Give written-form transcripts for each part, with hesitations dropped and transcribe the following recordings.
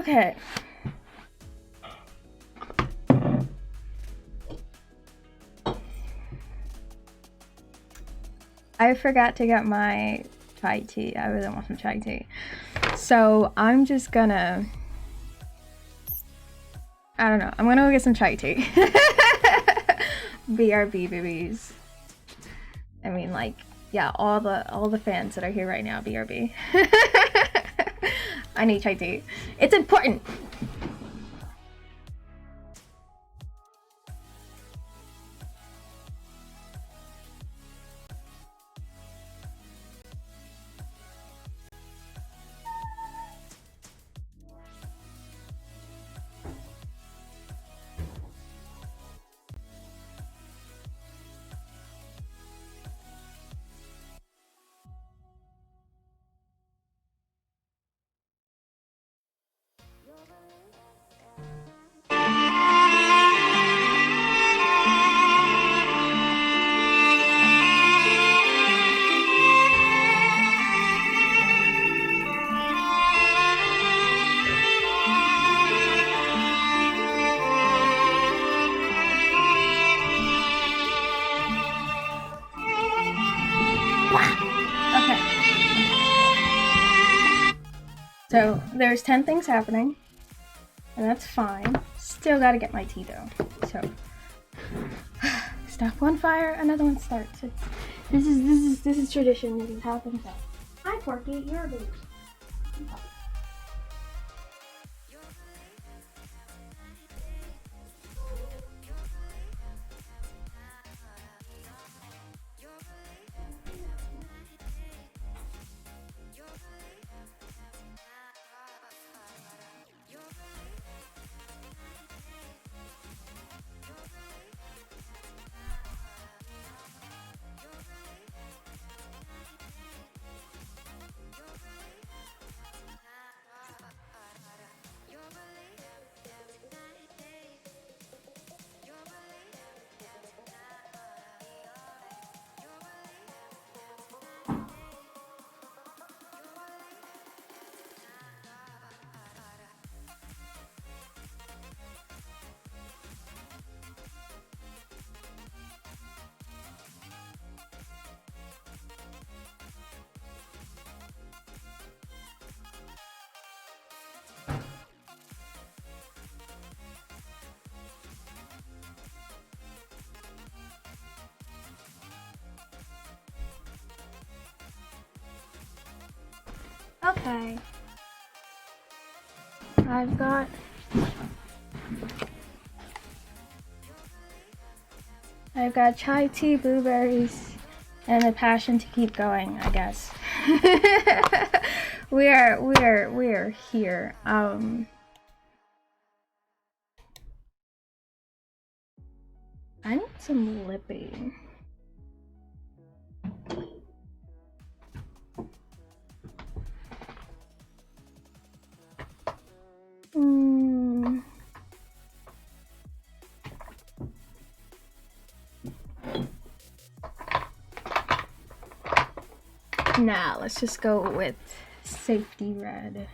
Okay. I forgot to get my chai tea. I really want some chai tea. So I'm just gonna, I don't know. I'm gonna go get some chai tea. BRB babies. I mean, like, yeah, all the fans that are here right now, BRB. I need chai tea. It's important. So there's 10 things happening, and that's fine. Still gotta get my tea though. So stop one fire, another one starts. This is tradition. It happens. Hi, Porky. You're a baby. Okay. I've got chai tea, blueberries, and a passion to keep going, I guess. we're here. I need some lippy. Nah, let's just go with safety red.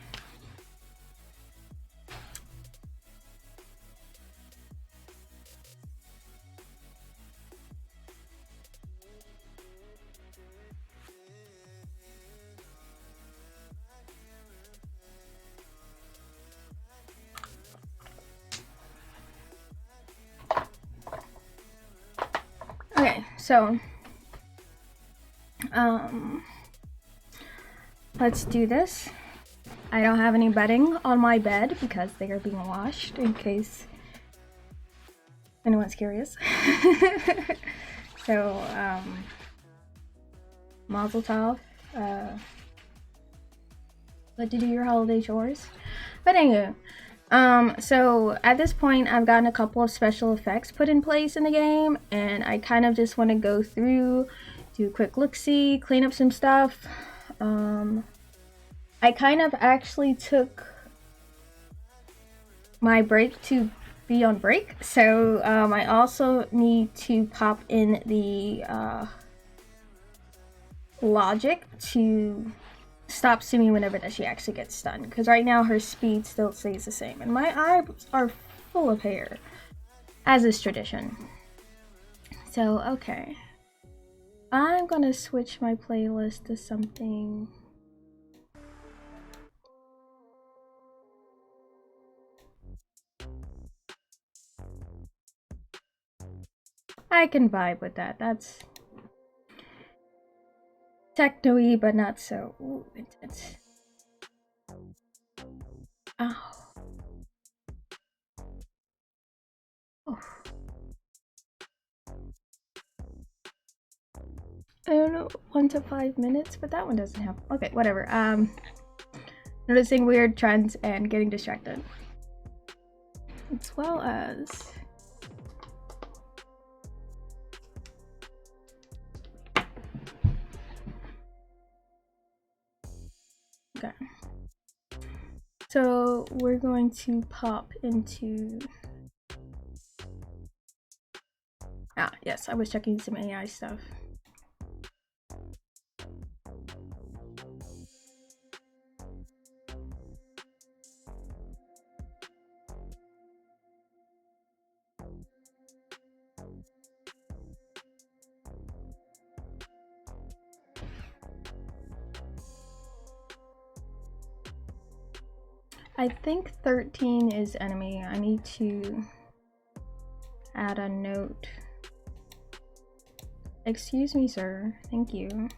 Okay, so let's do this. I don't have any bedding on my bed because they are being washed, in case anyone's curious. So, Mazel Tov. Let you do your holiday chores. But anyway, so at this point, I've gotten a couple of special effects put in place in the game, and I kind of just want to go through, do a quick look-see, clean up some stuff. I kind of actually took my break to be on break, so I also need to pop in the logic to stop Sumi whenever that she actually gets stunned. Because right now her speed still stays the same. And my eyes are full of hair, as is tradition. So, okay. I'm gonna switch my playlist to something... I can vibe with that. That's techno-y, but not so intense. Ow. Oh. I don't know, 1 to 5 minutes, but that one doesn't have. Okay, whatever. Noticing weird trends and getting distracted, as well as okay. So we're going to pop into. Yes, I was checking some AI stuff. I think 13 is enemy. I need to add a note. Excuse me, sir. Thank you.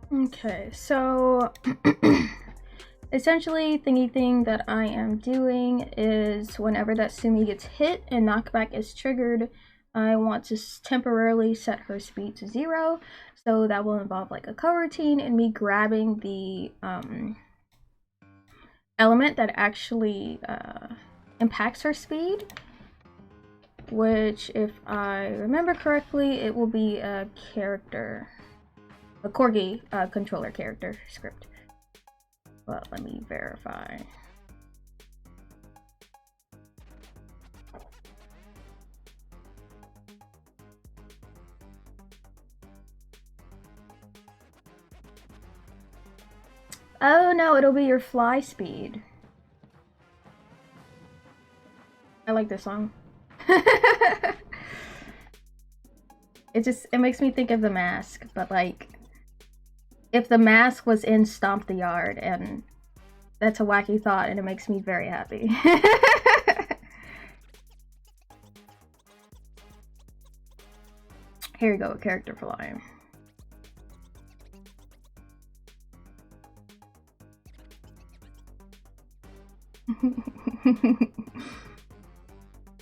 Okay, so essentially thingy thing that I am doing is whenever that Sumi gets hit and knockback is triggered, I want to temporarily set her speed to 0. So that will involve like a coroutine and me grabbing the element that actually impacts her speed, which if I remember correctly, it will be a character. A Corgi controller character script. Well, let me verify. Oh no, it'll be your fly speed. I like this song. It makes me think of The Mask, but like if The Mask was in Stomp the Yard, and that's a wacky thought and it makes me very happy. Here you go, a character fly.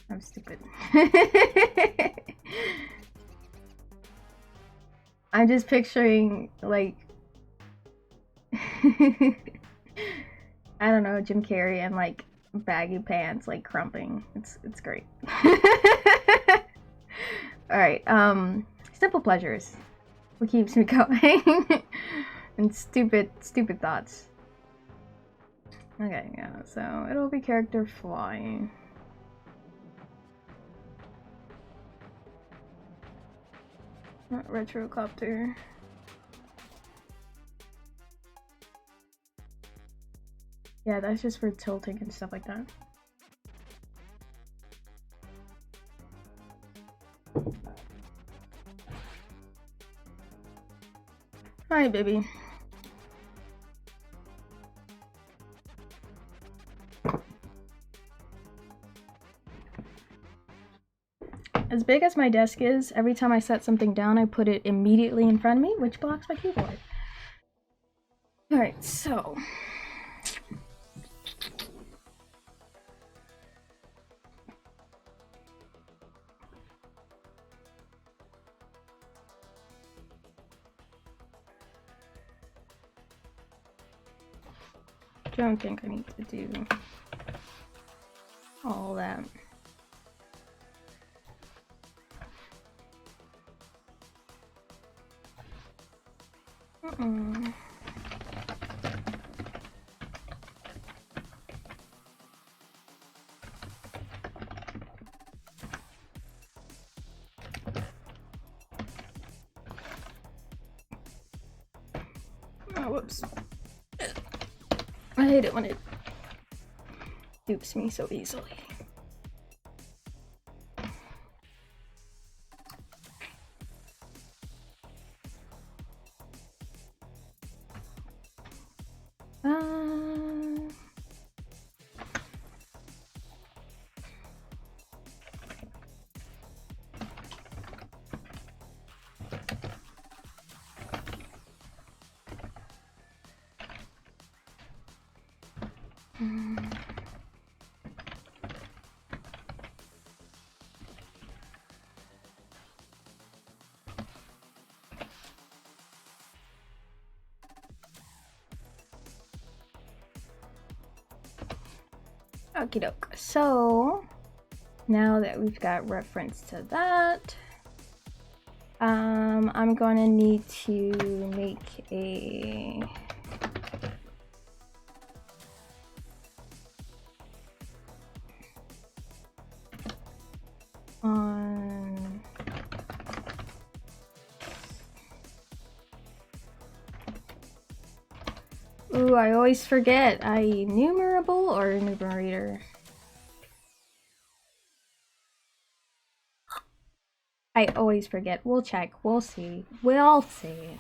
I'm stupid. I'm just picturing like I don't know, Jim Carrey and like baggy pants, like crumping. It's great. All right, simple pleasures. What keeps me going? And stupid thoughts. Okay, yeah, so it'll be character flying. Not retrocopter. Yeah, that's just for tilting and stuff like that. Hi, baby. As big as my desk is, every time I set something down, I put it immediately in front of me, which blocks my keyboard. Alright, so... don't think I need to do all that. Oh, whoops. I hate it when it dupes me so easily. Okie doke. So now that we've got reference to that, I'm gonna need to make a Ooh, I always forget. Numerable or numerator? I always forget. We'll check. We'll see. We'll see.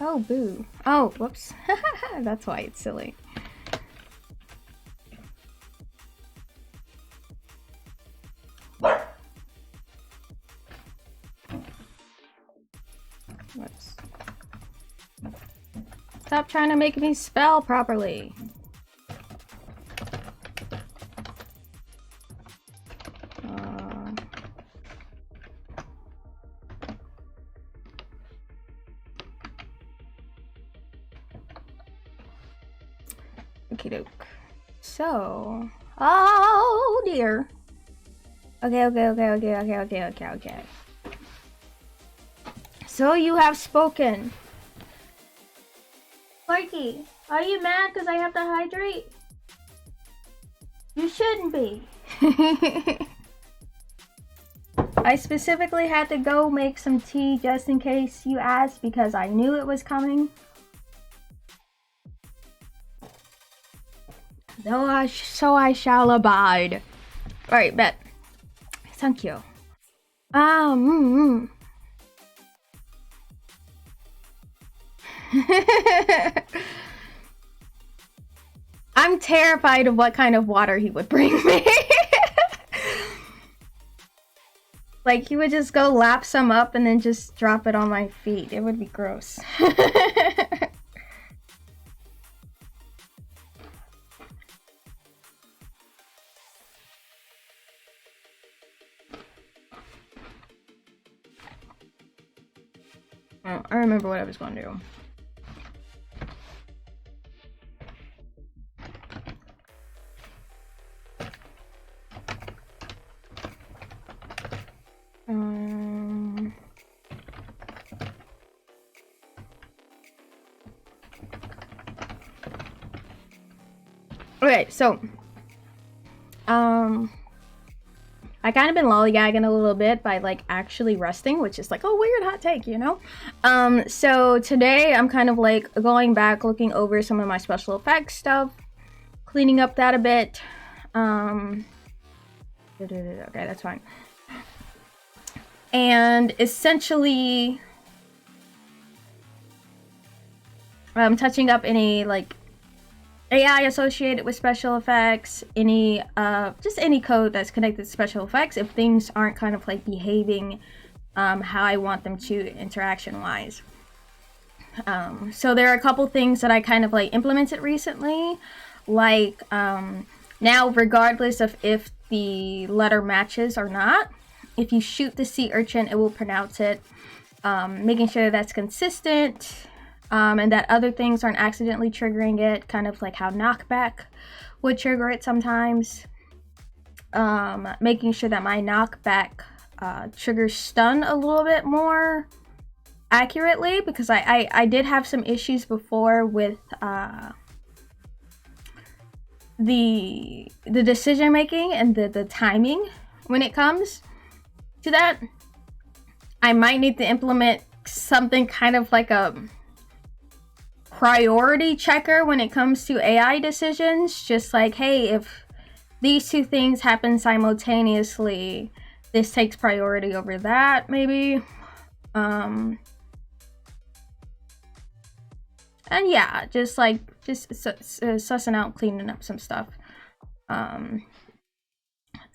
Oh, boo. Oh, whoops. That's why it's silly. Whoops. Stop trying to make me spell properly. Okie doke. So, oh dear. Okay. So you have spoken. Mikey, are you mad because I have to hydrate? You shouldn't be. I specifically had to go make some tea just in case you asked because I knew it was coming. So I shall abide. Alright, bet. Thank you. I'm terrified of what kind of water he would bring me. Like, he would just go lap some up and then just drop it on my feet. It would be gross. Oh, I remember what I was going to do. Okay, so I kind of been lollygagging a little bit by like actually resting, which is like a weird hot take, you know? So today I'm kind of like going back, looking over some of my special effects stuff, cleaning up that a bit. Okay, that's fine. And essentially, I'm touching up any like AI associated with special effects, any just any code that's connected to special effects if things aren't kind of like behaving how I want them to interaction wise. So there are a couple things that I kind of like implemented recently, like now regardless of if the letter matches or not. If you shoot the sea urchin, it will pronounce it. Making sure that's consistent, and that other things aren't accidentally triggering it, kind of like how knockback would trigger it sometimes. Making sure that my knockback triggers stun a little bit more accurately, because I did have some issues before with the decision making and the timing when it comes to that. I might need to implement something kind of like a priority checker when it comes to AI decisions. Just like, hey, if these two things happen simultaneously, this takes priority over that, maybe. And yeah, just sussing out, cleaning up some stuff.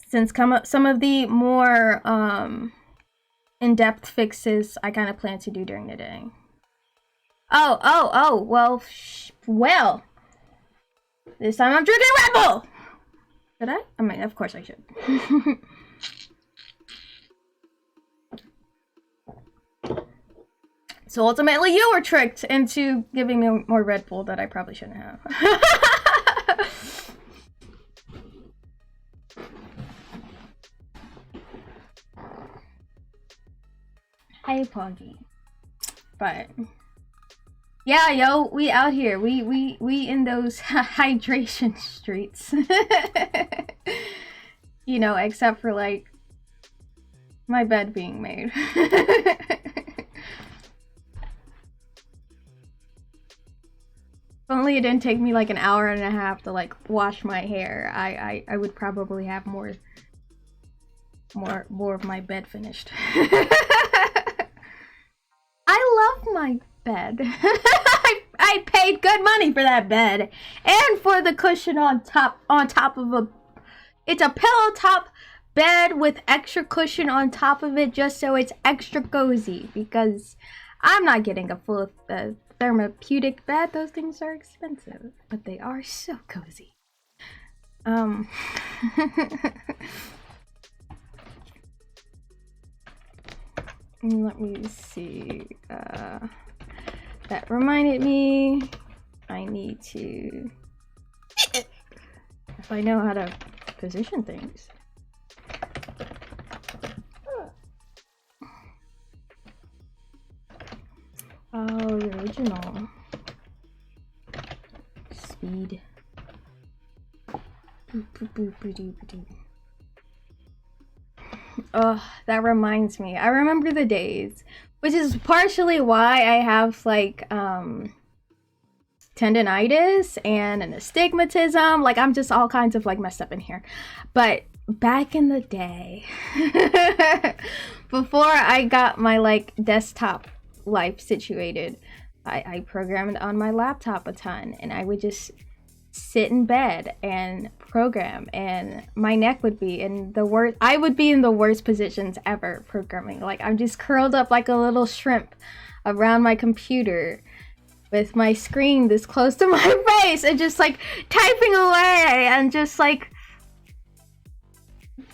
Since some of the more in-depth fixes I kind of plan to do during the day. Oh, well, this time I'm drinking Red Bull! Did I? I mean, of course I should. So ultimately you were tricked into giving me more Red Bull that I probably shouldn't have. Hi, Poggy. But yeah, yo, we out here. We in those hydration streets. You know, except for like my bed being made. If only it didn't take me like an hour and a half to like wash my hair, I would probably have more of my bed finished. I love my bed. I paid good money for that bed and for the cushion on top of a. It's a pillow top bed with extra cushion on top of it, just so it's extra cozy, because I'm not getting a full therapeutic bed. Those things are expensive, but they are so cozy. Let me see. That reminded me, I need to, if I know how to position things. Oh, the original. Speed. Oh, that reminds me. I remember the days, which is partially why I have like tendonitis and an astigmatism. Like, I'm just all kinds of like messed up in here. But back in the day, before I got my like desktop life situated, I programmed on my laptop a ton, and I would just sit in bed and program, and my neck would be in the worst. I would be in the worst positions ever programming. Like, I'm just curled up like a little shrimp around my computer with my screen this close to my face, and just like typing away and just like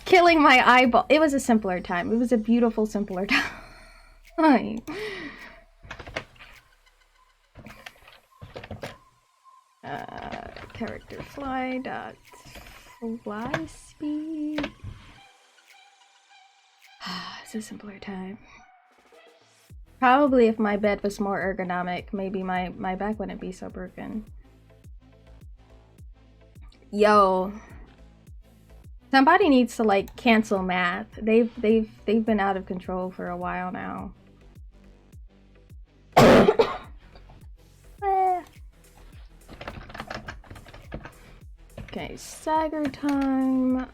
killing my eyeball. It was a simpler time. It was a beautiful, simpler time. Character fly speed. It's a simpler time. Probably if my bed was more ergonomic, maybe my back wouldn't be so broken. Yo, somebody needs to like cancel math. They've been out of control for a while now. Okay, stagger time.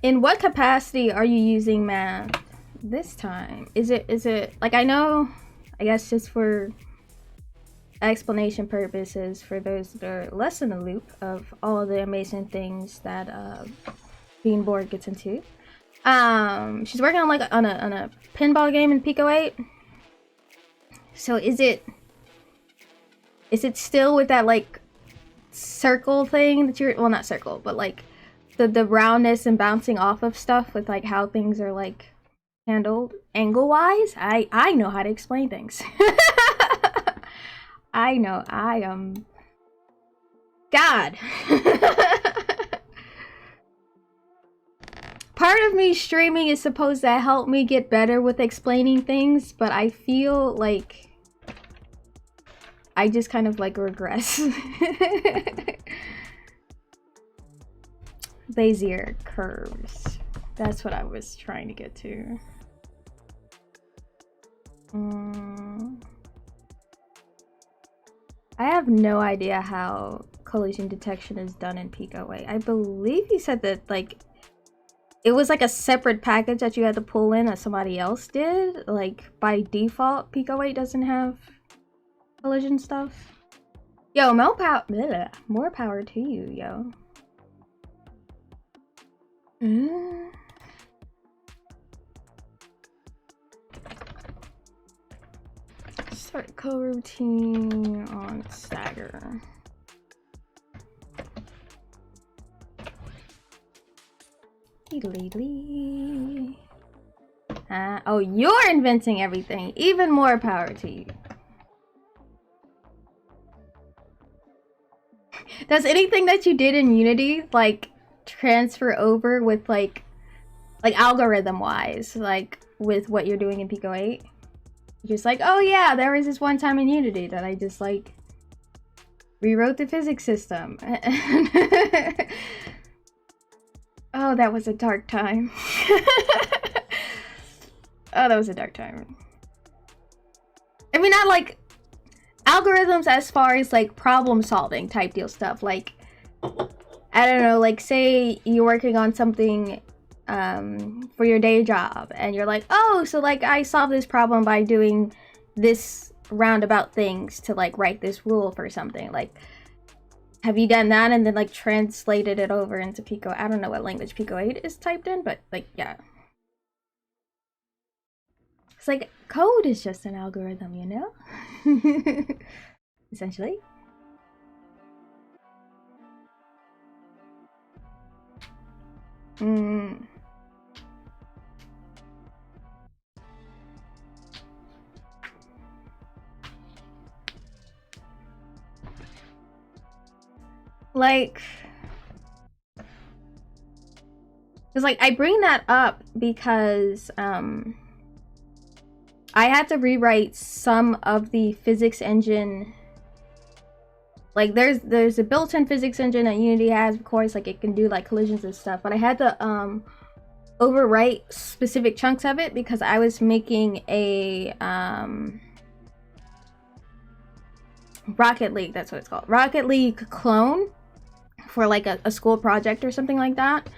In what capacity are you using math this time? Is it like, I know, I guess just for explanation purposes, for those that are less in the loop of all of the amazing things that Beanboard gets into, she's working on a pinball game in Pico 8. So is it still with that like circle thing that you're, well, not circle, but like the roundness and bouncing off of stuff with like how things are like handled angle wise? I know how to explain things. I know, I am God. Part of me streaming is supposed to help me get better with explaining things, but I feel like I just kind of like regress. Bezier curves. That's what I was trying to get to. I have no idea how collision detection is done in Pico 8. I believe you said that like it was like a separate package that you had to pull in that somebody else did. Like by default, Pico 8 doesn't have collision stuff. Yo, more power to you, yo. Start coroutine on stagger. Oh, you're inventing everything. Even more power to you. Does anything that you did in Unity like transfer over with like algorithm wise, like with what you're doing in Pico 8? Just like, oh yeah, there was this one time in Unity that I just like rewrote the physics system. Oh, that was a dark time. Oh, that was a dark time. I mean, not like algorithms as far as like problem solving type deal stuff. Like, I don't know, like say you're working on something for your day job and you're like, oh, so like I solved this problem by doing this roundabout things to like write this rule for something. Like, have you done that and then like translated it over into Pico? I don't know what language Pico 8 is typed in, but like, yeah. It's like code is just an algorithm, you know? Essentially. Like, it's like I bring that up because I had to rewrite some of the physics engine. Like there's a built-in physics engine that Unity has, of course, like it can do like collisions and stuff, but I had to overwrite specific chunks of it because I was making a Rocket League, that's what it's called, Rocket League clone for like a school project or something like that.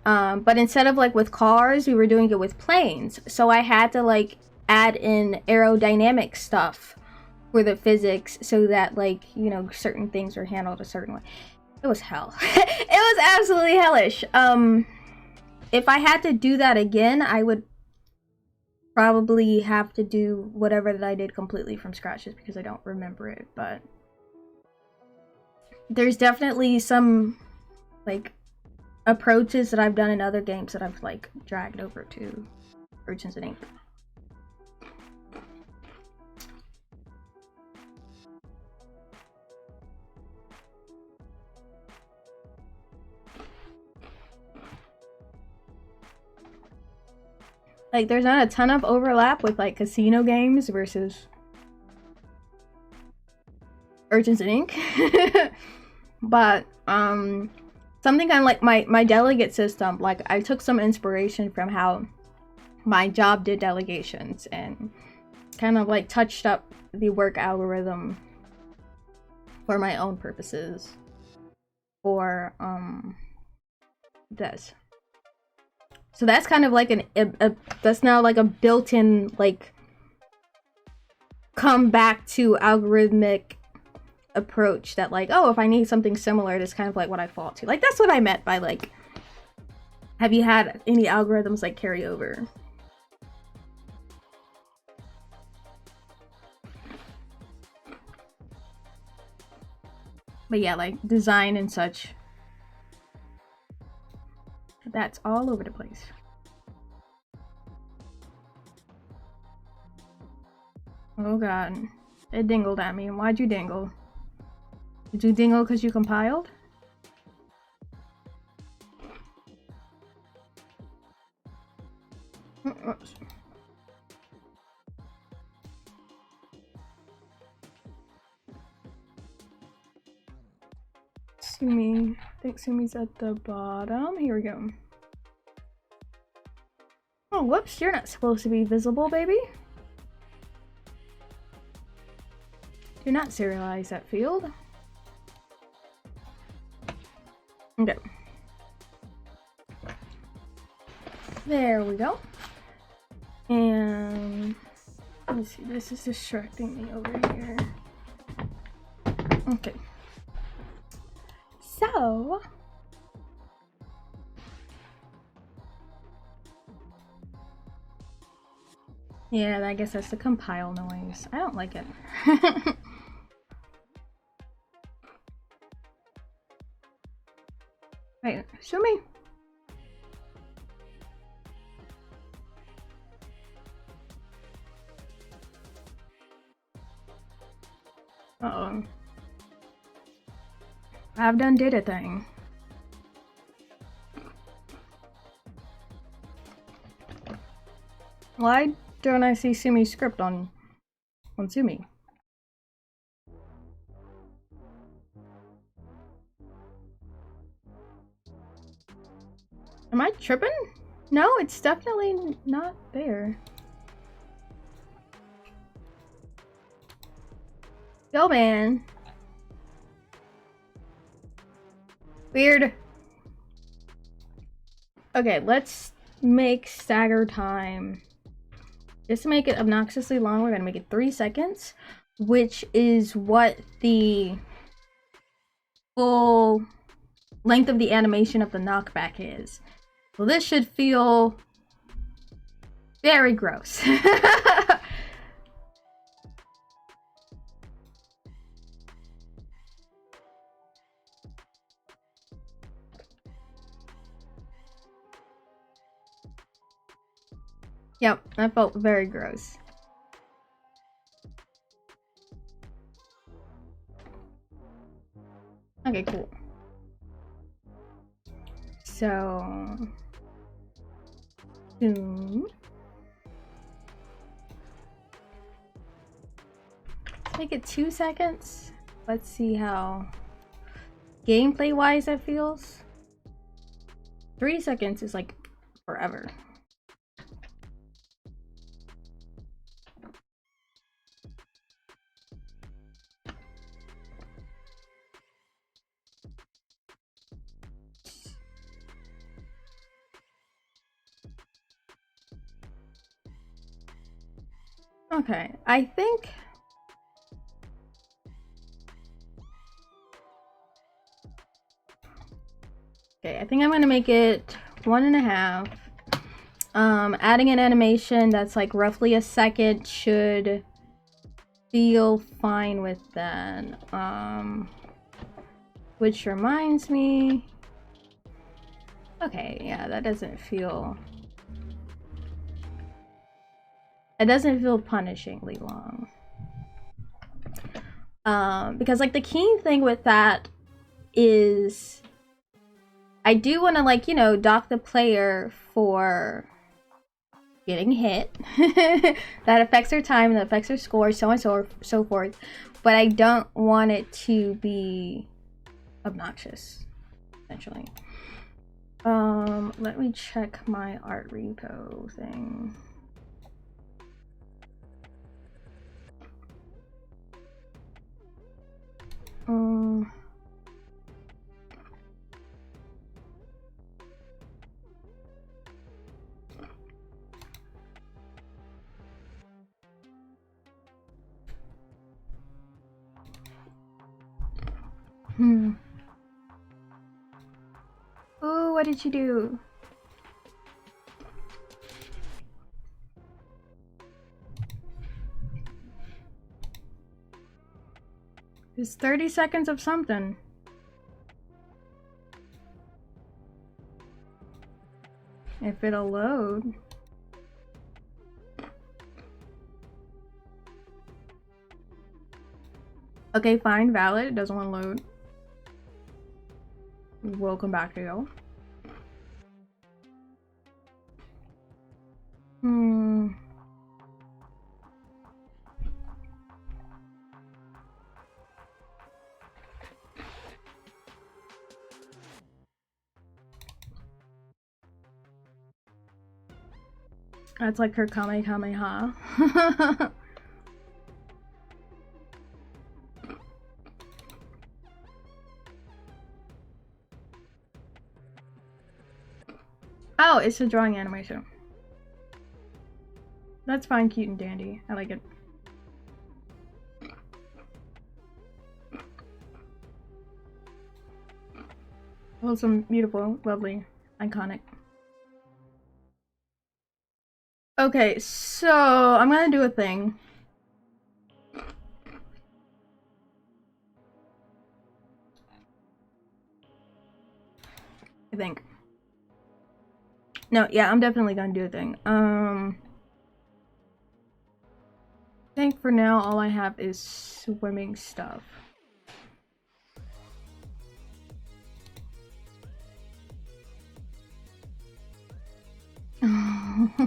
But instead of like with cars, we were doing it with planes. So I had to like add in aerodynamic stuff for the physics so that like, you know, certain things are handled a certain way. It was hell. It was absolutely hellish. If I had to do that again, I would probably have to do whatever that I did completely from scratch just because I don't remember it. But there's definitely some like approaches that I've done in other games that I've like dragged over to Urchins Ink. Like, there's not a ton of overlap with, like, casino games versus Urchins Ink. But, something kind of like my delegate system, like, I took some inspiration from how my job did delegations and kind of, like, touched up the work algorithm for my own purposes for, this. So that's kind of like that's now like a built-in like come back to algorithmic approach that like, oh, if I need something similar, it's kind of like what I fall to. Like, that's what I meant by like, have you had any algorithms like carry over? But yeah, like design and such, that's all over the place. Oh god, it dingled at me. Why'd you dingle? Did you dingle because you compiled? Sumi, I think Sumi's at the bottom. Here we go. Oh, whoops, you're not supposed to be visible, baby. Do not serialize that field. Okay. There we go. And let me see, this is distracting me over here. Okay. So yeah, I guess that's the compile noise. I don't like it. Wait, show me. Uh-oh. I've done did a thing. Why don't I see Sumi's script on Sumi? Am I tripping? No, it's definitely not there. Go, man. Weird. Okay, let's make stagger time. Just to make it obnoxiously long, we're gonna make it 3 seconds, which is what the full length of the animation of the knockback is. So this should feel very gross. Yep, that felt very gross. Okay, cool. So, make it 2 seconds. Let's see how gameplay wise that feels. 3 seconds is like forever. Okay, I think I'm gonna make it 1.5. Adding an animation that's like roughly a second should feel fine with that. Which reminds me, okay, yeah, that doesn't feel, it doesn't feel punishingly long. Because like the key thing with that is I do want to, like, you know, dock the player for getting hit. That affects their time, that affects their score, so on and so forth. But I don't want it to be obnoxious, essentially. Let me check my art repo thing. Oh, what did you do? It's 30 seconds of something. If it'll load. Okay, fine, valid. It doesn't want to load. We'll come back to you. That's like her Kamehameha. Oh, it's a drawing animation. That's fine, cute and dandy. I like it. Wholesome, beautiful, lovely, iconic. Okay, so I'm gonna do a thing. I think. No, yeah, I'm definitely gonna do a thing. I think for now all I have is swimming stuff.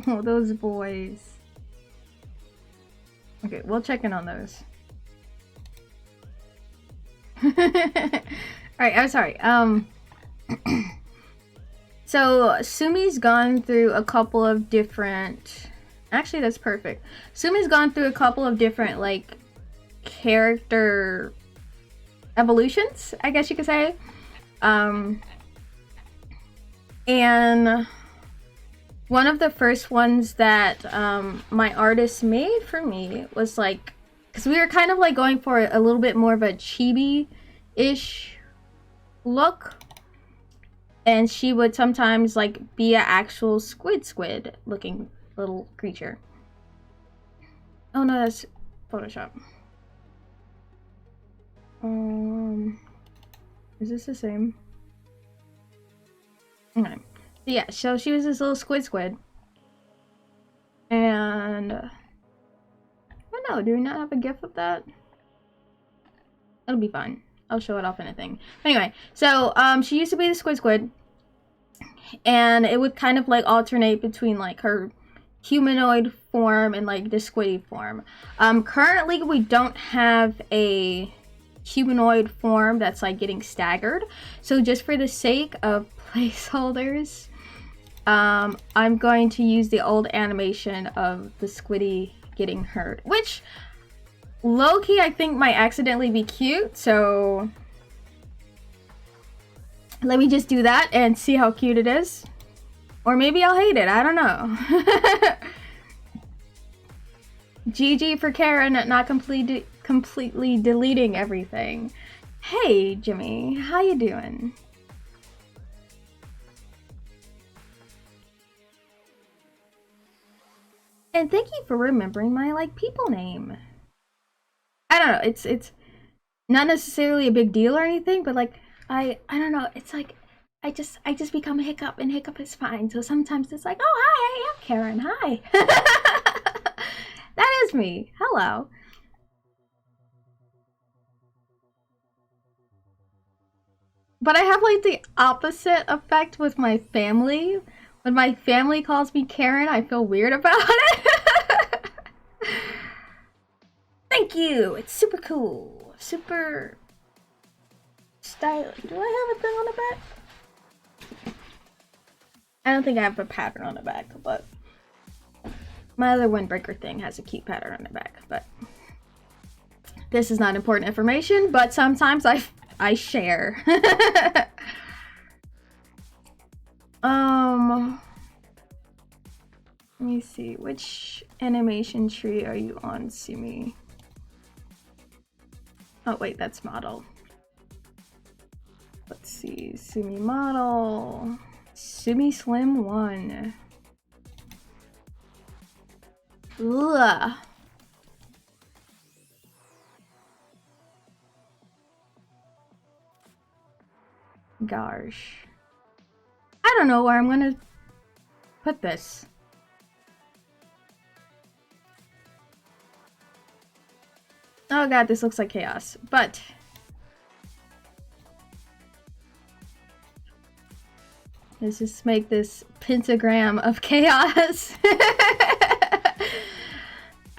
Oh, those boys. Okay, we'll check in on those. Alright, I'm sorry. So Sumi's gone through a couple of different... Actually, that's perfect. Sumi's gone through a couple of different, like, character evolutions, I guess you could say. And one of the first ones that my artist made for me was like, because we were kind of like going for a little bit more of a chibi-ish look. And she would sometimes like be an actual squid looking little creature. Oh no, that's Photoshop. Is this the same? Okay. Yeah, so she was this little squid. And I don't know, do we not have a GIF of that? It'll be fine. I'll show it off in a thing. Anyway, so she used to be the squid, and it would kind of like alternate between like her humanoid form and like the squiddy form. Currently we don't have a humanoid form that's like getting staggered, so just for the sake of placeholders, I'm going to use the old animation of the squiddy getting hurt, which low-key I think might accidentally be cute, so let me just do that and see how cute it is. Or maybe I'll hate it, I don't know. GG for Karen at not completely deleting everything. Hey Jimmy, how you doing? And thank you for remembering my like people name. I don't know, it's not necessarily a big deal or anything, but like I don't know, it's like I just become a Hiccup, and Hiccup is fine. So sometimes it's like, oh hi, I'm Karen, hi. That is me. Hello. But I have like the opposite effect with my family. When my family calls me Karen, I feel weird about it. Thank you. It's super cool. Super stylish. Do I have a thing on the back? I don't think I have a pattern on the back, but my other windbreaker thing has a cute pattern on the back. But this is not important information, but sometimes I share. Let me see, which animation tree are you on, Sumi? Oh wait, that's model. Let's see, Sumi model, Sumi Slim 1. Ugh. Gosh. I don't know where I'm gonna put this. Oh god, this looks like chaos, but let's just make this pentagram of chaos.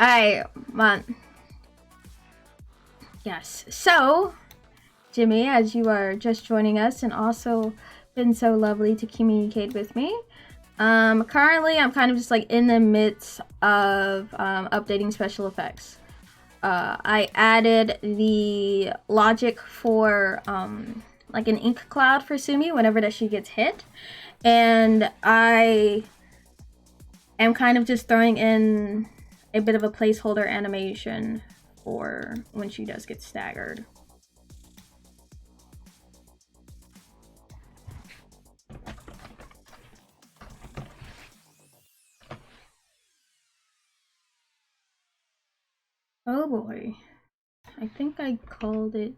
Alright, man. Yes, so Jimmy, as you are just joining us and also been so lovely to communicate with me. Currently, I'm kind of just like in the midst of updating special effects. I added the logic for like an ink cloud for Sumi whenever that she gets hit, and I am kind of just throwing in a bit of a placeholder animation for when she does get staggered. Oh boy, I think I called it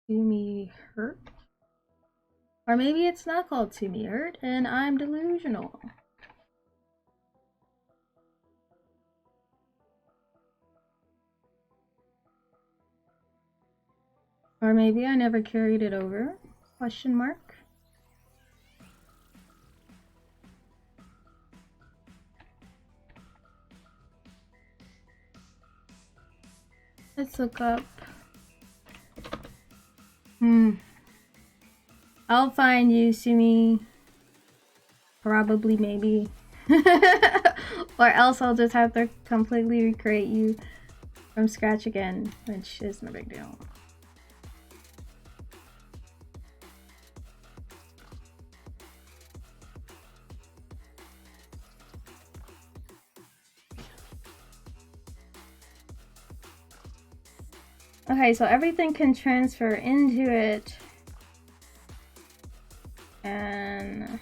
Sumi Hurt. Or maybe it's not called Sumi Hurt and I'm delusional. Or maybe I never carried it over? Question mark. Let's look up. I'll find you, Sumi. Probably, maybe. Or else I'll just have to completely recreate you from scratch again, which isn't a big deal. Okay, so everything can transfer into it. And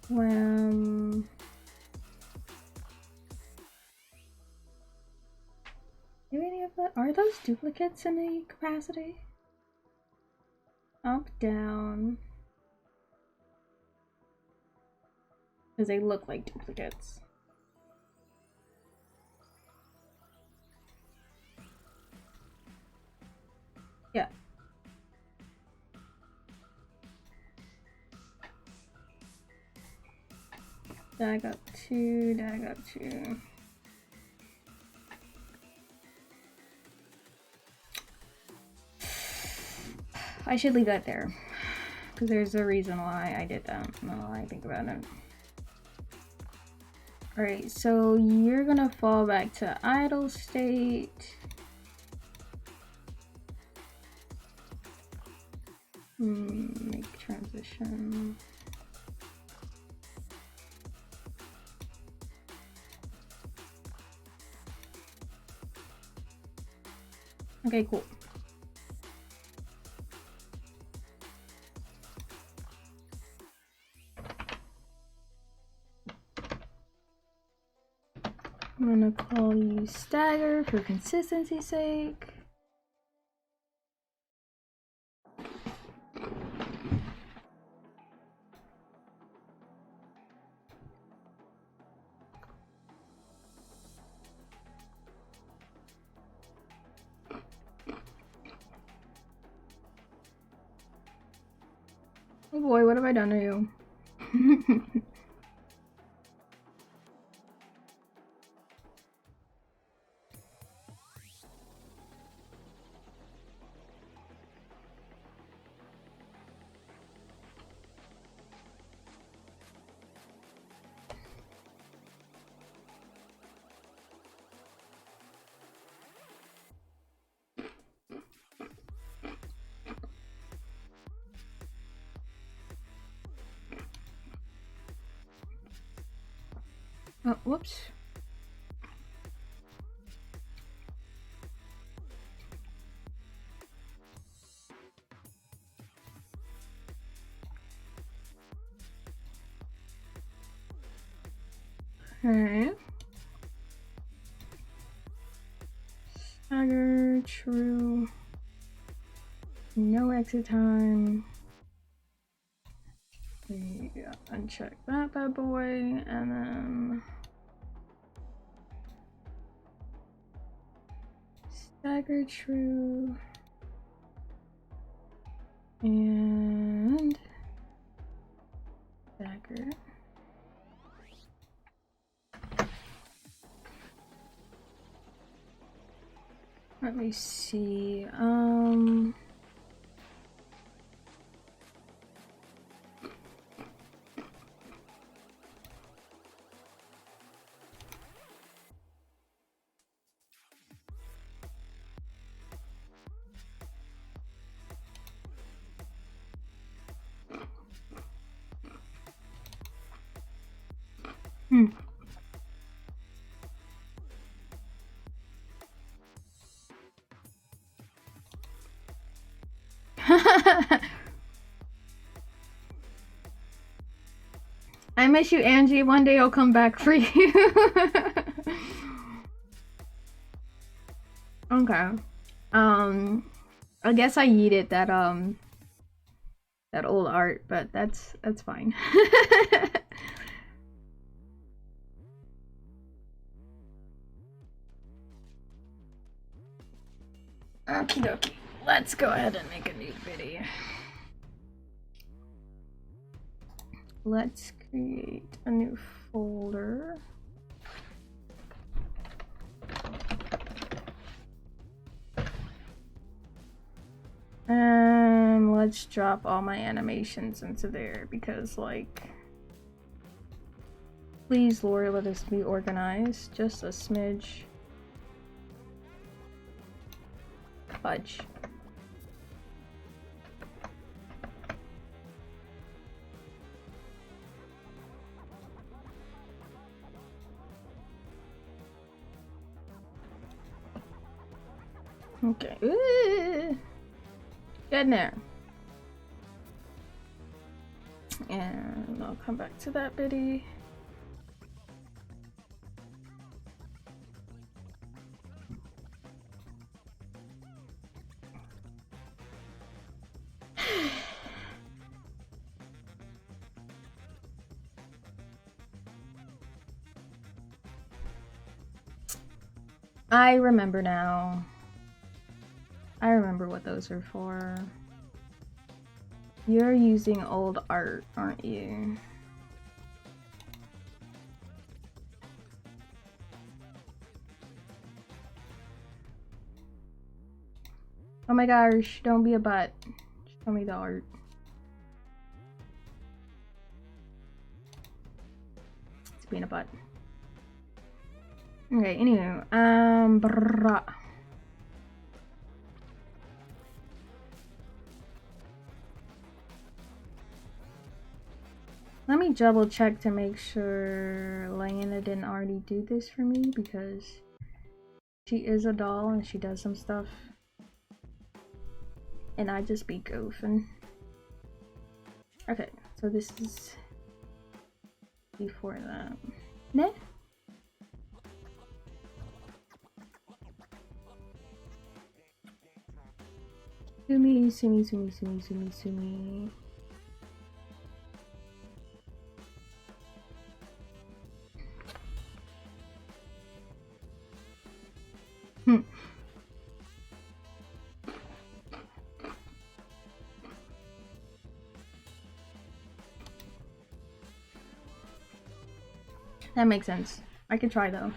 when do any of that, are those duplicates in the capacity? Up, down, because they look like duplicates. Yeah. Dag up 2, dag up 2. I should leave that there, because there's a reason why I did that, now I think about it. Alright, so you're gonna fall back to idle state. Make transition. Okay, cool. I'm gonna call you Stagger for consistency's sake. Oh boy, what have I done to you? Oh, whoops. Alright. Stagger, true. No exit time. Yeah, uncheck that bad boy, and then stagger, true, and stagger. Let me see. I miss you, Angie. One day I'll come back for you. Okay. I guess I yeeted that that old art, but that's fine. Okie dokie. Let's go ahead and make a new video. Let's create a new folder. Let's drop all my animations into there because, like, please, Lord, let us be organized. Just a smidge. Fudge. Okay. Ooh. Get in there. And I'll come back to that biddy. I remember now. I remember what those are for. You're using old art, aren't you? Oh my gosh, don't be a butt. Show me the art. It's being a butt. Okay, anyway, brrrah. Let me double check to make sure Lana didn't already do this for me because she is a doll and she does some stuff. And I just be goofing. Okay, so this is before that. Nah. Sumi, Sumi, Sumi, Sumi, Sumi, Sumi. That makes sense. I could try though.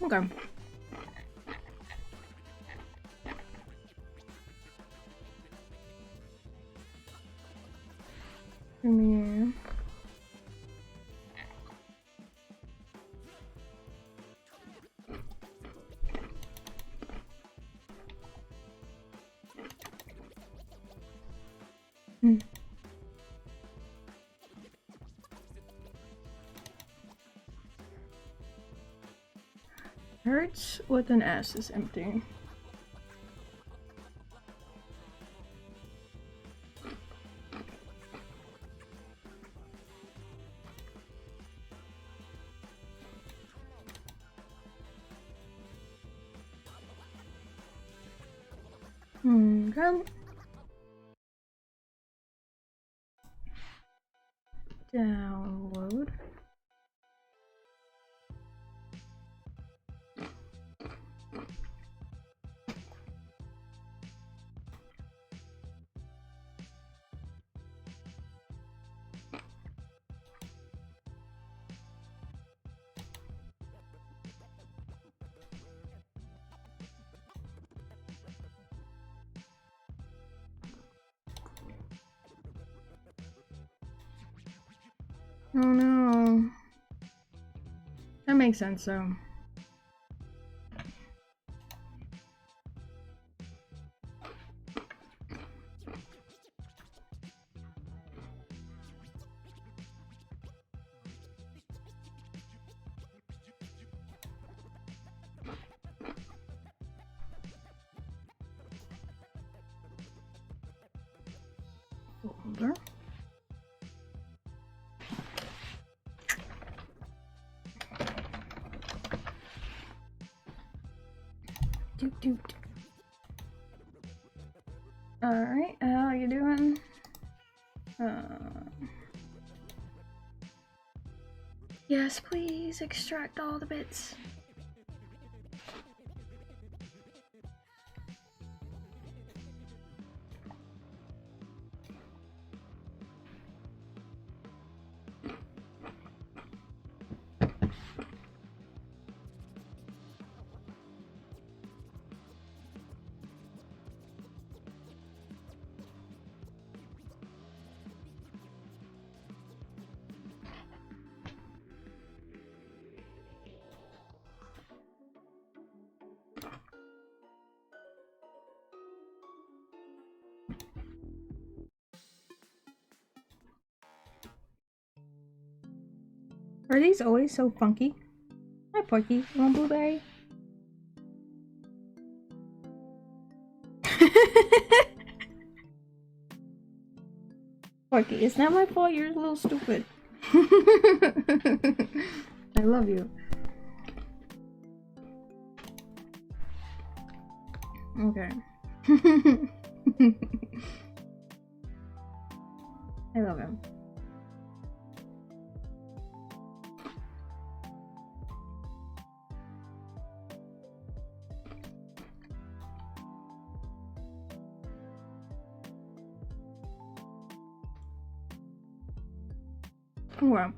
Okay. Premiere. Mm. Hurts with an S is empty. Okay. Download. Oh no. That makes sense though. Folder. Doot doot. Alright, how you doing? Yes, please extract all the bits. Are these always so funky? Hi, Porky. You want blueberry? Porky, it's not my fault. You're a little stupid. I love you. Okay. I love him. Well,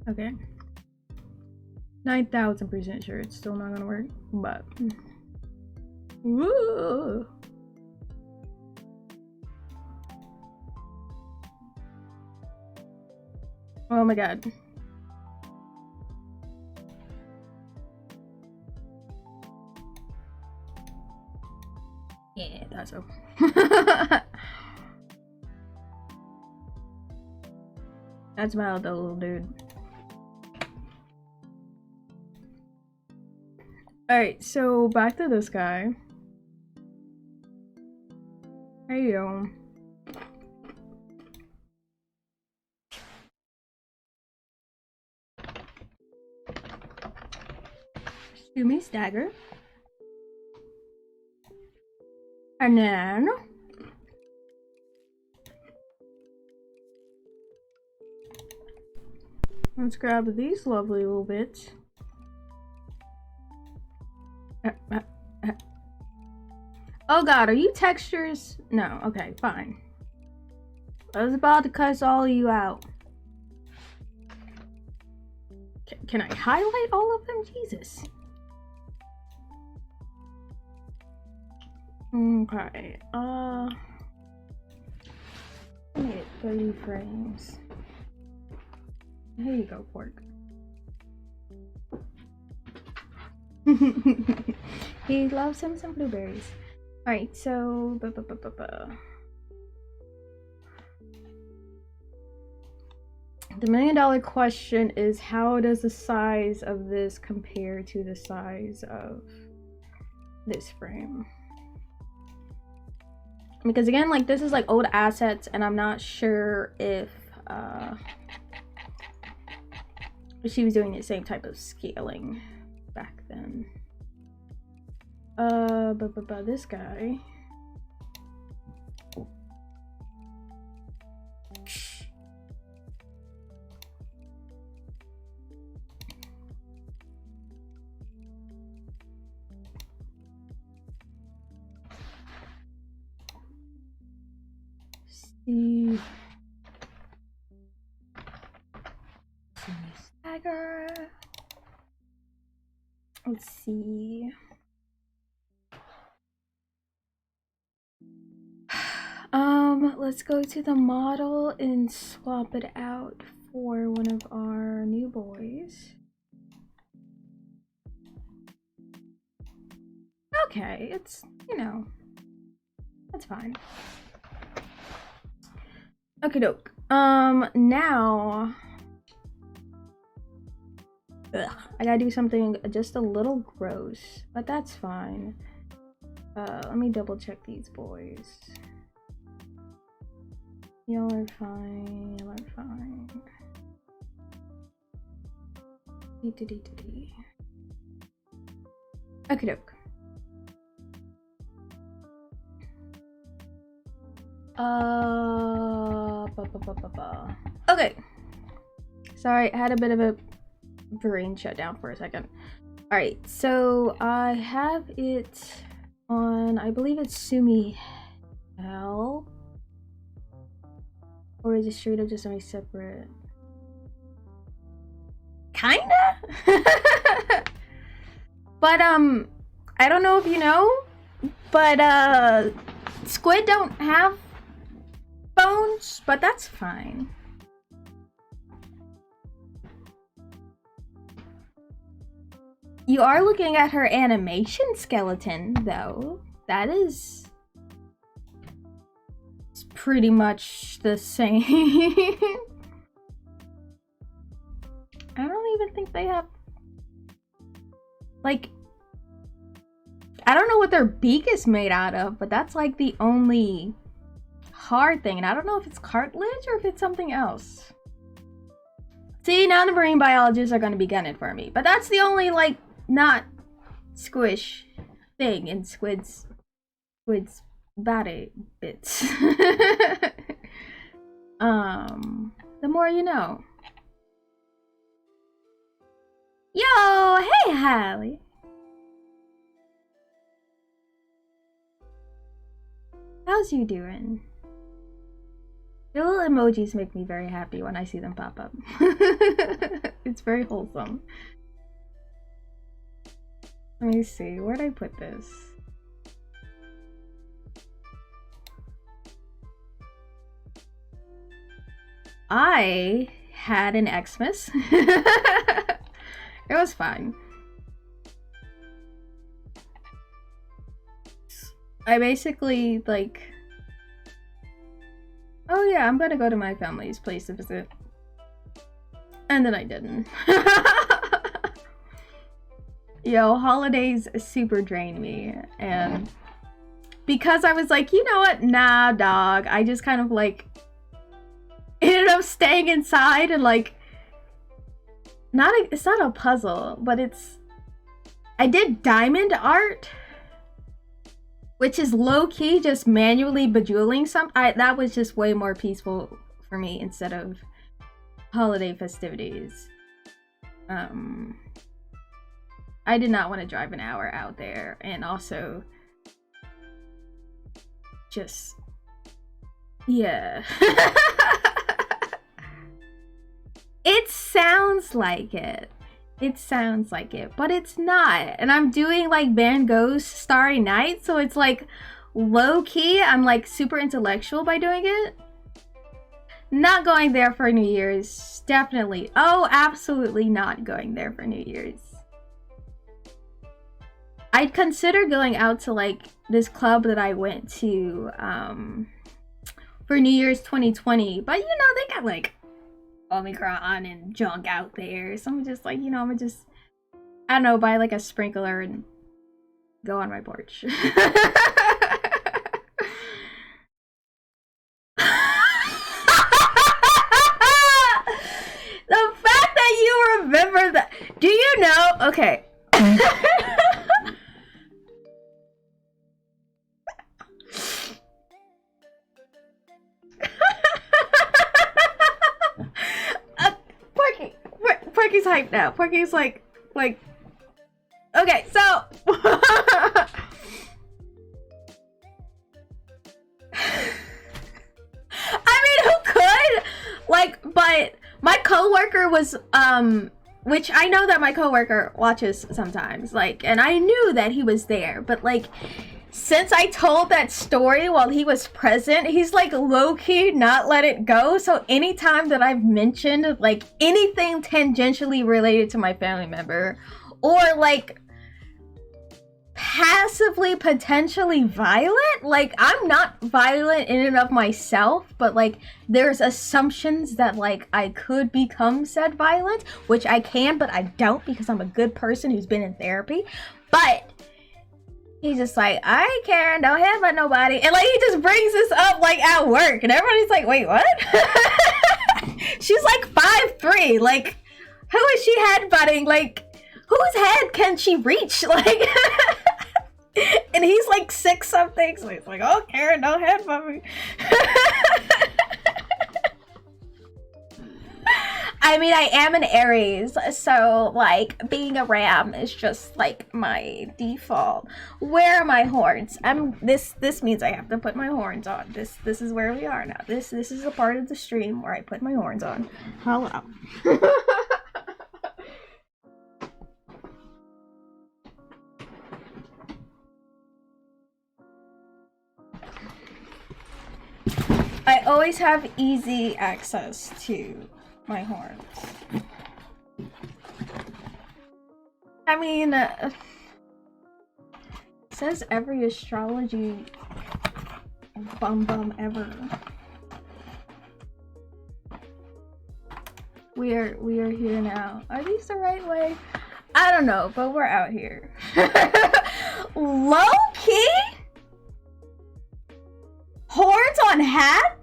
okay. 9,000% sure it's still not gonna work, but woo! Oh my god. Yeah, that's so. That's about the little dude. Alright, so back to this guy. Hey yo. Do me stagger. And then let's grab these lovely little bits. Oh god, are you textures? No, okay, fine. I was about to cuss all of you out. Can I highlight all of them? Jesus. Okay, let me get 30 frames. Here you go, pork. He loves him some blueberries. Alright, so the $1 million question is, how does the size of this compare to the size of this frame? Because again, like, this is like old assets, and I'm not sure if she was doing the same type of scaling back then. But this guy. See. Stagger. Let's see. Let's go to the model and swap it out for one of our new boys. Okay, it's, you know, that's fine. Okay, doke. Now, I gotta do something just a little gross, but that's fine. Let me double check these boys. Y'all are fine, y'all are fine. Okay, doke. Okay. Sorry, I had a bit of a brain shut down for a second. Alright, so I have it on, I believe it's Sumi Hell. Or is it straight up just something separate? Kinda? But, I don't know if you know, but, squid don't have bones, but that's fine. You are looking at her animation skeleton, though. That is pretty much the same. I don't even think they have, like, I don't know what their beak is made out of, but that's like the only hard thing, and I don't know if it's cartilage or if it's something else. See, now the marine biologists are going to be gunning for me, but that's the only, like, not squish thing in squid's body bits. The more you know. Yo, hey Hallie. How's you doing? Your little emojis make me very happy when I see them pop up. It's very wholesome. Let me see, where'd I put this? I had an Xmas. It was fine. I basically, like, oh yeah, I'm gonna go to my family's place to visit. And then I didn't. Yo, holidays super drain me. And because I was like, you know what? Nah, dog. I just kind of, like, ended up staying inside and, like, it's not a puzzle, but it's, I did diamond art, which is low-key just manually bejeweling that was just way more peaceful for me instead of holiday festivities. I did not want to drive an hour out there, and also just, yeah. It sounds like it. It sounds like it, but it's not. And I'm doing like Van Gogh's Starry Night, so it's like low-key, I'm like super intellectual by doing it. Not going there for New Year's, definitely. Oh, absolutely not going there for New Year's. I'd consider going out to like this club that I went to for New Year's 2020, but you know, they got like Omicron and junk out there, so I'm just like, you know, I'm gonna just, I don't know, buy like a sprinkler and go on my porch. The fact that you remember that, do you know? Okay. Porky's hyped now. Porky's like, okay, so I mean, who could? Like, but my coworker was, which I know that my coworker watches sometimes, like, and I knew that he was there, but like, since I told that story while he was present, he's like low-key not let it go. So anytime that I've mentioned like anything tangentially related to my family member, or like passively potentially violent, like I'm not violent in and of myself, but like there's assumptions that like I could become said violent, which I can, but I don't, because I'm a good person who's been in therapy. But he's just like, all right, Karen, don't headbutt nobody. And like, he just brings this up like at work. And everybody's like, wait, what? She's like 5'3". Like, who is she headbutting? Like, whose head can she reach? Like, and he's like 6 something. So he's like, oh, Karen, don't headbutt me. I mean, I am an Aries, so like being a ram is just like my default. Where are my horns? This means I have to put my horns on. This is where we are now. This is a part of the stream where I put my horns on. Hello. I always have easy access to my horns. I mean, it says every astrology bum ever. We are here now. Are these the right way? I don't know, but we're out here. Low key? Horns on hat?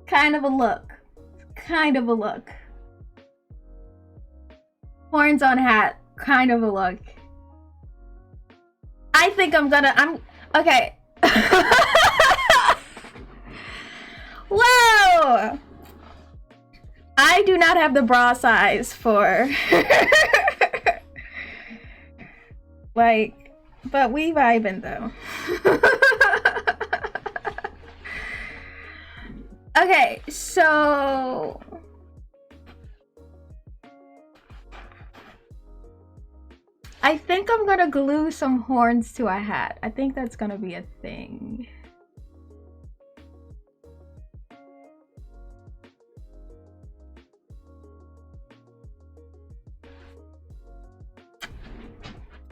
Kind of a look. Kind of a look. Horns on hat, kind of a look. I think I'm okay. Whoa! I do not have the bra size for like, but we vibing though. Okay, so I think I'm gonna glue some horns to a hat. I think that's gonna be a thing.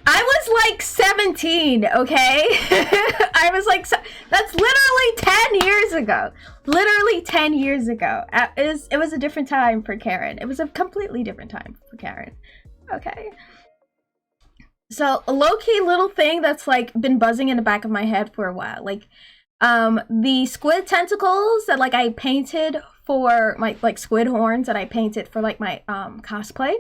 I was like 17, okay? I was like, that's literally 10 years ago. Literally 10 years ago. It was a different time for Karen. It was a completely different time for Karen. Okay. So a low-key little thing that's like been buzzing in the back of my head for a while. Like, the squid tentacles that like I painted for my, like squid horns that I painted for like my cosplay.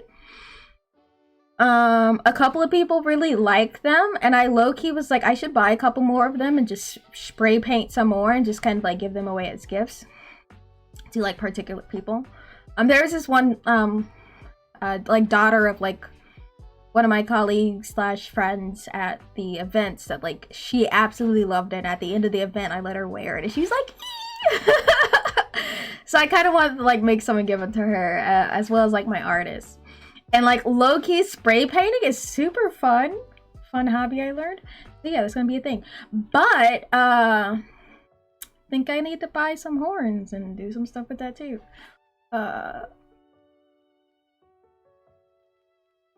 A couple of people really like them, and I low-key was like, I should buy a couple more of them and just spray paint some more and just kind of like give them away as gifts to like particular people. There's this one like daughter of like one of my colleagues slash friends at the events that like she absolutely loved it. At the end of the event, I let her wear it and she was like, so I kind of wanted to like make some and give it to her, as well as like my artist. And like low-key spray painting is super fun hobby I learned. So yeah, that's gonna be a thing. But I think I need to buy some horns and do some stuff with that too.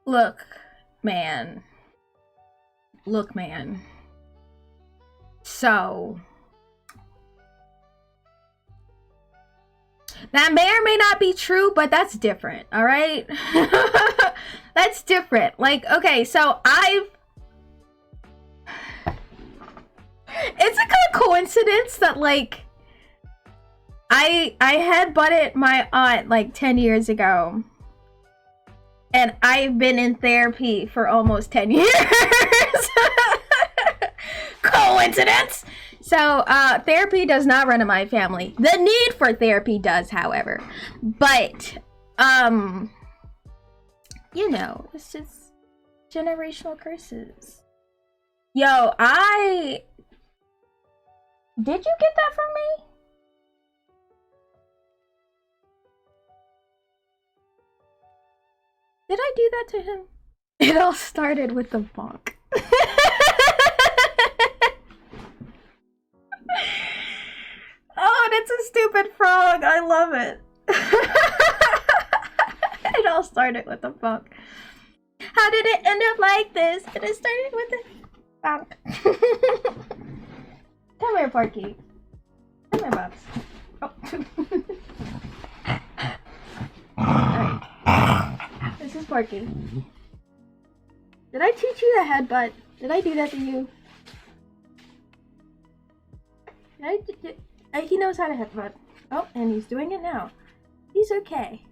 Look, man, look, man. So that may or may not be true, but that's different, all right? That's different. Like, okay, so it's a kind of coincidence that, like, I had butted my aunt like 10 years ago, and I've been in therapy for almost 10 years. Coincidence? So, therapy does not run in my family. The need for therapy does, however. But, you know, it's just generational curses. Yo, did you get that from me? Did I do that to him? It all started with the bonk. Oh, that's a stupid frog. I love it. It all started with the bonk. How did it end up like this? It started with the bonk. Come here, Porky. Come here, Bubs. Oh. Alright. This is Porky. Did I teach you the headbutt? Did I do that to you? He knows how to headbutt. Oh, and he's doing it now. He's okay.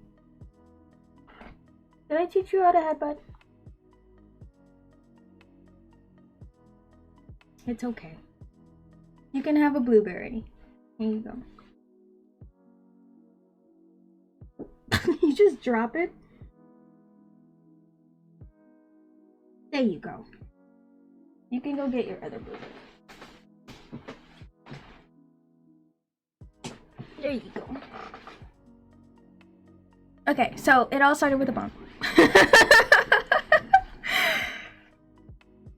Did I teach you how to headbutt? It's okay. You can have a blueberry. Here you go. You just drop it. There you go. You can go get your other blueberry. There you go. Okay, so it all started with a bomb.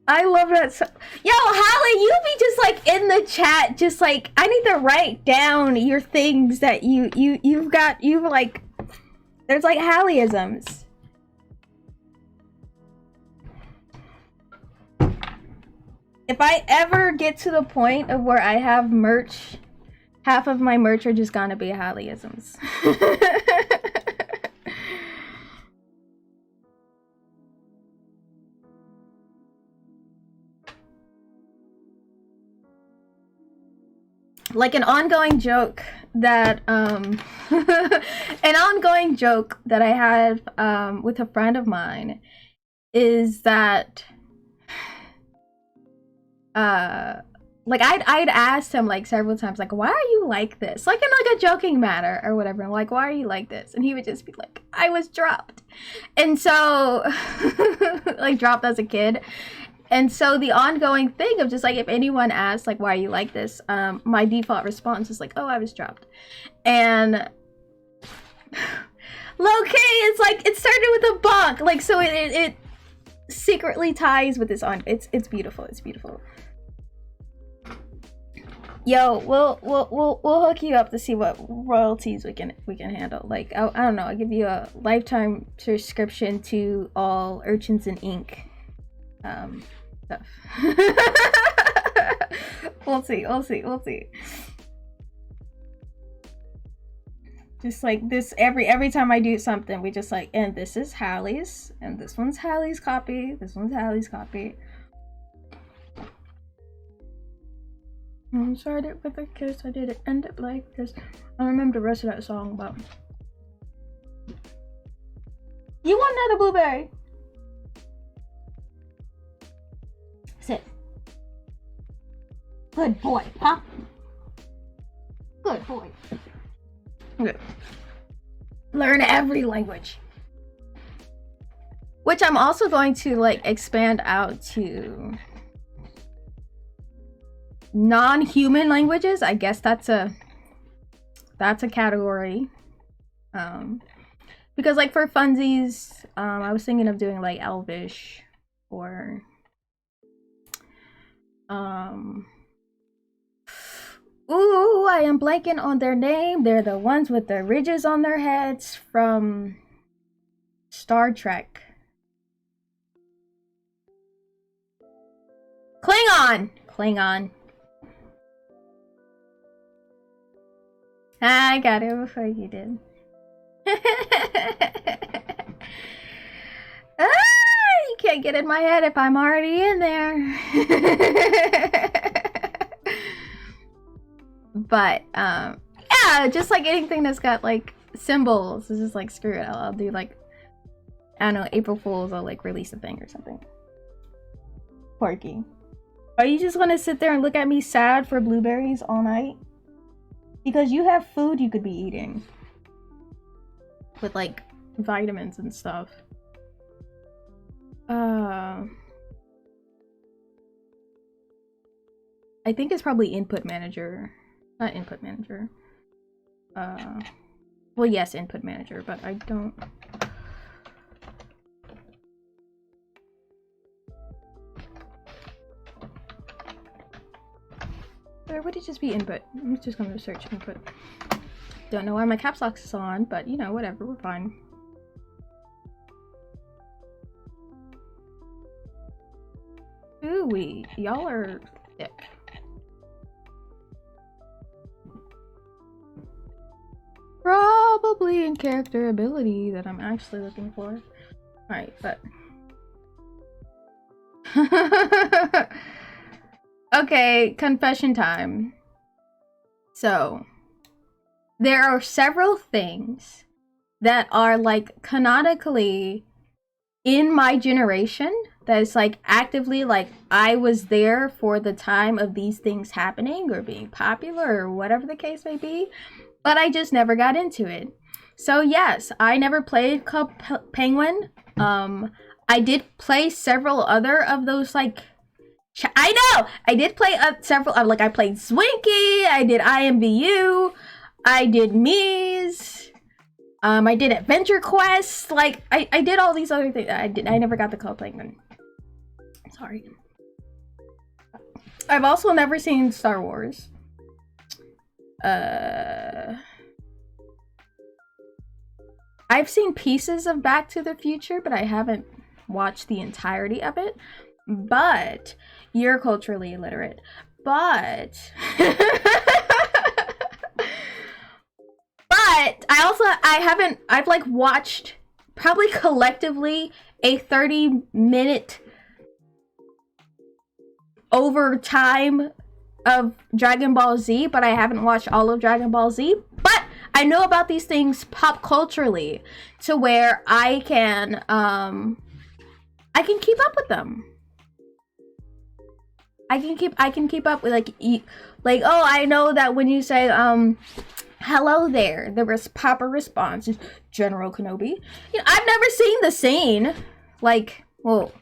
I love that so. Yo, Holly, you be just like in the chat, just like, I need to write down your things that you've like, there's like Halliisms. If I ever get to the point of where I have merch, half of my merch are just gonna be Halliisms. Like an ongoing joke that an ongoing joke that I have with a friend of mine is that like I'd asked him like several times, like, why are you like this? Like in like a joking manner or whatever. I'm like, why are you like this? And he would just be like, I was dropped. And so like dropped as a kid. And so the ongoing thing of just like, if anyone asks like, why are you like this? My default response is like, oh, I was dropped. And low-key, it's like, it started with a bonk. Like, so it secretly ties with this on. It's beautiful. It's beautiful. Yo, we'll hook you up to see what royalties we can handle. Like, I don't know, I'll give you a lifetime subscription to all Urchins Ink stuff. We'll see. Just like this, every time I do something, we just like, and this is Hallie's, and this one's Hallie's copy, this one's Hallie's copy. Started with a kiss, I did it end up like this. I don't remember the rest of that song, but you want another blueberry? Sit. Good boy, huh? Good boy. Good. Learn every language. Which I'm also going to like expand out to non-human languages. I guess that's a category. Because like for funsies, I was thinking of doing like Elvish or ooh, I am blanking on their name. They're the ones with the ridges on their heads from Star Trek. Klingon! Klingon. I got it before you did. You can't get in my head if I'm already in there. But, yeah, just like anything that's got like symbols, it's just like, screw it. I'll do like, I don't know, April Fools, I'll like release a thing or something. Porky. Or you just want to sit there and look at me sad for blueberries all night? Because you have food you could be eating. With like vitamins and stuff. I think it's probably input manager. Not input manager. Well, yes, input manager, but I don't... Or would it just be input? I'm just gonna search input. Don't know why my caps lock is on, but you know, whatever, we're fine. Ooh-wee, y'all are thick. Probably in character ability that I'm actually looking for. Alright, but... Okay, confession time. So, there are several things that are like canonically in my generation that is like actively like I was there for the time of these things happening or being popular or whatever the case may be, but I just never got into it. So yes, I never played Club Penguin. I did play several other of those like I know! I did play several, like I played Swinky, I did IMVU, I did Mies, I did Adventure Quest, like, I did all these other things. I never got the Club Penguin. Sorry. I've also never seen Star Wars. I've seen pieces of Back to the Future, but I haven't watched the entirety of it. But you're culturally illiterate. But I've like watched probably collectively a 30-minute over time of Dragon Ball Z, but I haven't watched all of Dragon Ball Z. But I know about these things pop culturally to where I can keep up with them. I can keep up with like oh, I know that when you say hello there, the proper response is General Kenobi. You know, I've never seen the scene. Like, well,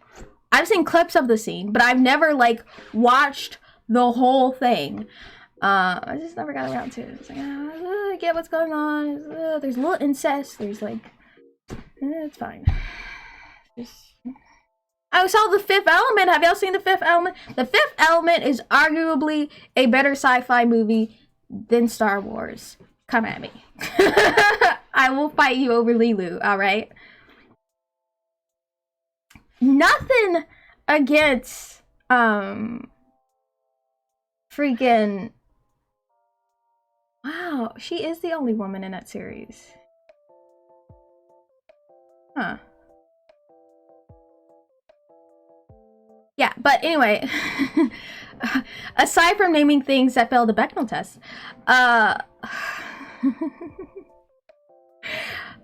I've seen clips of the scene, but I've never like watched the whole thing. I just never got around to it. It's like, I get what's going on. There's a little incest. There's like, it's fine. I saw The Fifth Element. Have y'all seen The Fifth Element? The Fifth Element is arguably a better sci-fi movie than Star Wars. Come at me. I will fight you over Lilu, alright? Nothing against, freaking... Wow, she is the only woman in that series. Huh. Yeah, but anyway, aside from naming things that failed the Bechdel test,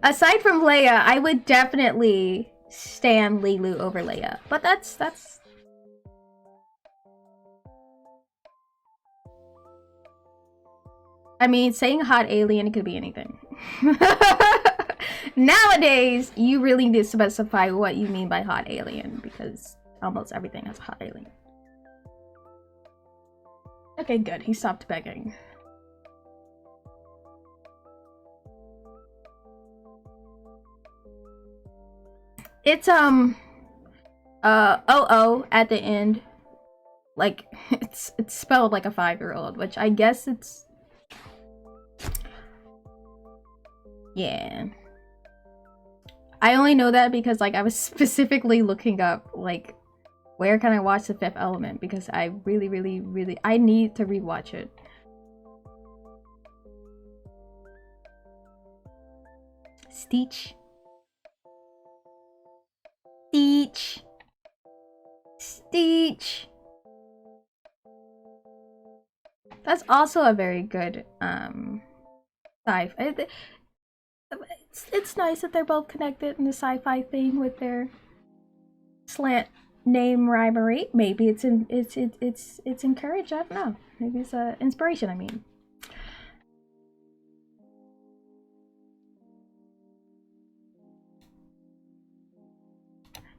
aside from Leia, I would definitely stan Lilu over Leia. But that's... I mean, saying hot alien could be anything. Nowadays, you really need to specify what you mean by hot alien, because almost everything has a hot alien. Okay, good. He stopped begging. It's, OO at the end. Like, it's spelled like a 5-year-old, which I guess it's... Yeah. I only know that because, like, I was specifically looking up, like, where can I watch The Fifth Element? Because I really, I need to rewatch it. Stitch. Stitch. Stitch. That's also a very good sci-fi. It's nice that they're both connected in the sci-fi thing with their slant name rivalry. Maybe it's encouraged. I don't know. Maybe it's inspiration. I mean.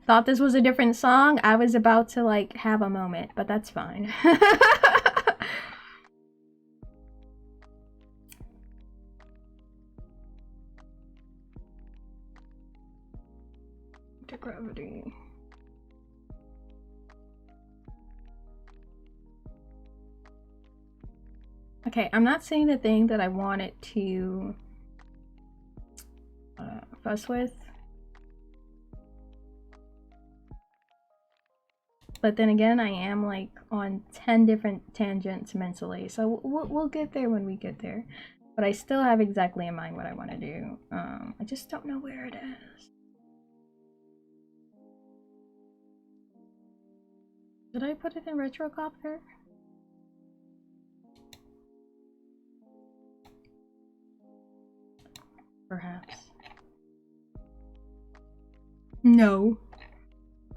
Thought this was a different song. I was about to like have a moment, but that's fine. Gravity. Okay, I'm not saying the thing that I wanted to fuss with. But then again, I am like on 10 different tangents mentally. So we'll get there when we get there. But I still have exactly in mind what I want to do. I just don't know where it is. Did I put it in Retrocopter? Perhaps. No.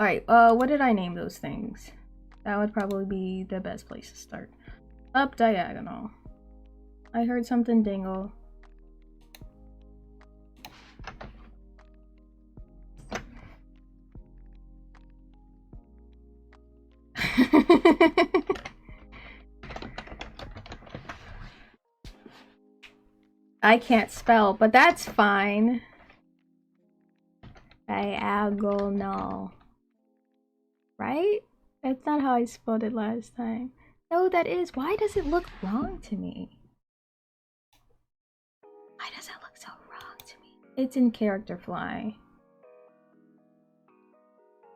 Alright, what did I name those things? That would probably be the best place to start. Up diagonal. I heard something dingle. I can't spell, but that's fine. Diagonal. Right? That's not how I spelled it last time. No, that is. Why does it look wrong to me? Why does it look so wrong to me? It's in character fly.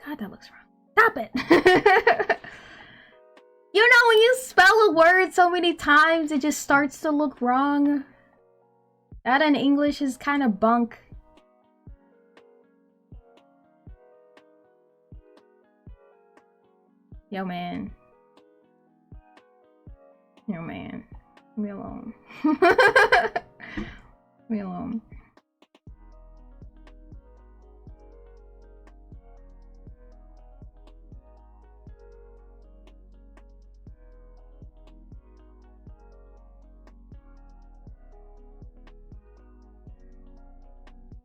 God, that looks wrong. Stop it! You know, when you spell a word so many times, it just starts to look wrong. That in English is kind of bunk. Yo, man. Yo, man. Leave me alone. Leave me alone.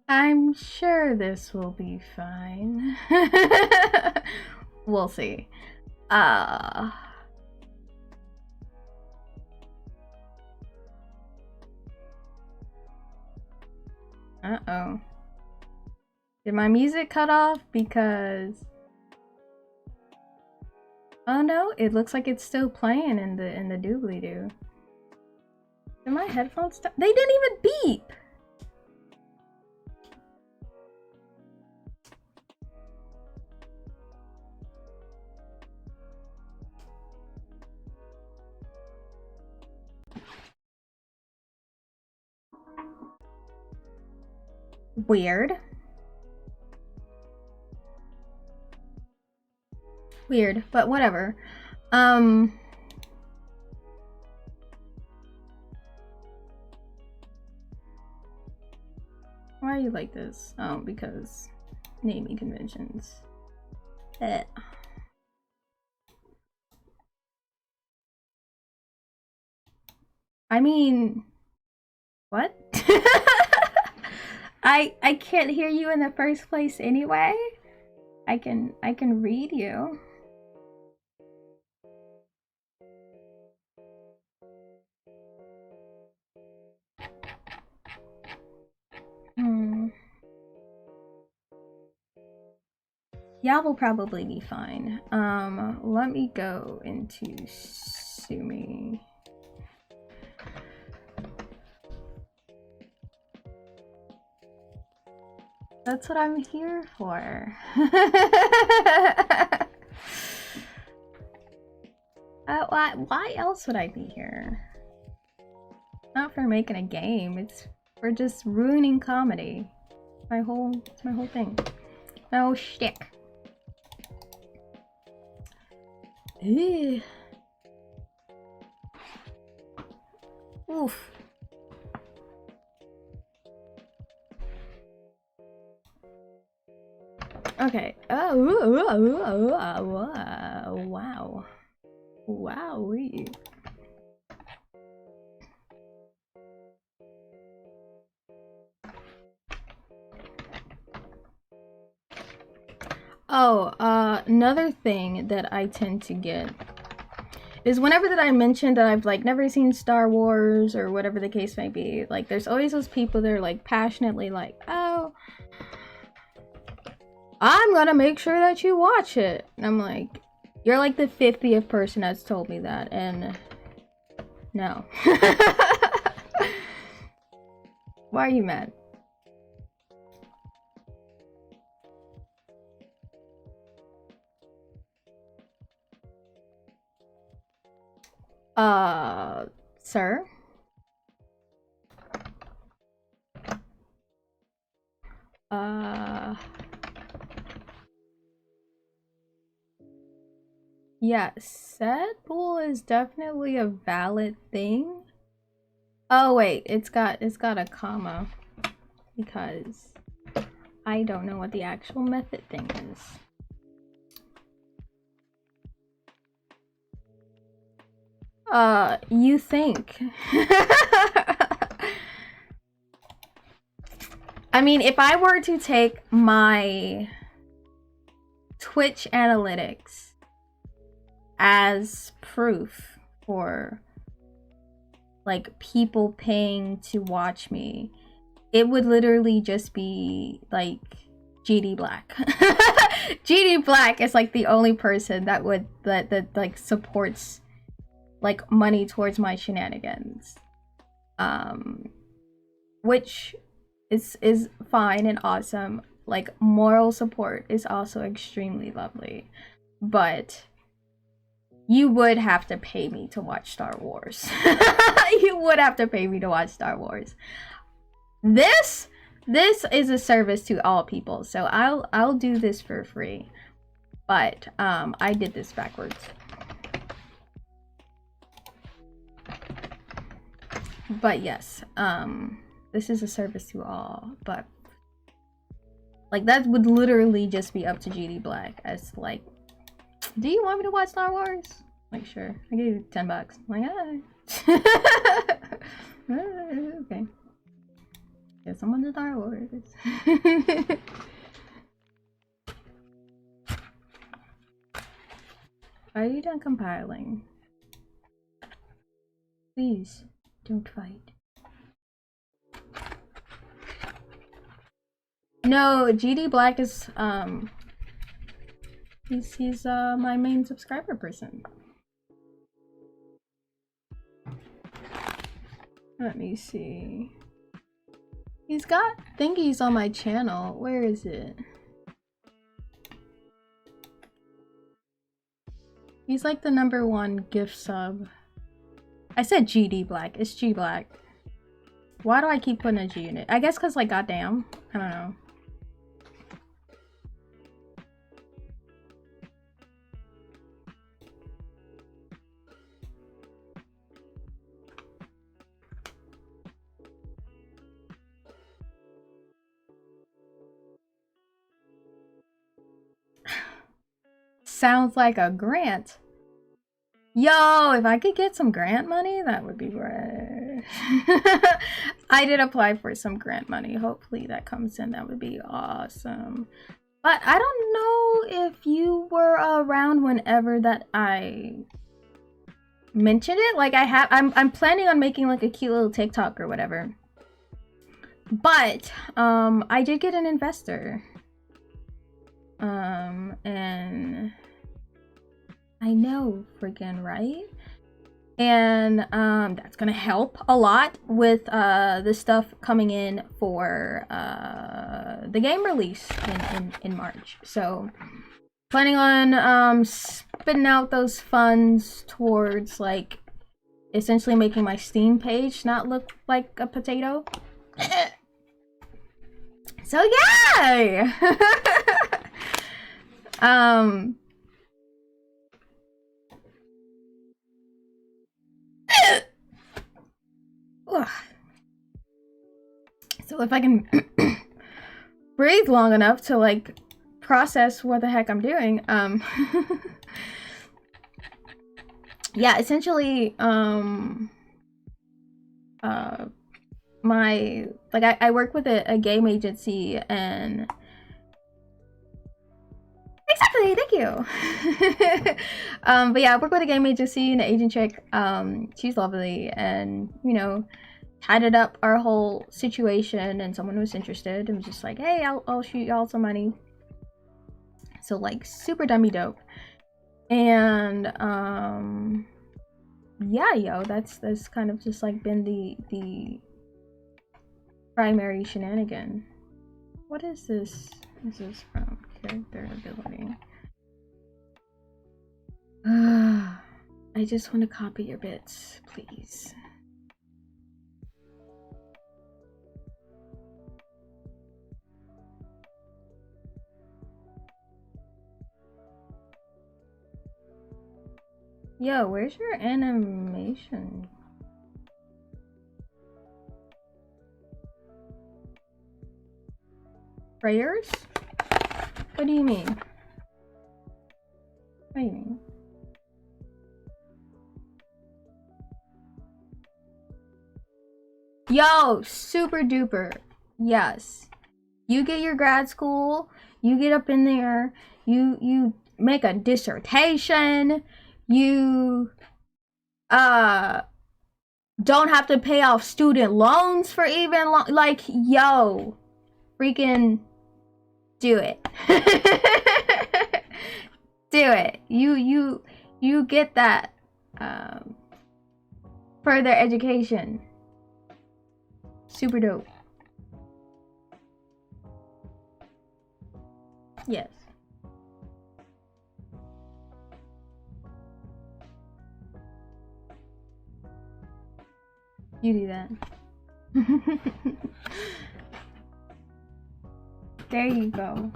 I'm sure this will be fine. We'll see. Uh-oh. Did my music cut off? Because... Oh no, it looks like it's still playing in the doobly-doo. Did my headphones stop? They didn't even beep! Weird. Weird, but whatever. Why are you like this? Oh, because naming conventions. I mean, what? I can't hear you in the first place anyway. I can read you. Yeah, will probably be fine. Let me go into Sumi. That's what I'm here for. Why else would I be here? Not for making a game. It's for just ruining comedy. It's my whole thing. My whole shtick. Ew. Oof. Okay. Wow. Wowee. Oh, another thing that I tend to get is whenever that I mention that I've like never seen Star Wars or whatever the case may be, like there's always those people that are like passionately like, oh, I'm gonna make sure that you watch it. And I'm like, you're like the 50th person that's told me that, and no. Why are you mad? Sir? Yeah, set pool is definitely a valid thing. Oh wait, it's got a comma because I don't know what the actual method thing is. You think. I mean, if I were to take my Twitch analytics as proof for like people paying to watch me, it would literally just be like GD Black. GD Black is like the only person that would that like supports like money towards my shenanigans, which is fine and awesome. Like moral support is also extremely lovely, but you would have to pay me to watch Star Wars. You would have to pay me to watch Star Wars. This is a service to all people, so I'll do this for free. But I did this backwards. But yes, this is a service to all, but like that would literally just be up to GD Black as like, do you want me to watch Star Wars? Like, sure, I give you $10. I'm like, okay. Guess I'm on the Star Wars. Are you done compiling? Please, don't fight. No, GD Black is, he's my main subscriber person. Let me see. He's got thingies on my channel. Where is it? He's like the #1 gift sub. I said GD Black. It's G Black. Why do I keep putting a G in it? I guess because like goddamn. I don't know. Sounds like a grant. Yo, if I could get some grant money, that would be great. I did apply for some grant money. Hopefully that comes in. That would be awesome. But I don't know if you were around whenever that I mentioned it. Like I'm planning on making like a cute little TikTok or whatever. But I did get an investor. And I know, freaking right? And that's gonna help a lot with the stuff coming in for the game release in March. So planning on spitting out those funds towards like essentially making my Steam page not look like a potato. So yay! So if I can breathe long enough to like process what the heck I'm doing, yeah, essentially, I work with a game agency, and exactly, thank you. But yeah, I work with a game agency and an agent chick. She's lovely, and you know, tidied up our whole situation, and someone was interested and was just like, hey, I'll shoot y'all some money. So like super dummy dope. And yeah, yo, that's kind of just like been the primary shenanigan. What is this? This is from character ability. I just want to copy your bits, please. Yo, where's your animation? Prayers? What do you mean? What do you mean? Yo, super duper. Yes. You get your grad school, you get up in there, you make a dissertation, you don't have to pay off student loans for even like, yo, freaking do it. Do it. You get that further education. Super dope. Yes. You do that. There you go.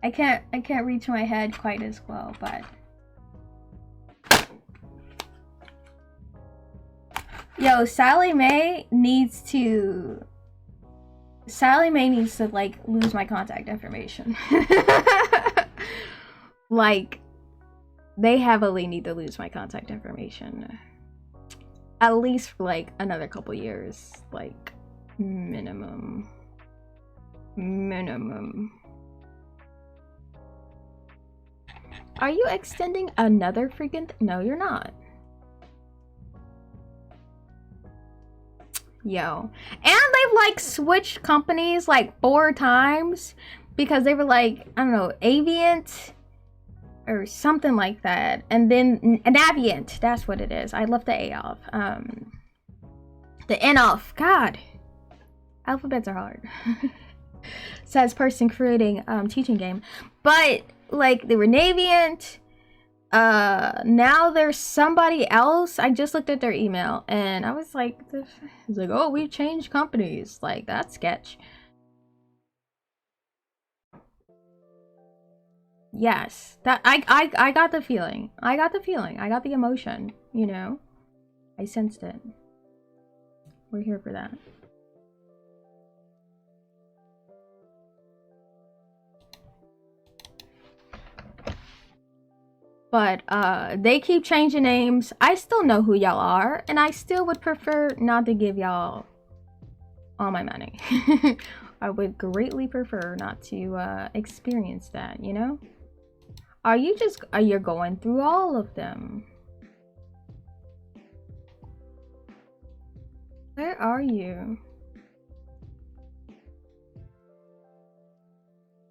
I can't reach my head quite as well, but yo, Sally Mae needs to like lose my contact information. Like, they heavily need to lose my contact information. At least for like another couple years, like minimum. Are you extending another freaking no, you're not. Yo. And they've like switched companies like 4 times because they were like, I don't know, Avient or something like that. And then Navient, that's what it is. I left the A off. The N off. God. Alphabets are hard. Says person creating teaching game. But like they were Navient. Now there's somebody else. I just looked at their email and I was like, it's like, oh, we changed companies. Like, that's sketch. Yes, that I got the feeling. I got the emotion, you know. I sensed it. We're here for that. But they keep changing names. I still know who y'all are, and I still would prefer not to give y'all all my money. I would greatly prefer not to experience that, you know? Are you going through all of them? Where are you?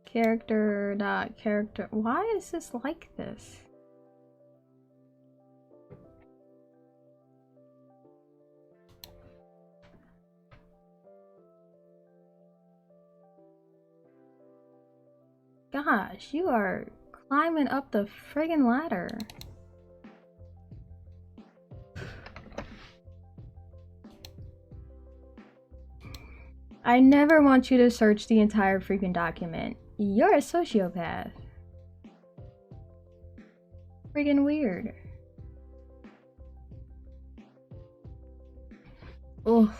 Character. Why is this like this? Gosh, you are climbing up the friggin' ladder? I never want you to search the entire freaking document. You're a sociopath. Friggin' weird. Ugh.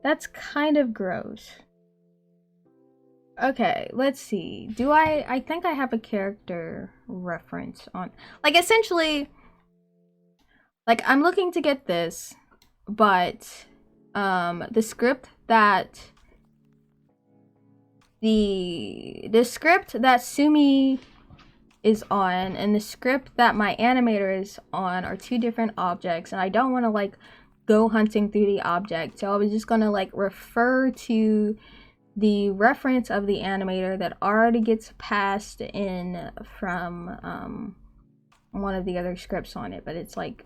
That's kind of gross. Okay, let's see. Do I think I have a character reference on, like, essentially, like, I'm looking to get this, but the script that Sumi is on and the script that my animator is on are two different objects, and I don't want to like go hunting through the object, so I was just gonna like refer to the reference of the animator that already gets passed in from one of the other scripts on it, but it's like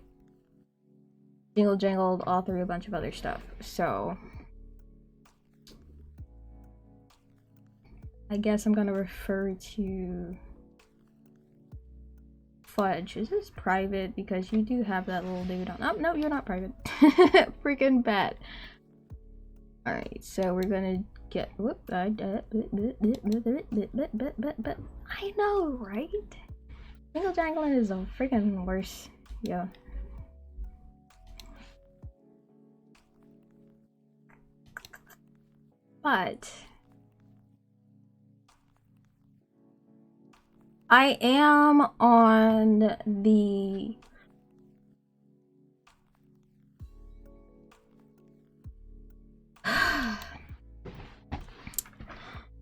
jingled all through a bunch of other stuff. So I guess I'm gonna refer to Fudge. Is this private? Because you do have that little dude on. Oh no, you're not private. Freaking bad. Alright, so we're gonna get whoop I know, right? Jingle jangling is a freaking worse. Yeah. But I am on the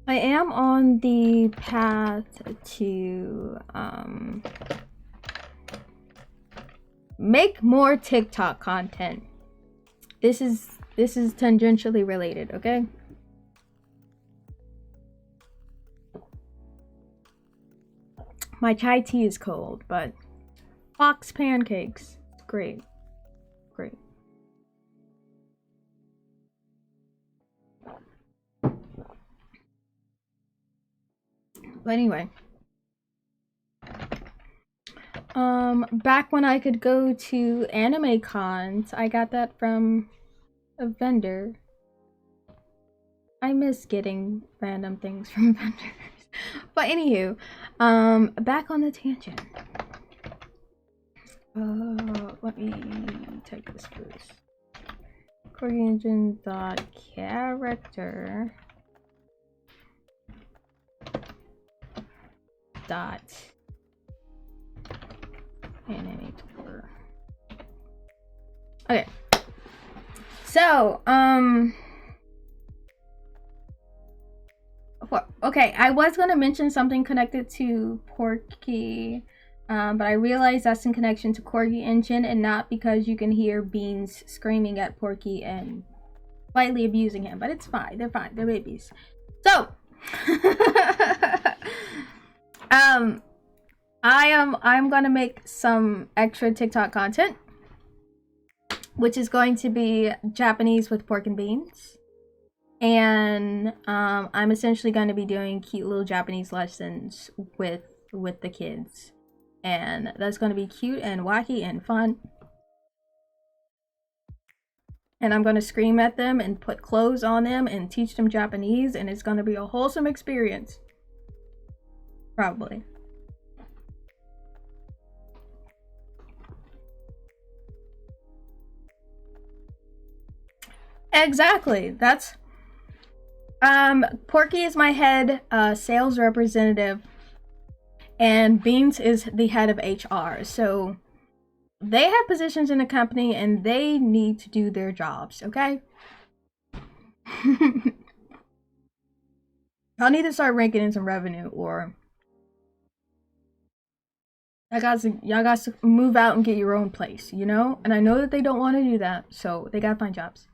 I am on the path to make more TikTok content. This is tangentially related, okay? My chai tea is cold, but Fox pancakes, it's great. Great. But anyway, back when I could go to anime cons, I got that from a vendor. I miss getting random things from vendors. But anywho, back on the tangent. Let me take this first. CorgiEngine.character animator. Okay. So, okay, I was gonna mention something connected to Porky, but I realized that's in connection to CorgiEngine and not because you can hear Beans screaming at Porky and slightly abusing him, but it's fine. They're fine. They're babies. So, I'm gonna make some extra TikTok content, which is going to be Japanese with pork and beans. And I'm essentially going to be doing cute little Japanese lessons with the kids, and that's going to be cute and wacky and fun. And I'm going to scream at them and put clothes on them and teach them Japanese, and it's going to be a wholesome experience. Probably. Exactly. That's Porky is my head sales representative, and Beans is the head of HR. So they have positions in the company and they need to do their jobs, okay? Y'all need to start ranking in some revenue, or y'all got to move out and get your own place, you know? And I know that they don't want to do that, so they gotta find jobs.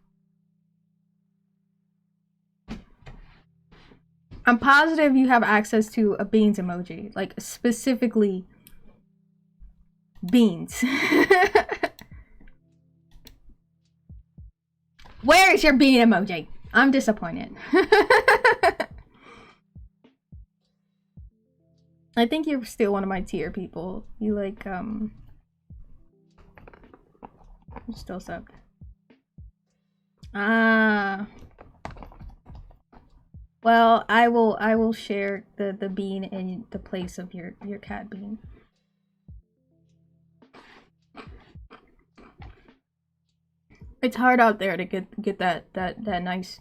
I'm positive you have access to a beans emoji, like specifically beans. Where is your bean emoji? I'm disappointed. I think you're still one of my tier people. You like, you're still subbed. Ah. Well, I will share the bean in the place of your cat bean. It's hard out there to get that nice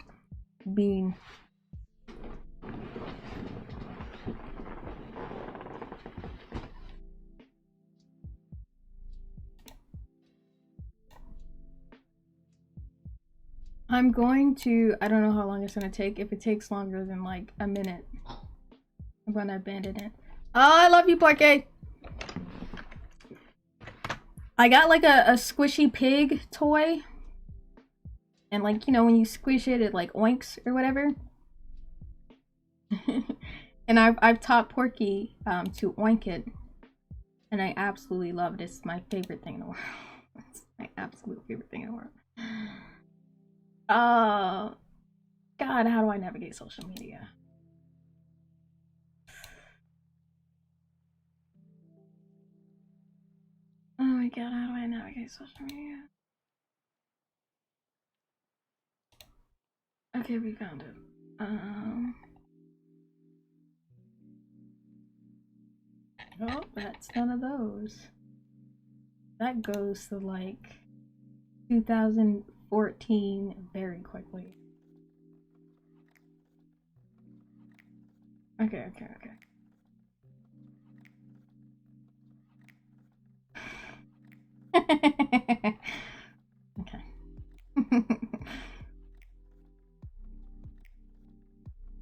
bean. I'm going to, I don't know how long it's gonna take. If it takes longer than like a minute, I'm gonna abandon it. Oh, I love you, Parquet. I got like a squishy pig toy. And like, you know, when you squish it, it like oinks or whatever. And I've taught Porky to oink it. And I absolutely love it. It's my favorite thing in the world. It's my absolute favorite thing in the world. God, how do I navigate social media? Oh my god, how do I navigate social media? Okay, we found it. Oh, that's none of those. That goes to like 2014 very quickly. Okay. Okay.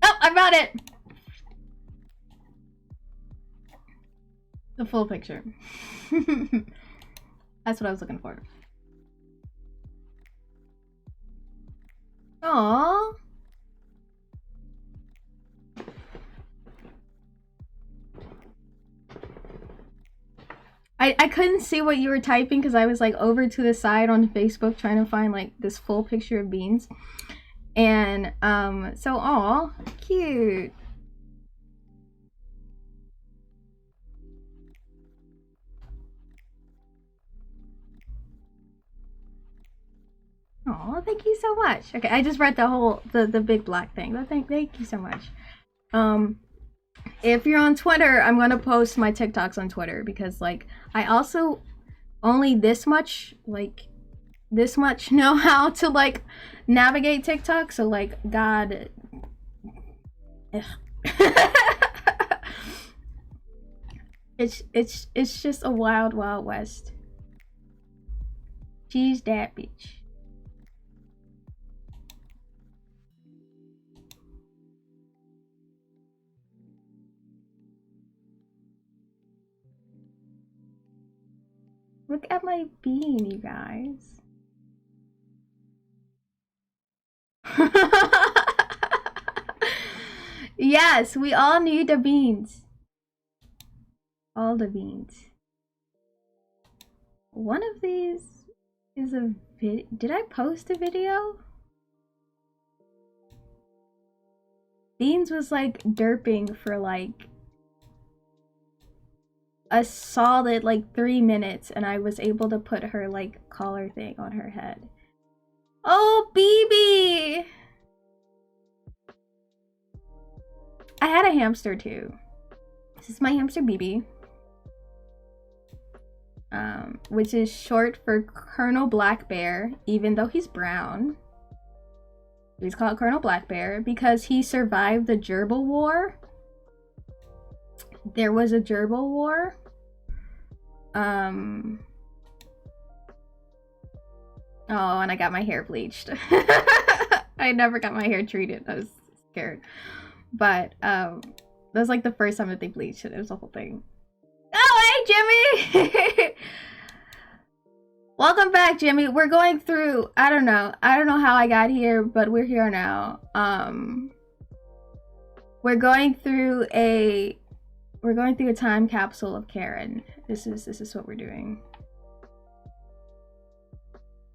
Oh, I found it! The full picture. That's what I was looking for. Aww. I couldn't see what you were typing because I was like over to the side on Facebook trying to find like this full picture of beans. And so aw, cute. Oh, thank you so much. Okay, I just read the whole the big black thing. But thank you so much. If you're on Twitter, I'm gonna post my TikToks on Twitter because like I also only this much know how to like navigate TikTok. So like God, it's just a wild west. She's that bitch. Look at my bean, you guys. Yes, we all need the beans. All the beans. One of these is a vid. Did I post a video? Beans was like derping for like a solid like 3 minutes and I was able to put her like collar thing on her head. Oh, BB! I had a hamster too. This is my hamster BB. Which is short for Colonel Black Bear, even though he's brown. He's called Colonel Black Bear because he survived the Gerbil War. There was a Gerbil War. Oh, and I got my hair bleached. I never got my hair treated. I was scared. But that was like the first time that they bleached it. It was a whole thing. Oh, hey, Jimmy! Welcome back, Jimmy. We're going through, I don't know how I got here, but we're here now. We're going through a time capsule of Karen. This is what we're doing.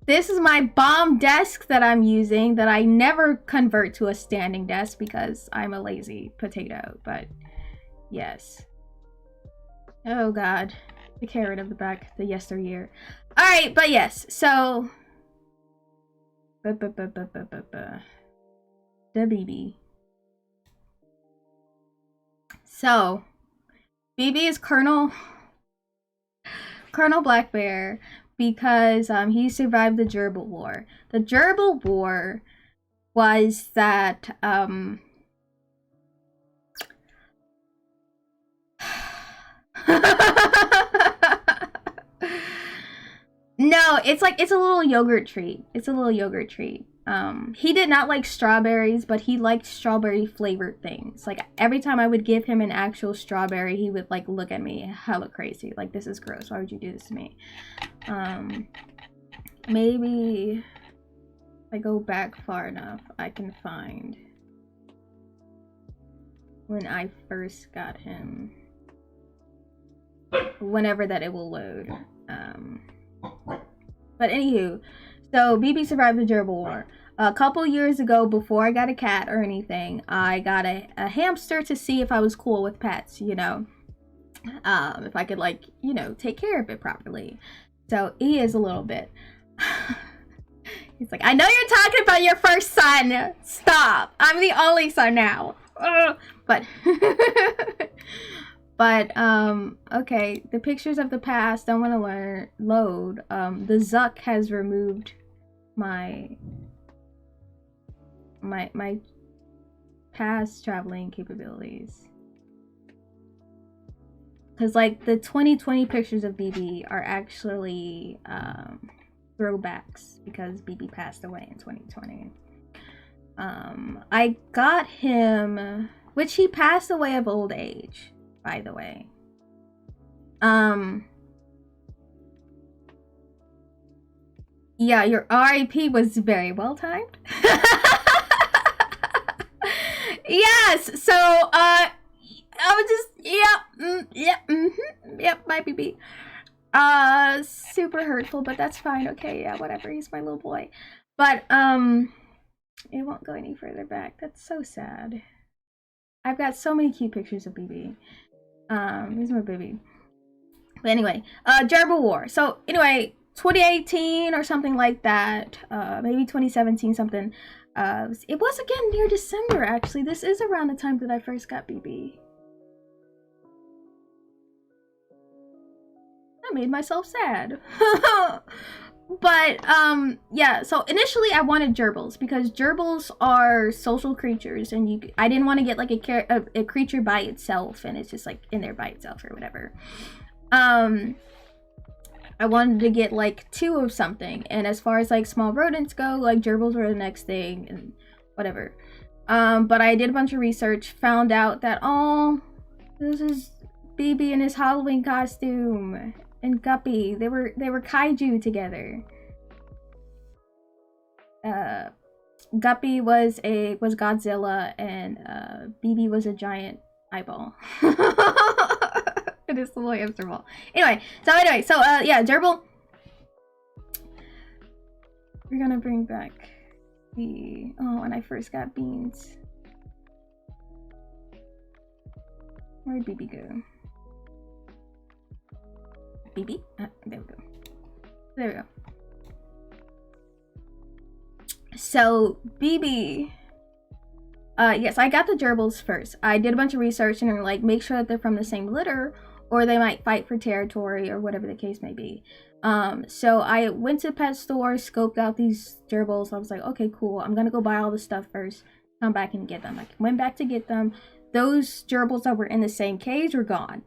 This is my bomb desk that I'm using that I never convert to a standing desk because I'm a lazy potato, but yes. Oh god. The carrot of the back, the yesteryear. Alright, but yes, so the BB. So BB is Colonel Black Bear because he survived the Gerbil War. The Gerbil War was that no, it's a little yogurt treat. It's a little yogurt treat. He did not like strawberries, but he liked strawberry flavored things. Like every time I would give him an actual strawberry, he would like look at me hella crazy. Like, this is gross. Why would you do this to me? Maybe if I go back far enough, I can find when I first got him. Whenever that it will load. But anywho, so BB survived the Gerbil War. A couple years ago, before I got a cat or anything, I got a hamster to see if I was cool with pets, you know. If I could, like, you know, take care of it properly. So he is a little bit. He's like, I know you're talking about your first son. Stop. I'm the only son now. But okay, the pictures of the past don't want to load. The Zuck has removed my past traveling capabilities. Because, like, the 2020 pictures of BB are actually throwbacks because BB passed away in 2020. I got him, which he passed away of old age, by the way. Yeah, your RIP was very well timed. Yes, so I was just yep, my BB. Super hurtful, but that's fine. Okay, yeah, whatever. He's my little boy. But it won't go any further back. That's so sad. I've got so many cute pictures of BB. Here's my baby. But anyway, Gerbil War. So anyway, 2018 or something like that. Maybe 2017 something. It was again near December, actually. This is around the time that I first got BB. I made myself sad. But yeah, so initially I wanted gerbils because gerbils are social creatures, and I didn't want to get like a creature by itself and it's just like in there by itself or whatever. I wanted to get like 2 of something, and as far as like small rodents go, like gerbils were the next thing and whatever. But I did a bunch of research, found out that this is BB in his Halloween costume and Guppy. They were kaiju together. Guppy was Godzilla, and BB was a giant eyeball. It is the little hamster ball. Anyway, so yeah, gerbil. We're gonna bring back when I first got beans. Where'd BB go? BB? There we go. There we go. So BB, yes, I got the gerbils first. I did a bunch of research and like make sure that they're from the same litter, or they might fight for territory or whatever the case may be. So I went to the pet store, scoped out these gerbils. I was like, okay, cool. I'm gonna go buy all the stuff first, come back and get them. I went back to get them. Those gerbils that were in the same cage were gone.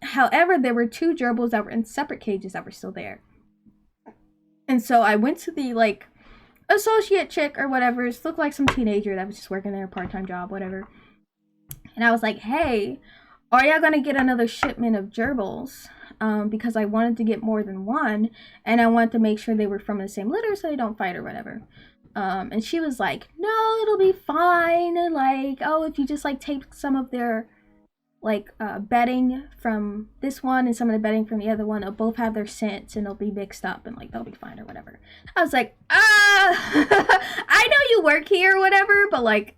However, there were 2 gerbils that were in separate cages that were still there. And so I went to the like associate chick or whatever. It looked like some teenager that was just working there, part-time job, whatever. And I was like, hey, are y'all gonna get another shipment of gerbils? Because I wanted to get more than one, and I wanted to make sure they were from the same litter so they don't fight or whatever. And she was like, no, it'll be fine. And like, oh, if you just like take some of their like bedding from this one and some of the bedding from the other one, they'll both have their scents and they'll be mixed up and like they'll be fine or whatever. I was like, I know you work here or whatever, but like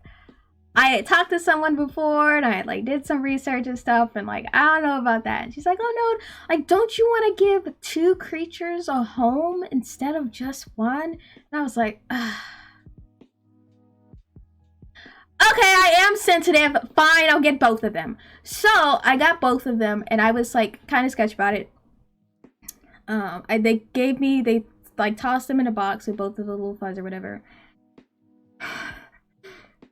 I had talked to someone before and I had like did some research and stuff and like I don't know about that. And she's like, oh no, like don't you want to give 2 creatures a home instead of just one? And I was like, ah. Okay, I am sensitive. Fine, I'll get both of them. So I got both of them and I was like kind of sketched about it. They like tossed them in a box with both of the little fuzz or whatever.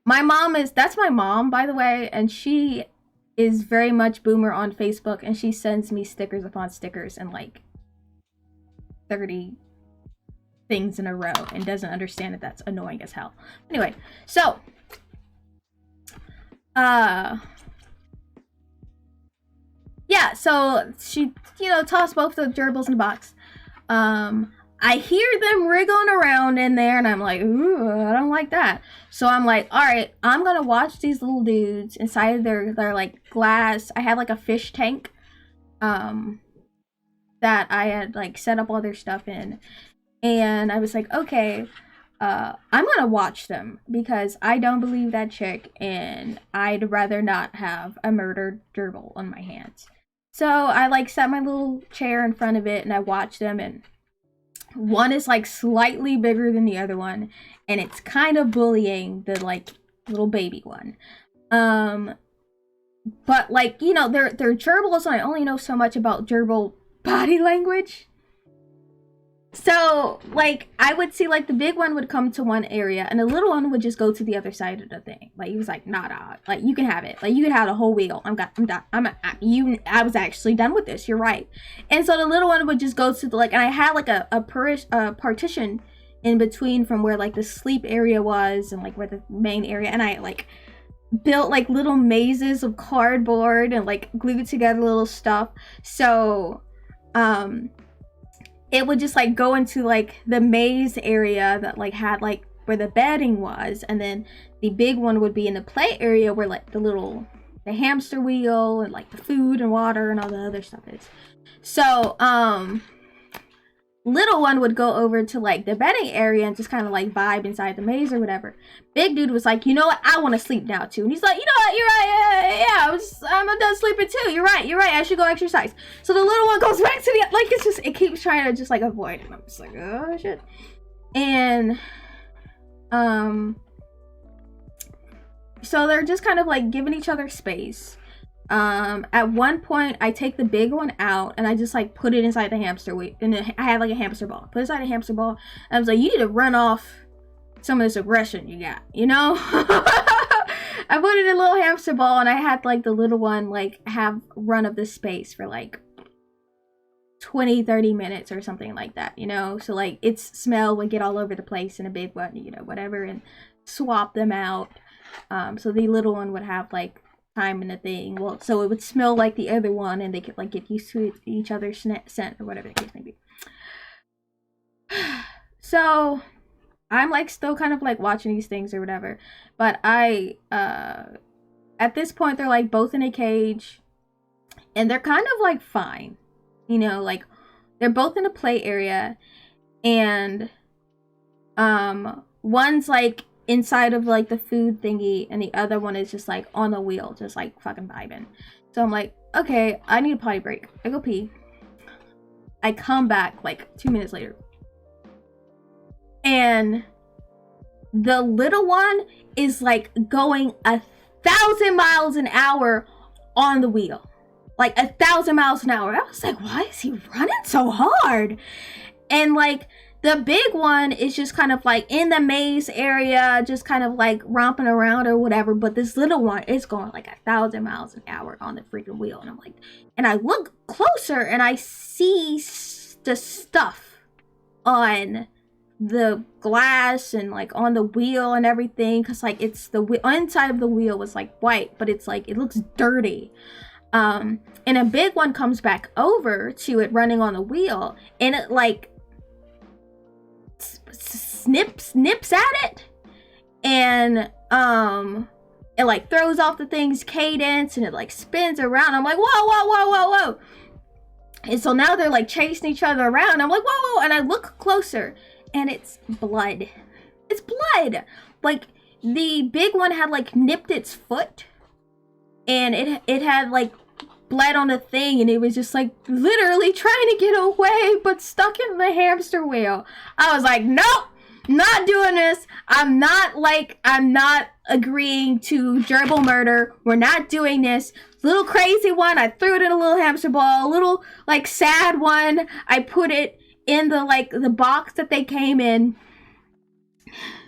That's my mom, by the way, and she is very much boomer on Facebook, and she sends me stickers upon stickers and like 30 things in a row and doesn't understand that that's annoying as hell. Anyway, so yeah, so she, tossed both the gerbils in the box. I hear them wriggling around in there, and I'm like, ooh, I don't like that. So I'm like, all right, I'm gonna watch these little dudes inside of their like glass. I had like a fish tank, that I had like set up all their stuff in, and I was like, okay, I'm gonna watch them because I don't believe that chick, and I'd rather not have a murdered gerbil on my hands. So I like set my little chair in front of it, and I watched them, and one is like slightly bigger than the other one, and it's kind of bullying the like little baby one. But like, they're gerbils, and I only know so much about gerbil body language. So like I would see like the big one would come to one area and the little one would just go to the other side of the thing. Like he was like, nah, like you can have it. Like you can have the whole wheel. I'm done. I was actually done with this. You're right. And so the little one would just go to the and I had like a partition in between from where like the sleep area was and like where the main area, and I like built like little mazes of cardboard and like glued together little stuff. So it would just like go into like the maze area that like had like where the bedding was, and then the big one would be in the play area where like the hamster wheel and like the food and water and all the other stuff is. So little one would go over to like the bedding area and just kind of like vibe inside the maze or whatever. Big dude was like, you know what, I want to sleep now too. And he's like, you know what, you're right, yeah, I'm done sleeping too. You're right, I should go exercise. So the little one goes back to the like, it keeps trying to just like avoid him. I'm just like, oh shit. And so they're just kind of like giving each other space. At one point I take the big one out and I just like put it inside the hamster wheel, and I had like a hamster ball, put it inside a hamster ball, and I was like, you need to run off some of this aggression you got, I put it in a little hamster ball, and I had like the little one like have run of the space for like 20-30 minutes or something like that, so like its smell would get all over the place, and a big one, whatever, and swap them out. So the little one would have like time in the thing, so it would smell like the other one, and they could like get used to each other's scent or whatever the case may be. So I'm like still kind of like watching these things or whatever, but I at this point they're like both in a cage, and they're kind of like fine, like they're both in a play area, and one's like inside of like the food thingy, and the other one is just like on the wheel, just like fucking vibing. So I'm like, okay, I need a potty break. I go pee. I come back like 2 minutes later, and the little one is like going 1,000 miles an hour on the wheel, like 1,000 miles an hour. I was like, why is he running so hard? And like the big one is just kind of like in the maze area, just kind of like romping around or whatever. But this little one is going like 1,000 miles an hour on the freaking wheel. And I'm like, and I look closer and I see the stuff on the glass and like on the wheel and everything. Cause like it's the inside of the wheel was like white, but it's like, it looks dirty. And a big one comes back over to it running on the wheel, and it like nips at it, and it like throws off the thing's cadence, and it like spins around. I'm like, whoa. And so now they're like chasing each other around. I'm like, whoa, and I look closer, and it's blood. Like the big one had like nipped its foot, and it had like bled on the thing, and it was just like literally trying to get away but stuck in the hamster wheel. I was like, nope, not doing this. I'm not agreeing to gerbil murder. We're not doing this. Little crazy one, I threw it in a little hamster ball. A little like sad one, I put it in the box that they came in.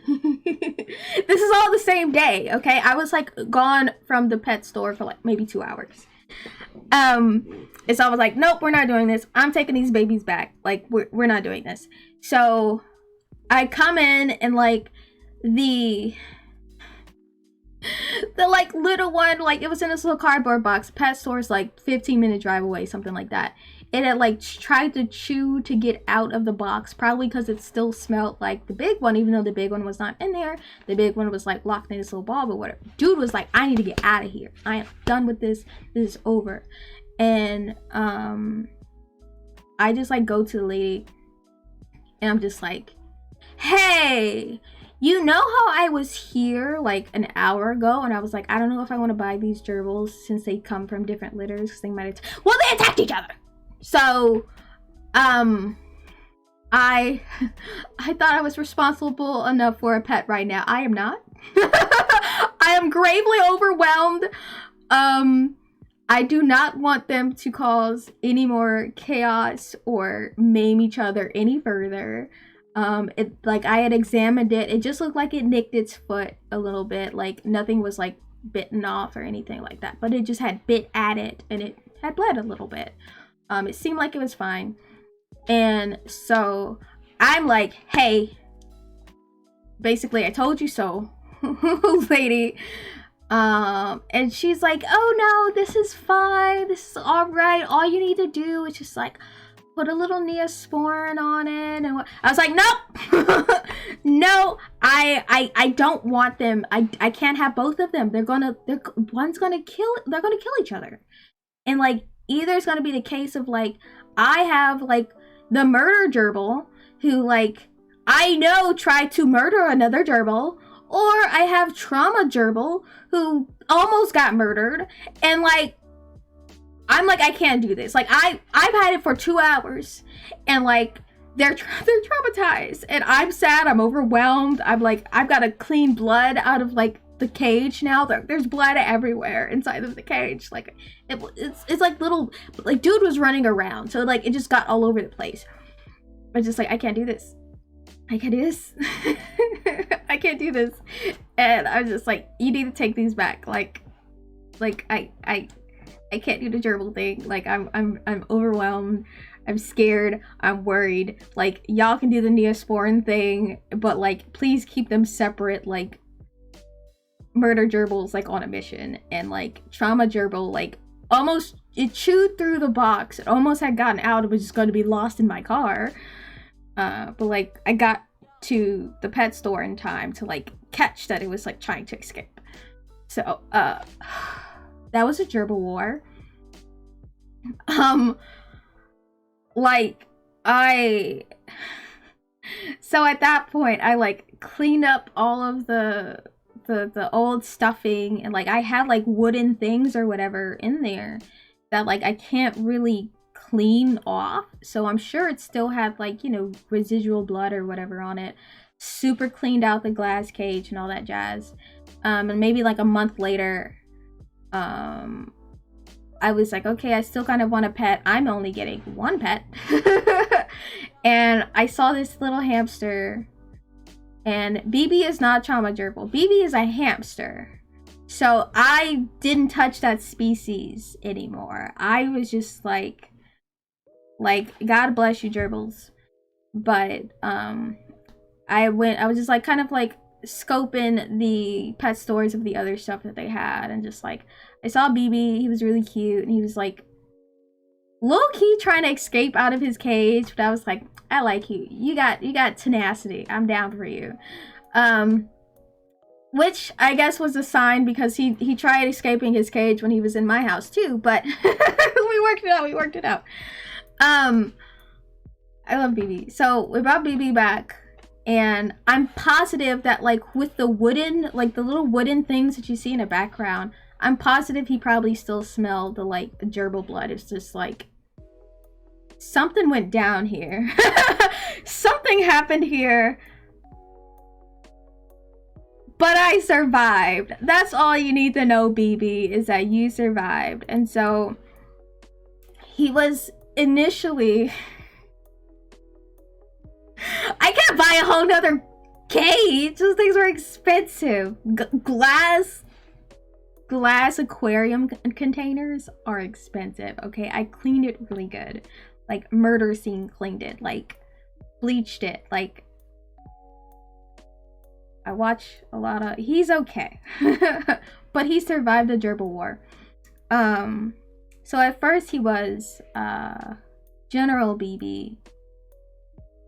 This is all the same day, okay? I was like gone from the pet store for like maybe 2 hours. And so I was like, nope, we're not doing this. I'm taking these babies back. Like, we're not doing this. So I come in, and like the like little one, like it was in this little cardboard box. Pet store's like 15-minute drive away, something like that. It had like tried to chew to get out of the box, probably because it still smelled like the big one, even though the big one was not in there. The big one was like locked in this little ball, but whatever. Dude was like, I need to get out of here. I am done with this. This is over. And I just like go to the lady, and I'm just like, hey, you know how I was here like an hour ago, and I was like, I don't know if I want to buy these gerbils since they come from different litters, because they might well, they attacked each other. So I thought I was responsible enough for a pet right now. I am not. I am gravely overwhelmed. I do not want them to cause any more chaos or maim each other any further. It, like, I had examined it. It just looked like it nicked its foot a little bit. Like, nothing was like bitten off or anything like that, but it just had bit at it, and it had bled a little bit. It seemed like it was fine. And so I'm like, hey, basically, I told you so, lady. And she's like, oh no, this is fine. This is all right. All you need to do is just like put a little Neosporin on it. And I was like, nope. No, I don't want them. I can't have both of them. They're gonna kill each other. And like, either it's gonna be the case of like, I have like the murder gerbil who like I know tried to murder another gerbil, or I have trauma gerbil who almost got murdered, and like I'm like, I can't do this. Like I've had it for 2 hours, and like they're traumatized, and I'm sad. I'm overwhelmed. I'm like, I've got to clean blood out of like the cage now. There's blood everywhere inside of the cage. Like it's like little, like dude was running around, so like it just got all over the place. I'm just like, I can't do this. I can't do this. I can't do this. And I was just like, you need to take these back. Like I can't do the gerbil thing. Like I'm overwhelmed. I'm scared. I'm worried. Like, y'all can do the Neosporin thing, but like, please keep them separate. Like, murder gerbil's like on a mission, and like trauma gerbil, like almost, it chewed through the box. It almost had gotten out. It was just going to be lost in my car. But like, I got to the pet store in time to like catch that it was like trying to escape. So that was a gerbil war. Like so at that point I like cleaned up all of the old stuffing, and like I had like wooden things or whatever in there that like I can't really clean off, so I'm sure it still had like, you know, residual blood or whatever on it. Super cleaned out the glass cage and all that jazz. And maybe like a month later, I was like, okay, I still kind of want a pet. I'm only getting one pet. And I saw this little hamster, and BB is not trauma gerbil. BB is a hamster. So I didn't touch that species anymore. I was just like, God bless you, gerbils. But I was just like kind of like scoping the pet stores of the other stuff that they had, and just like, I saw BB, he was really cute, and he was like low-key trying to escape out of his cage, but I was like, I like you. You got tenacity. I'm down for you. Which I guess was a sign, because he tried escaping his cage when he was in my house too, but we worked it out. I love BB. So we brought BB back, And I'm positive that, like, with the wooden, like, the little wooden things that you see in the background, I'm positive he probably still smelled the, like, the gerbil blood. It's just, like, something went down here. Something happened here. But I survived. That's all you need to know, BB, is that you survived. And so he was initially... I can't buy a whole nother cage. Those things were expensive. Glass aquarium containers are expensive. Okay, I cleaned it really good. Like, Murder Scene cleaned it. Like, bleached it. Like, I watch a lot of... He's okay. But he survived the gerbil war. So at first he was General BB.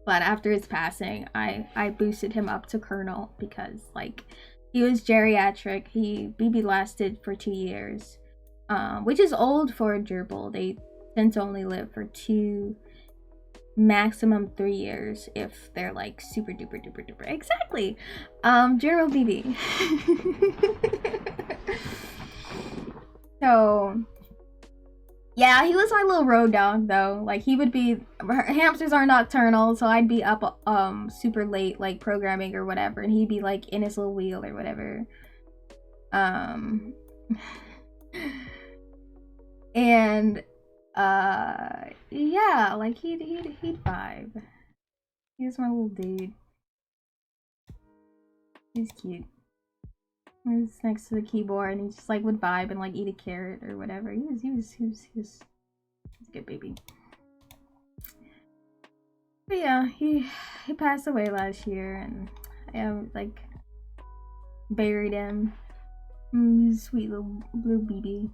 But after his passing, I boosted him up to Colonel because, like, he was geriatric. BB lasted for 2 years, which is old for a gerbil. They tend to only live for 2, maximum 3 years if they're, like, super duper duper duper. Exactly. General BB. So... yeah, he was my little road dog, though. Like, he would be... hamsters are nocturnal, so I'd be up super late, like, programming or whatever, and he'd be, like, in his little wheel or whatever. And... yeah, like, he'd vibe. He was my little dude. He's cute. He was next to the keyboard and he just, like, would vibe and, like, eat a carrot or whatever. He was a good baby. But yeah, he passed away last year and I, like, buried him. Sweet little BB.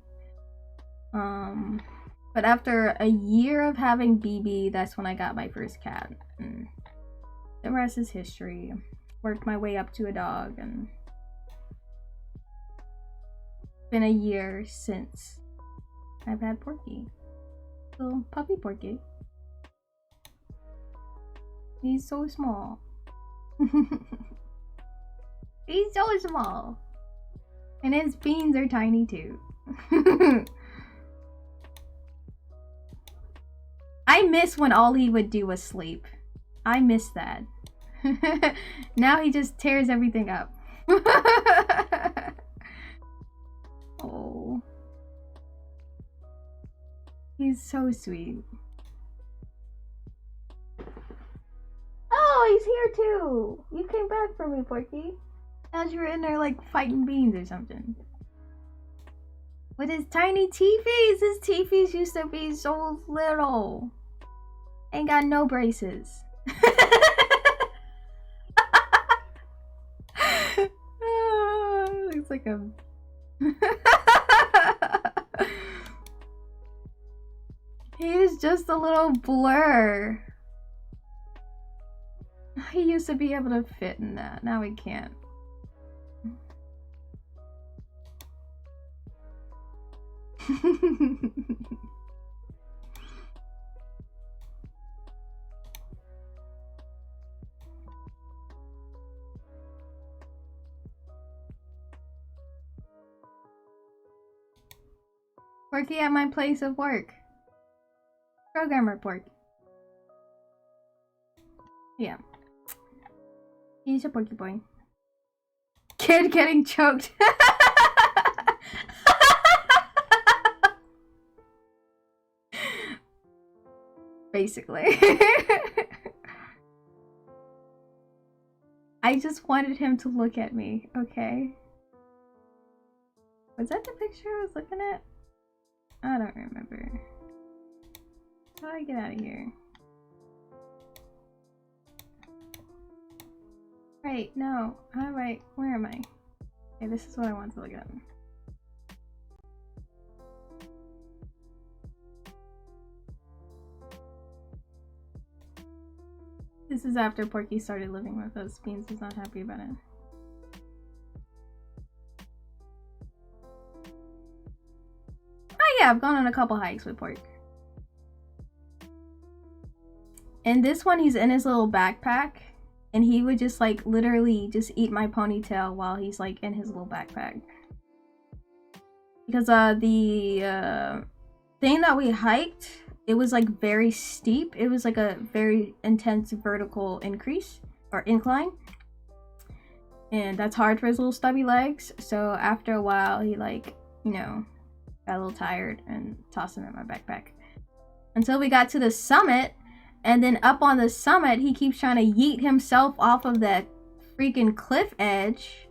But after a year of having BB, that's when I got my first cat. And the rest is history. Worked my way up to a dog and... been a year since I've had Porky. Little puppy Porky. He's so small. He's so small. And his beans are tiny too. I miss when all he would do was sleep. I miss that. Now he just tears everything up. Oh. He's so sweet. Oh, he's here too! You came back for me, Porky. As you were in there, like, fighting beans or something. With his tiny teepees! His teepees used to be so little. Ain't got no braces. Oh, looks like a... He was just a little blur. He used to be able to fit in that. Now he can't. Porky at my place of work. Programmer Porky. Yeah. He's a Porky boy. Kid getting choked. Basically. I just wanted him to look at me, okay? Was that the picture I was looking at? I don't remember. How do I get out of here? Right, no. Alright, where am I? Okay, this is what I want to look at. This is after Porky started living with us. Beans was not happy about it. Oh yeah, I've gone on a couple hikes with Pork. And this one, he's in his little backpack. and he would just like literally just eat my ponytail while he's like in his little backpack. Because the thing that we hiked, it was like very steep. It was like a very intense vertical increase or incline, and that's hard for his little stubby legs. So after a while, he like, you know, got a little tired and tossed him in my backpack until we got to the summit. And then up on the summit, he keeps trying to yeet himself off of that freaking cliff edge.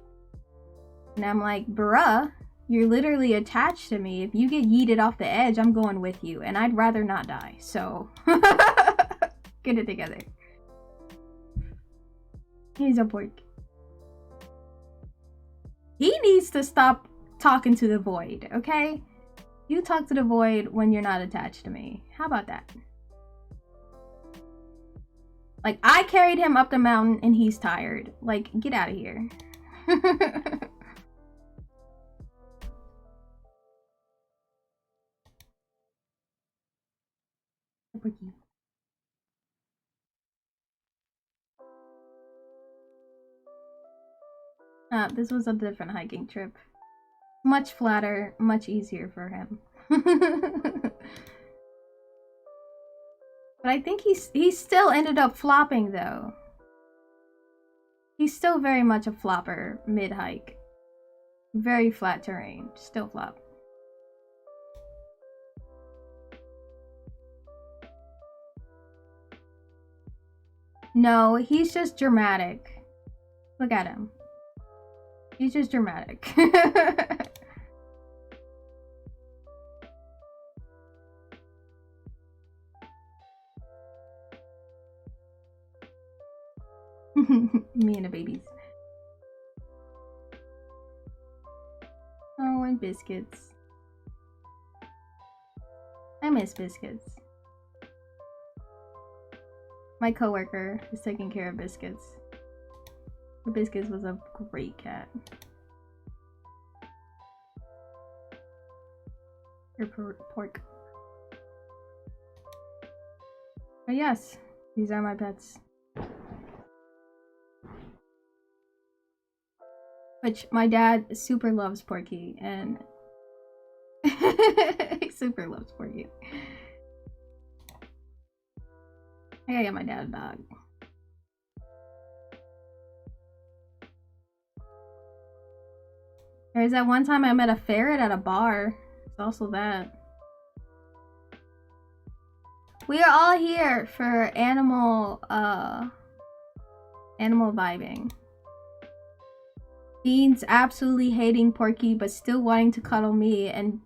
And I'm like, bruh, you're literally attached to me. If you get yeeted off the edge, I'm going with you. And I'd rather not die. So, get it together. He's a pork. He needs to stop talking to the void, okay? You talk to the void when you're not attached to me. How about that? Like, I carried him up the mountain and he's tired. Like, get out of here. This was a different hiking trip. Much flatter, much easier for him. But I think he still ended up flopping though. He's still very much a flopper mid-hike. Very flat terrain, still flop. No, he's just dramatic. Look at him. He's just dramatic. Me and the babies. Oh, and biscuits. I miss biscuits. My coworker is taking care of biscuits. Biscuits was a great cat. Or pork. But yes, these are my pets. Which my dad super loves Porky, and he super loves Porky. I gotta get my dad a dog. There's that one time I met a ferret at a bar. It's also that. We are all here for animal vibing. Beans absolutely hating Porky but still wanting to cuddle me, and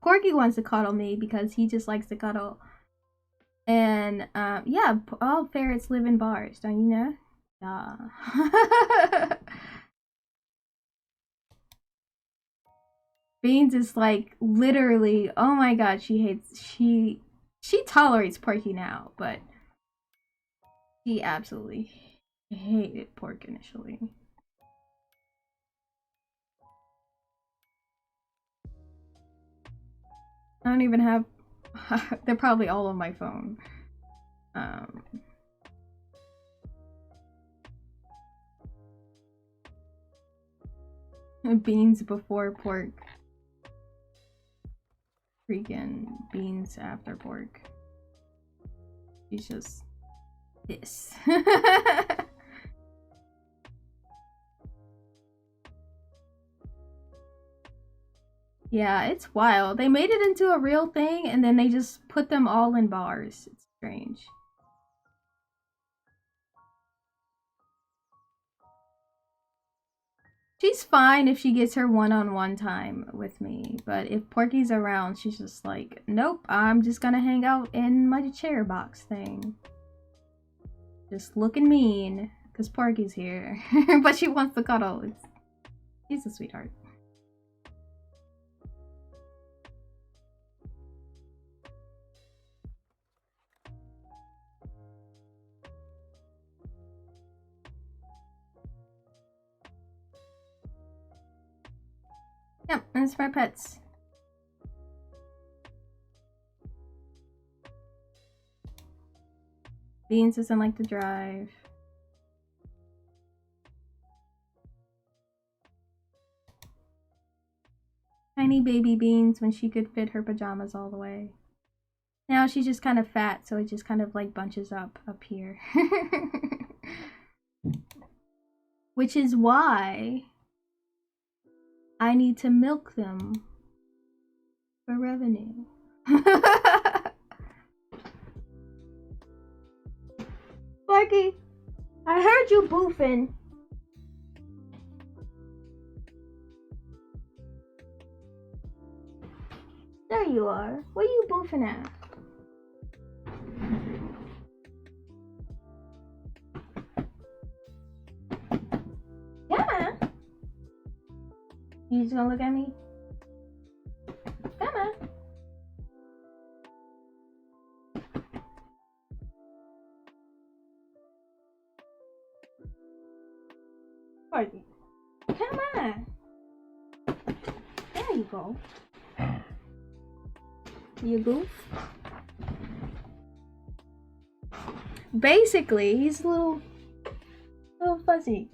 Porky wants to cuddle me because he just likes to cuddle. And yeah, all ferrets live in bars, don't you know? Beans is like literally, oh my god, she tolerates Porky now, but she absolutely hated Pork initially. I don't even have they're probably all on my phone. Beans before pork. Freaking beans after pork. She's just this. Yeah, it's wild. They made it into a real thing and then they just put them all in bars. It's strange. She's fine if she gets her one-on-one time with me, but if Porky's around, she's just like, nope, I'm just gonna hang out in my chair box thing. Just looking mean, because Porky's here. But she wants to cuddle. She's a sweetheart. Yep, that's for pets. Beans doesn't like to drive. Tiny baby beans when she could fit her pajamas all the way. Now she's just kind of fat, so it just kind of like bunches up here. Which is why I need to milk them for revenue. Sparky, I heard you boofing. There you are. What are you boofing at? Come on. You just gonna look at me? Come on. Sparky, come on. There you go. You goof. Basically, he's a little fuzzy.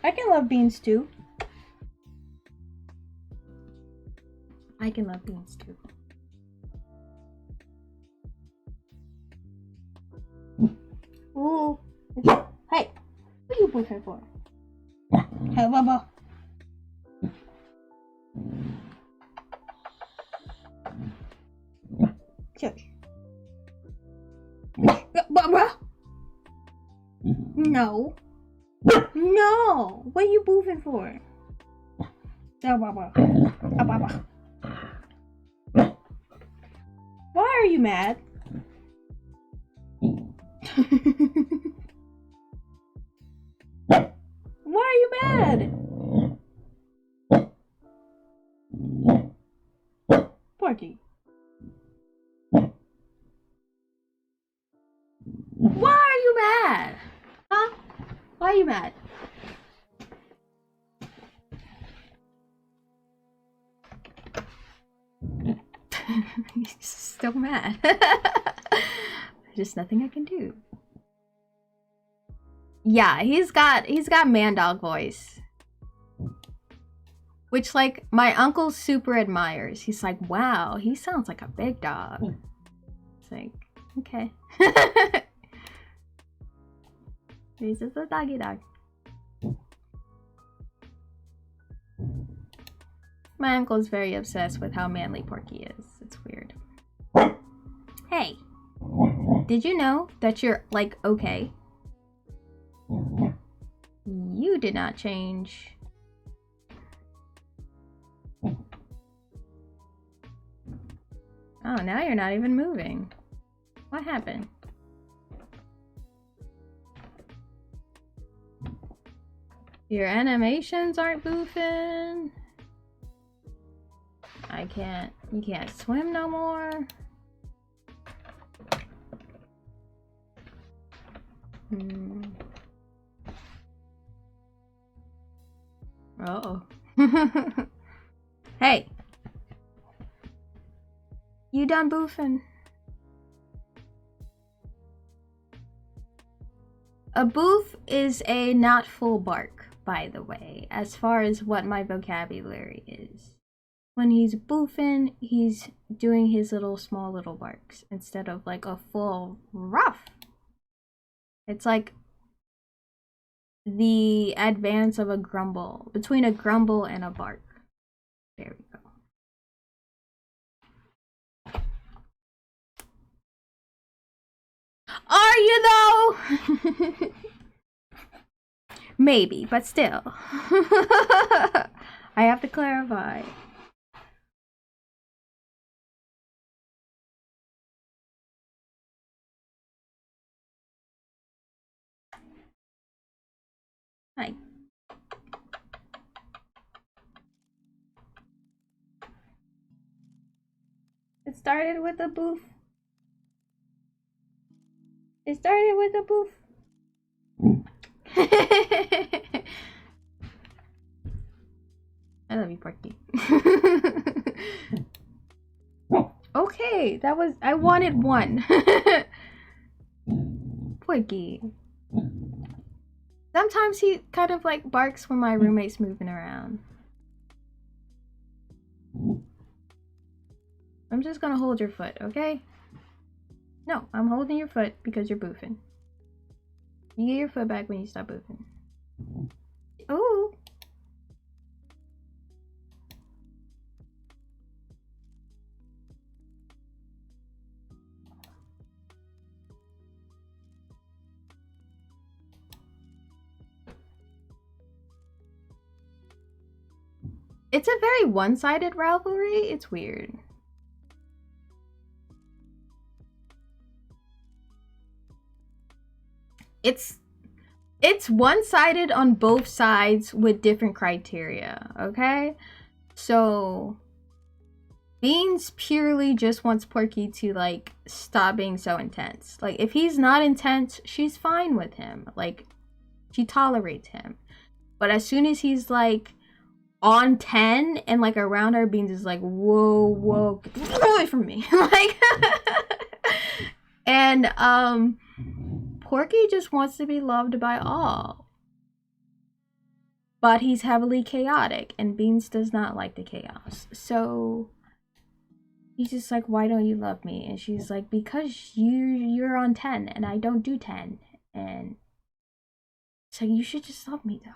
I can love beans too. I can love beans too. Ooh. Hey, what are you boofing for? Hey, Bubba. Shush. Bubba. No. No. What are you boofing for? Oh, Bubba. Oh, Bubba. Why are you mad? Why are you mad? Porky. Why are you mad? Huh? Why are you mad? He's still mad. Just nothing I can do. Yeah, he's got man dog voice. Which like my uncle super admires. He's like, wow, he sounds like a big dog. It's like, okay. He's just a doggy dog. My uncle's very obsessed with how manly Porky is. It's weird. Hey, did you know that you're like okay? You did not change. Oh, now you're not even moving. What happened? Your animations aren't boofing. You can't swim no more. Uh-oh. Hey. You done boofing? A boof is a not full bark, by the way, as far as what my vocabulary is. When he's boofing, he's doing his small little barks instead of like a full ruff. It's like the advance of a grumble, between a grumble and a bark. There we go. Are you though? Maybe, but still. I have to clarify. Hi. It started with a boof. It started with a boof. I love you, Porky. Okay, that was, I wanted one. Porky. Sometimes he kind of like barks when my roommate's moving around. I'm just gonna hold your foot, okay? No, I'm holding your foot because you're boofing. You get your foot back when you stop boofing. Ooh. It's a very one-sided rivalry. It's weird. It's one-sided on both sides with different criteria, okay? So Beans purely just wants Porky to like stop being so intense. Like if he's not intense, she's fine with him. Like she tolerates him. But as soon as he's like on 10 and like around her, Beans is like, whoa, get away from me. Like and Porky just wants to be loved by all. But he's heavily chaotic and Beans does not like the chaos. So he's just like, why don't you love me? And she's like, because you're on 10 and I don't do 10. And it's like, you should just love me though.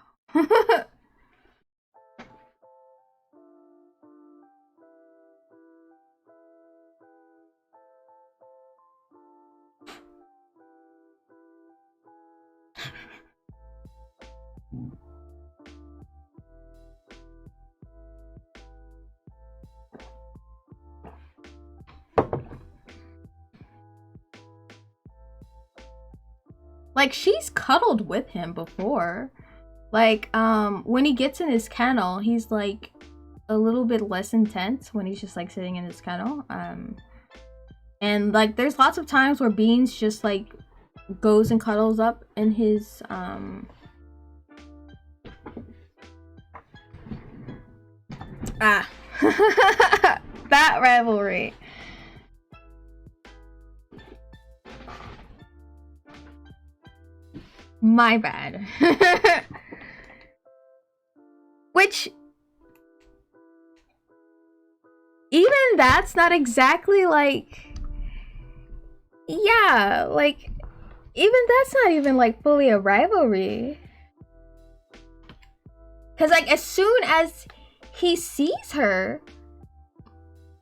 Like she's cuddled with him before. Like when he gets in his kennel, he's like a little bit less intense when he's just like sitting in his kennel. And like there's lots of times where Beans just like goes and cuddles up in his that rivalry. My bad. Which even that's not exactly like, yeah, like even that's not even like fully a rivalry. Cause like as soon as he sees her,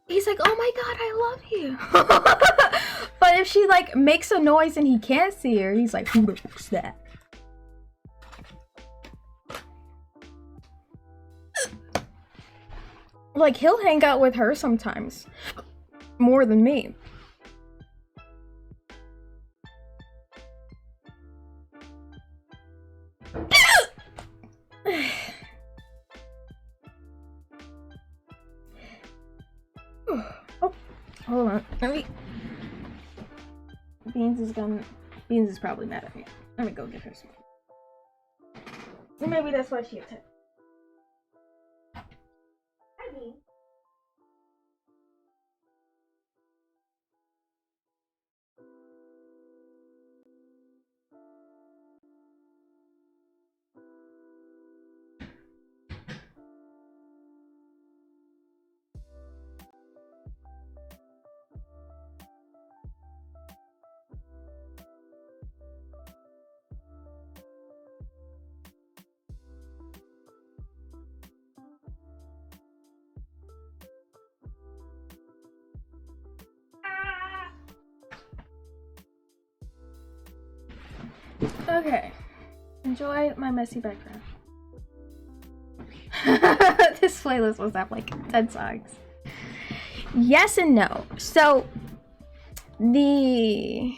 he's like, oh my god, I love you. But if she like makes a noise and he can't see her, he's like, who the fuck's that? Like he'll hang out with her sometimes more than me. Oh, hold on. Beans is probably mad at me. Let me go get her some. Maybe that's why she attacked. Hi, Beans. Okay, enjoy my messy background. This playlist was have like 10 songs. Yes and no. So it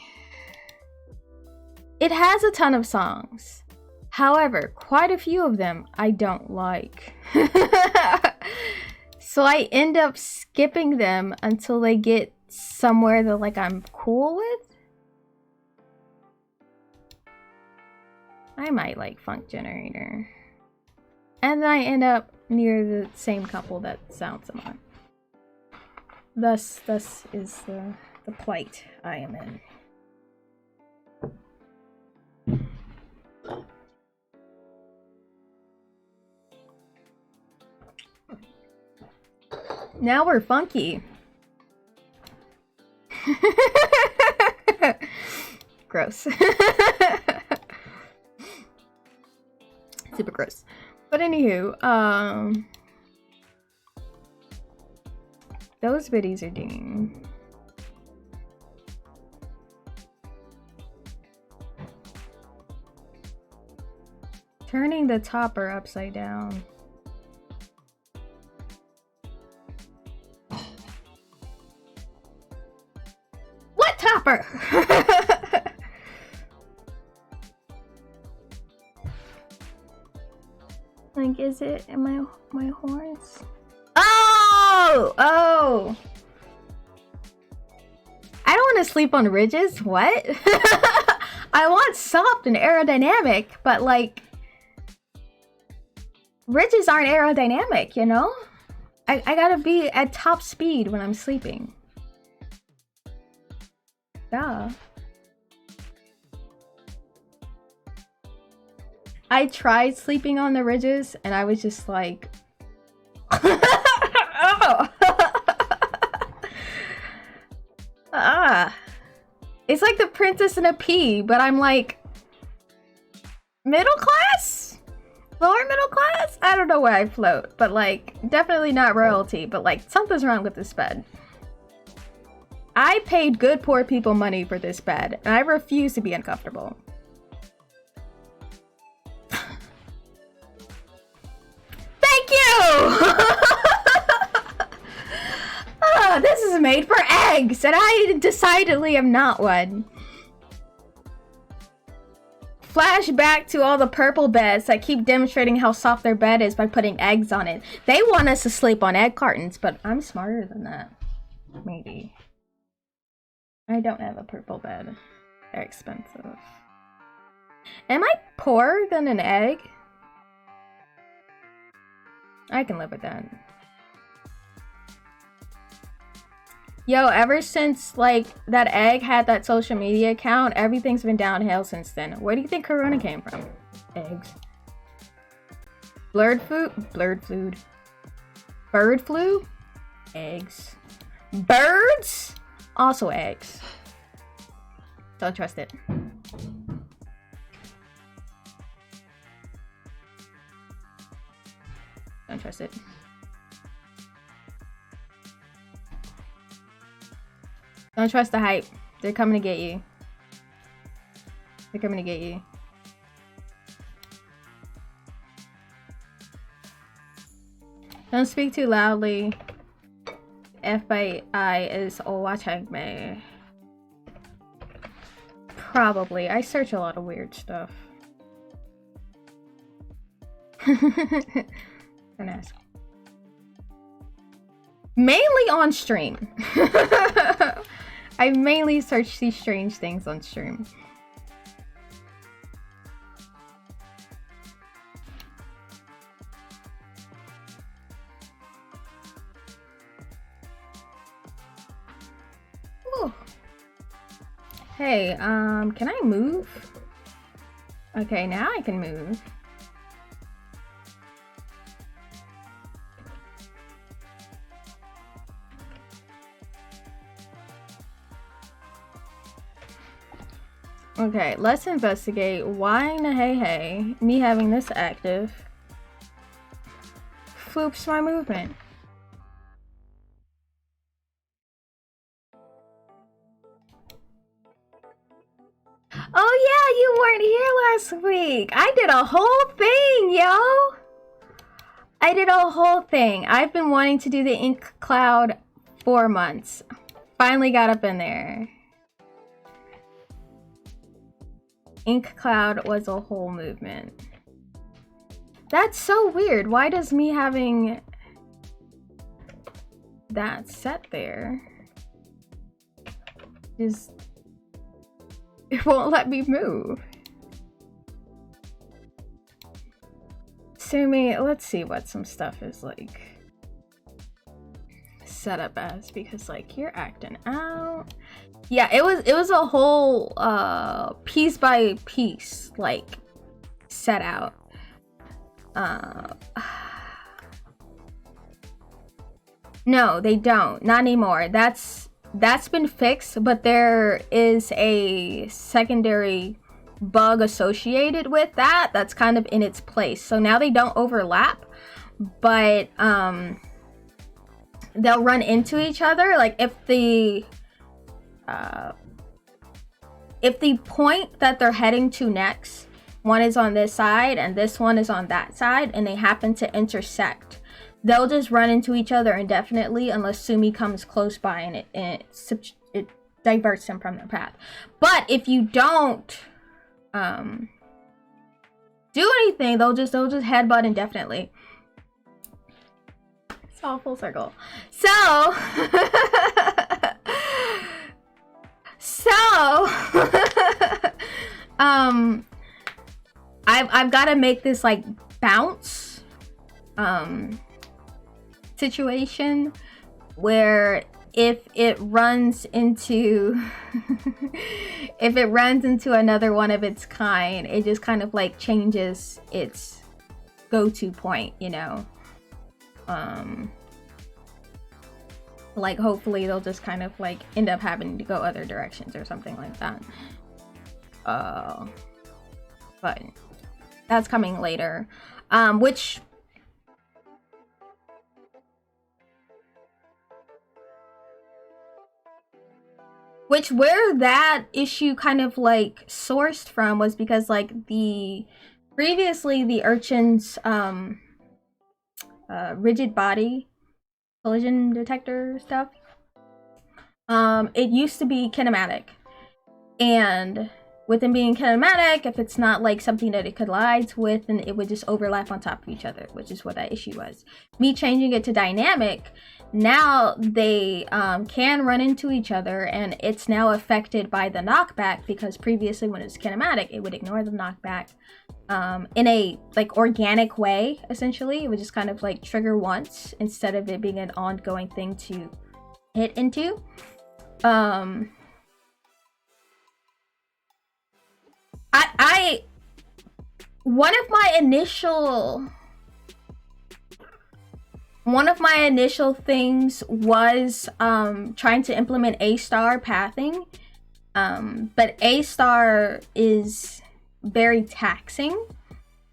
has a ton of songs. However, quite a few of them I don't like. So I end up skipping them until they get somewhere that like I'm cool with. I might like Funk Generator. And then I end up near the same couple that sound similar. Thus is the plight I am in. Now we're funky. Gross. Super gross. But anywho, those biddies are dinging. Turning the topper upside down. What topper? Like, is it in my horns? Oh! I don't want to sleep on ridges. What? I want soft and aerodynamic, but like, ridges aren't aerodynamic, you know? I gotta be at top speed when I'm sleeping. Duh. I tried sleeping on the ridges and I was just like, oh. It's like the Princess and a Pea, but I'm like middle class? Lower middle class? I don't know where I float, but like definitely not royalty, but like something's wrong with this bed. I paid good poor people money for this bed and I refuse to be uncomfortable. Thank you! Oh, this is made for eggs, and I decidedly am not one. Flashback to all the purple beds that keep demonstrating how soft their bed is by putting eggs on it. They want us to sleep on egg cartons, but I'm smarter than that. Maybe. I don't have a purple bed. They're expensive. Am I poorer than an egg? I can live with that. Yo, ever since like that egg had that social media account, everything's been downhill since then. Where do you think Corona came from? Eggs. Blurred food? Blurred food. Bird flu? Eggs. Birds? Also eggs. Don't trust it. Don't trust it. Don't trust the hype. They're coming to get you. They're coming to get you. Don't speak too loudly. FBI is watching me. Probably. I search a lot of weird stuff. Don't ask. Mainly on stream. I mainly search these strange things on stream. Ooh. Hey, can I move? Okay, now I can move. Okay, let's investigate why hey, me having this active foops my movement. Oh yeah, you weren't here last week. I did a whole thing, yo. I did a whole thing. I've been wanting to do the ink cloud for months. Finally got up in there. Ink cloud was a whole movement. That's so weird. Why does me having that set there just it won't let me move? Sumi, let's see what some stuff is like set up as, because like you're acting out. Yeah, it was a whole piece by piece like set out. No, they don't. Not anymore. That's that's been fixed, but there is a secondary bug associated with that that's kind of in its place. So now they don't overlap, but they'll run into each other. Like if the point that they're heading to next, one is on this side and this one is on that side, and they happen to intersect, they'll just run into each other indefinitely unless Sumi comes close by and it diverts them from their path. But if you don't do anything, they'll just headbutt indefinitely. It's all full circle. So I've got to make this like bounce situation where if it runs into another one of its kind, it just kind of like changes its go-to point, you know. Like hopefully they'll just kind of like end up having to go other directions or something like that. But that's coming later. Which where that issue kind of like sourced from was because like previously the Urchins rigid body collision detector stuff, it used to be kinematic, and with them being kinematic, if it's not like something that it collides with, then it would just overlap on top of each other, which is what that issue was. Me changing it to dynamic, now they can run into each other, and it's now affected by the knockback, because previously when it was kinematic, it would ignore the knockback in a like organic way. Essentially, it would just kind of like trigger once instead of it being an ongoing thing to hit into. One of my initial things was trying to implement A-star pathing, but A-star is very taxing,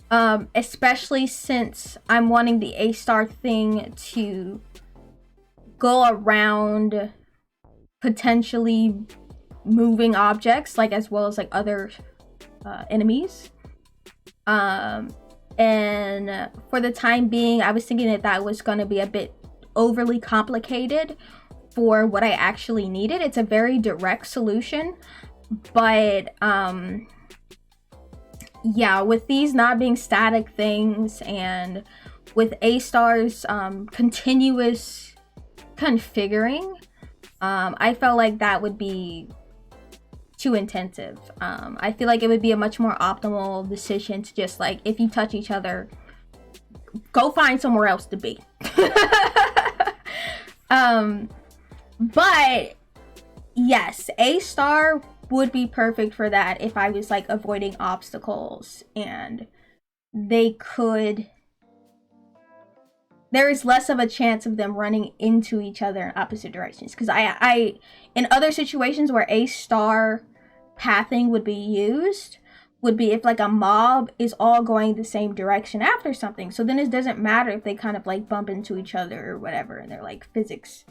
especially since I'm wanting the A-star thing to go around potentially moving objects, like as well as like other enemies. And for the time being, I was thinking that was going to be a bit overly complicated for what I actually needed. It's a very direct solution, but yeah, with these not being static things and with A-star's continuous configuring, I felt like that would be too intensive. I feel like it would be a much more optimal decision to just like, if you touch each other, go find somewhere else to be. But yes, A-star would be perfect for that if I was like avoiding obstacles and there is less of a chance of them running into each other in opposite directions. Because I in other situations where A-star pathing would be used would be if like a mob is all going the same direction after something. So then it doesn't matter if they kind of like bump into each other or whatever, and they're like physics.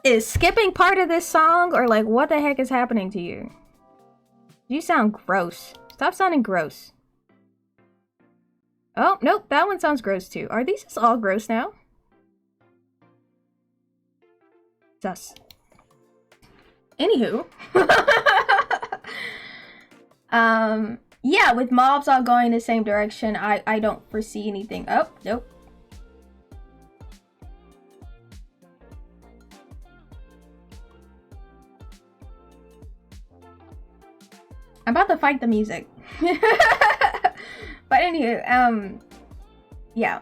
Is skipping part of this song, or like what the heck is happening to you? You sound gross. Stop sounding gross. Oh, nope, that one sounds gross too. Are these just all gross now? Sus. Anywho. Yeah, with mobs all going the same direction, I don't foresee anything. Oh, nope. I'm about to fight the music. But anywho, yeah.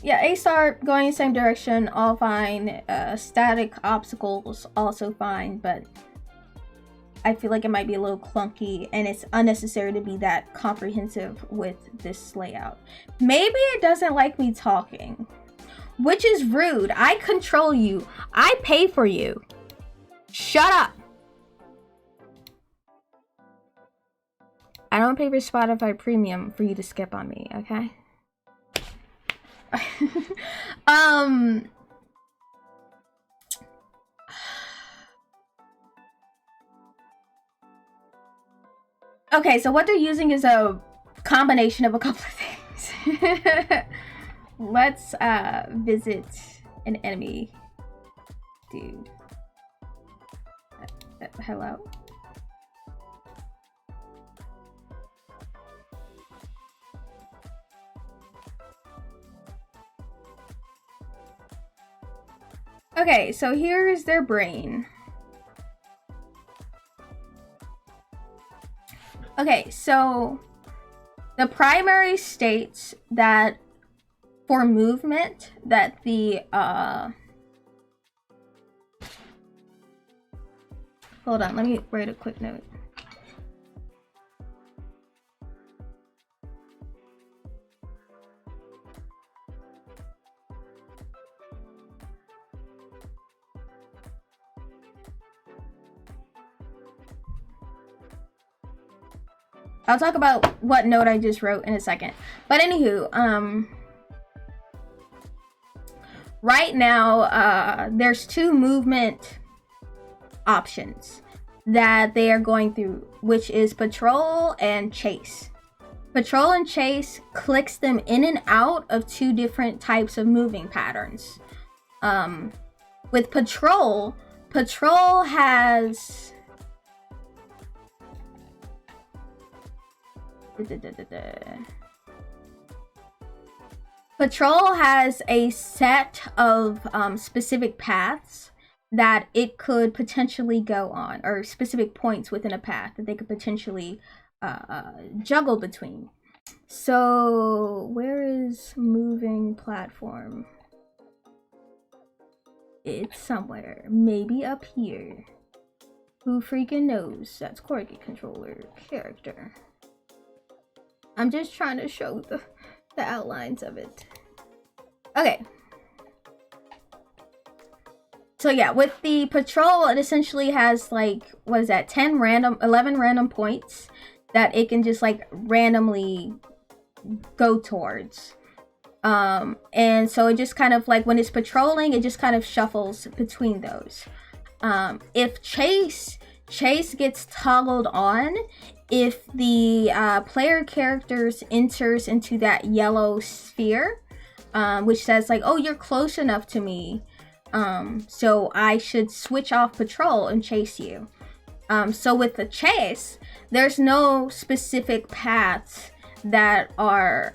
Yeah, A-star going the same direction, all fine. Static obstacles, also fine, but I feel like it might be a little clunky and it's unnecessary to be that comprehensive with this layout. Maybe it doesn't like me talking, which is rude. I control you. I pay for you. Shut up. I don't pay for Spotify Premium for you to skip on me, okay? Okay, so what they're using is a combination of a couple of things. Let's visit an enemy. Dude. Hello? Okay, so here's their brain. Okay, so the primary states that for movement that the hold on, let me write a quick note. I'll talk about what note I just wrote in a second. But anywho, right now, there's two movement options that they are going through, which is patrol and chase. Patrol and chase clicks them in and out of two different types of moving patterns. With patrol has Patrol has a set of specific paths that it could potentially go on, or specific points within a path that they could potentially juggle between. So where is moving platform? It's somewhere, maybe up here. Who freaking knows? That's Corgi controller character. I'm just trying to show the outlines of it. Okay. So yeah, with the patrol, it essentially has like, what is that, 11 random points that it can just like randomly go towards. And so it just kind of like, when it's patrolling, it just kind of shuffles between those. If chase gets toggled on, if the player characters enters into that yellow sphere, which says like, oh, you're close enough to me, so I should switch off patrol and chase you. So with the chase, there's no specific paths that are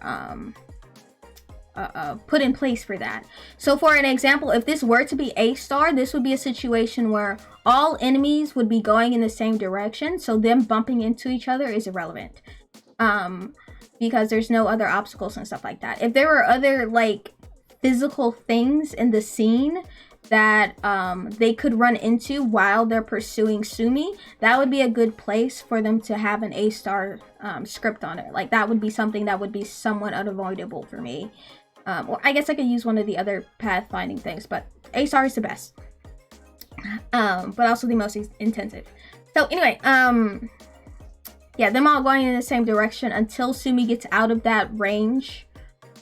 put in place for that. So for an example, if this were to be A star, this would be a situation where all enemies would be going in the same direction, so them bumping into each other is irrelevant, because there's no other obstacles and stuff like that. If there were other like physical things in the scene that they could run into while they're pursuing Sumi, that would be a good place for them to have an A star script on it. Like that would be something that would be somewhat unavoidable for me. Well, I guess I could use one of the other pathfinding things, but A star is the best, but also the most intensive. So anyway, yeah, them all going in the same direction until Sumi gets out of that range.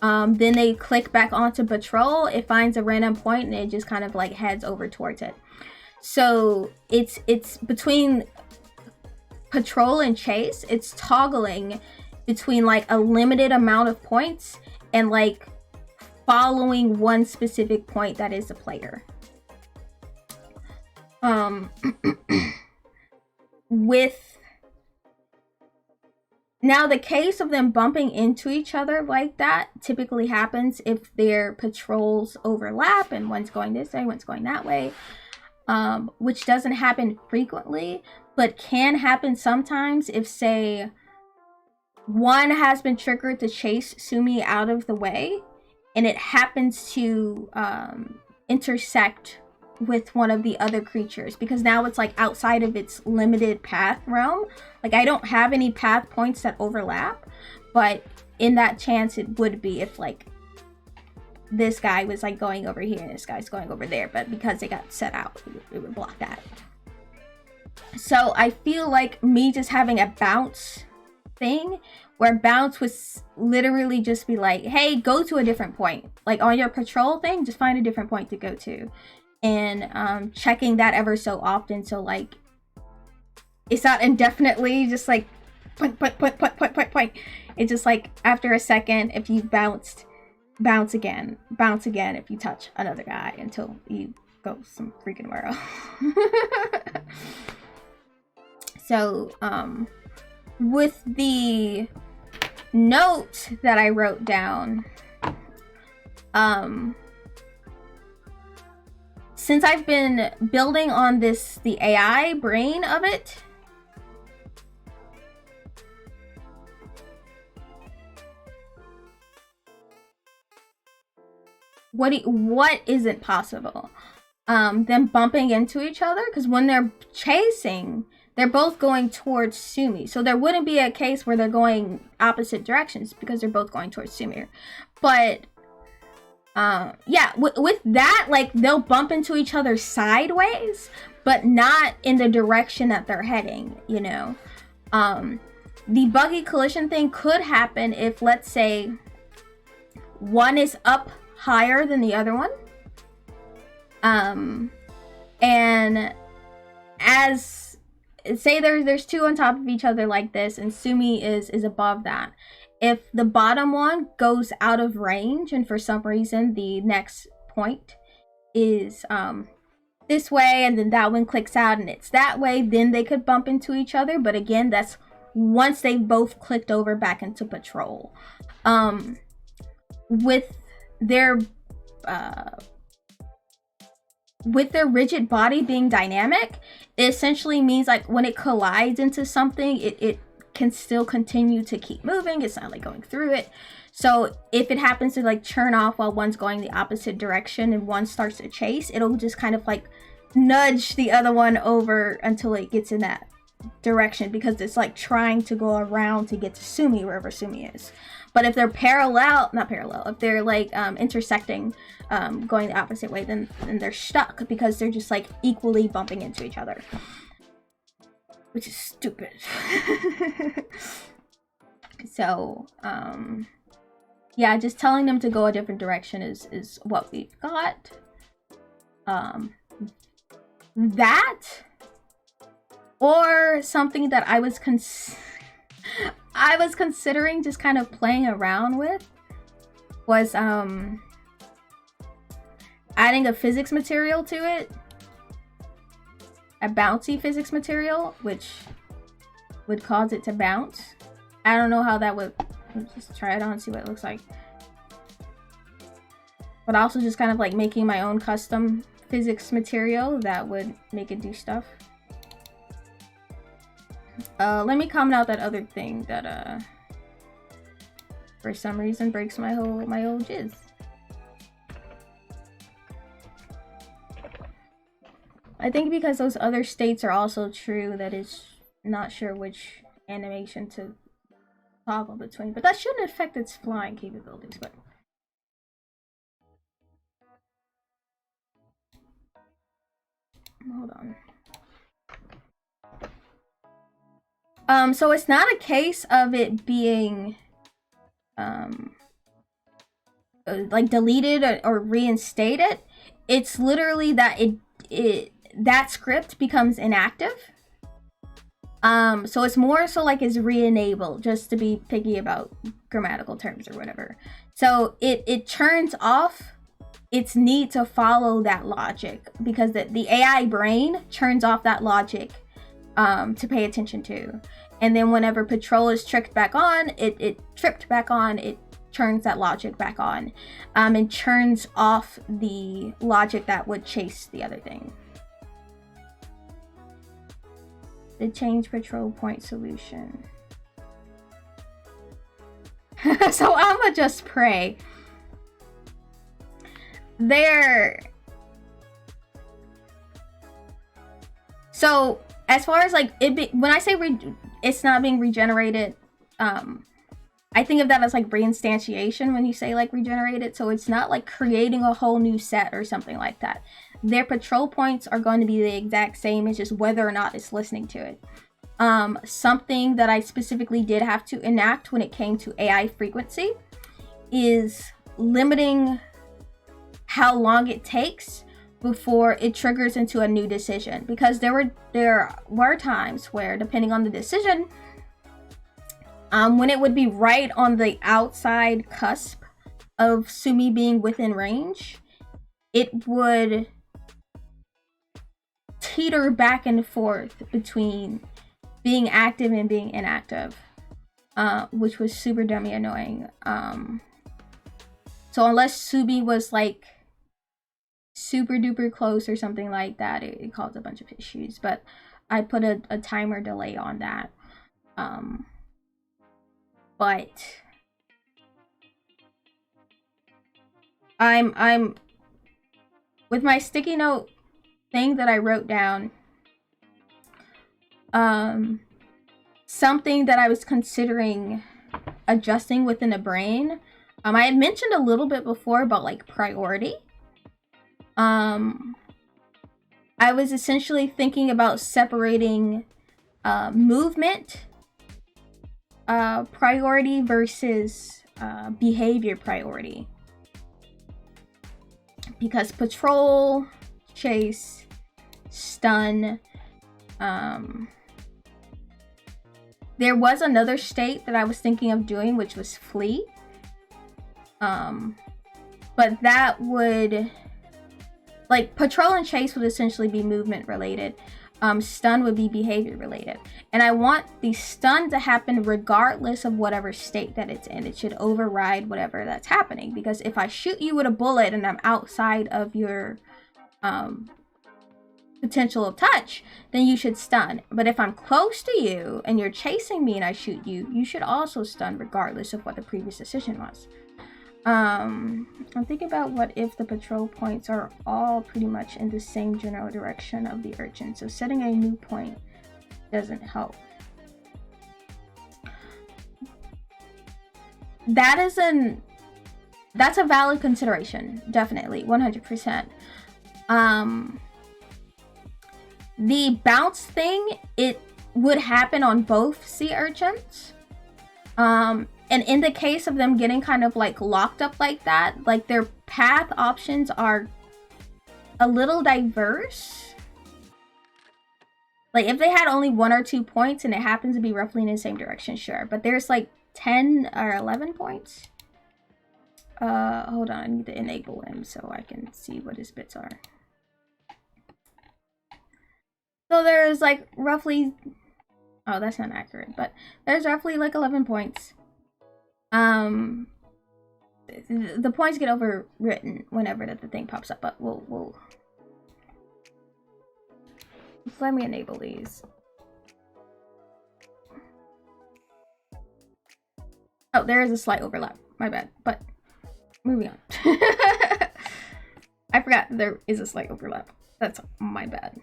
Then they click back onto patrol, it finds a random point and it just kind of like heads over towards it. So it's between patrol and chase, it's toggling between like a limited amount of points and like following one specific point that is the player. With now, the case of them bumping into each other like that typically happens if their patrols overlap and one's going this way, one's going that way, which doesn't happen frequently, but can happen sometimes if, say, one has been triggered to chase Sumi out of the way, and it happens to intersect with one of the other creatures, because now it's like outside of its limited path realm. Like I don't have any path points that overlap, but in that chance it would be if like this guy was like going over here and this guy's going over there, but because they got set out, it would block that. So I feel like me just having a bounce thing, where bounce was literally just be like, hey, go to a different point. Like on your patrol thing, just find a different point to go to. And checking that ever so often, so like it's not indefinitely just like point. It's just like after a second, if you bounce again if you touch another guy until you go some freaking world. So with the note that I wrote down, since I've been building on the AI brain of it, what isn't possible? Them bumping into each other, because when they're chasing, they're both going towards Sumi. So there wouldn't be a case where they're going opposite directions because they're both going towards Sumi. But yeah, with that, like they'll bump into each other sideways, but not in the direction that they're heading, you know. The buggy collision thing could happen if, let's say, one is up higher than the other one. And as say there's two on top of each other like this, and Sumi is above that. If the bottom one goes out of range, and for some reason the next point is this way, and then that one clicks out and it's that way, then they could bump into each other. But again, that's once they've both clicked over back into patrol. With their rigid body being dynamic, it essentially means like when it collides into something, it can still continue to keep moving. It's not like going through it. So if it happens to like churn off while one's going the opposite direction and one starts to chase, it'll just kind of like nudge the other one over until it gets in that direction, because it's like trying to go around to get to Sumi, wherever Sumi is. But if they're if they're like intersecting, going the opposite way, then they're stuck because they're just like equally bumping into each other, which is stupid. So yeah, just telling them to go a different direction is what we've got. That, or something that I was considering just kind of playing around with, was adding a physics material to it, a bouncy physics material, which would cause it to bounce. I don't know how that would. Let's just try it on and see what it looks like. But also just kind of like making my own custom physics material that would make it do stuff. Let me comment out that other thing that for some reason breaks my old jizz. I think because those other states are also true, that it's not sure which animation to toggle between, but that shouldn't affect its flying capabilities. But hold on. So it's not a case of it being like deleted or reinstated. It's literally that that script becomes inactive. So it's more so like it's re-enabled, just to be picky about grammatical terms or whatever. So it turns off its need to follow that logic, because the AI brain turns off that logic to pay attention to. And then whenever patrol is tripped back on, it turns that logic back on, and turns off the logic that would chase the other thing. The change patrol point solution. So I'ma just pray. So as far as like when I say it's not being regenerated, I think of that as like reinstantiation when you say like regenerated. So it's not like creating a whole new set or something like that. Their patrol points are going to be the exact same. It's just whether or not it's listening to it. Something that I specifically did have to enact when it came to AI frequency is limiting how long it takes before it triggers into a new decision, because there were times where, depending on the decision, when it would be right on the outside cusp of Sumi being within range, it would teeter back and forth between being active and being inactive, which was super dummy annoying. So unless Sumi was like super duper close or something like that, it caused a bunch of issues. But I put a timer delay on that. But I'm with my sticky note thing that I wrote down, something that I was considering adjusting within the brain. I had mentioned a little bit before about like priority. I was essentially thinking about separating movement priority versus behavior priority, because patrol, chase, stun, there was another state that I was thinking of doing, which was flee, but that would, like, patrol and chase would essentially be movement related. Stun would be behavior related. And I want the stun to happen regardless of whatever state that it's in. It should override whatever that's happening. Because if I shoot you with a bullet and I'm outside of your potential of touch, then you should stun. But if I'm close to you and you're chasing me and I shoot you, you should also stun regardless of what the previous decision was. I'm thinking about what if the patrol points are all pretty much in the same general direction of the urchin. So setting a new point doesn't help. That's a valid consideration, definitely, 100%. The bounce thing, it would happen on both sea urchins. And in the case of them getting kind of like locked up like that, like their path options are a little diverse. Like if they had only 1 or 2 points and it happens to be roughly in the same direction, sure. But there's like 10 or 11 points. Hold on, I need to enable him so I can see what his bits are. So there's like roughly, oh, that's not accurate, but there's roughly like 11 points. The points get overwritten whenever that the thing pops up, but we'll let me enable these. Oh, there is a slight overlap. My bad. But moving on. I forgot there is a slight overlap. That's my bad.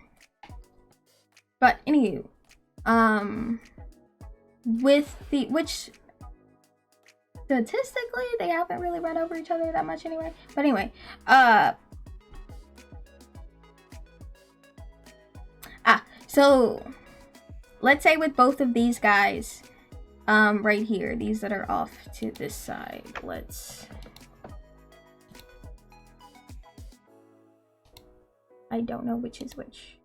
But anywho, with the statistically, they haven't really run over each other that much anyway. But anyway, so let's say with both of these guys, right here, these that are off to this side, I don't know which is which.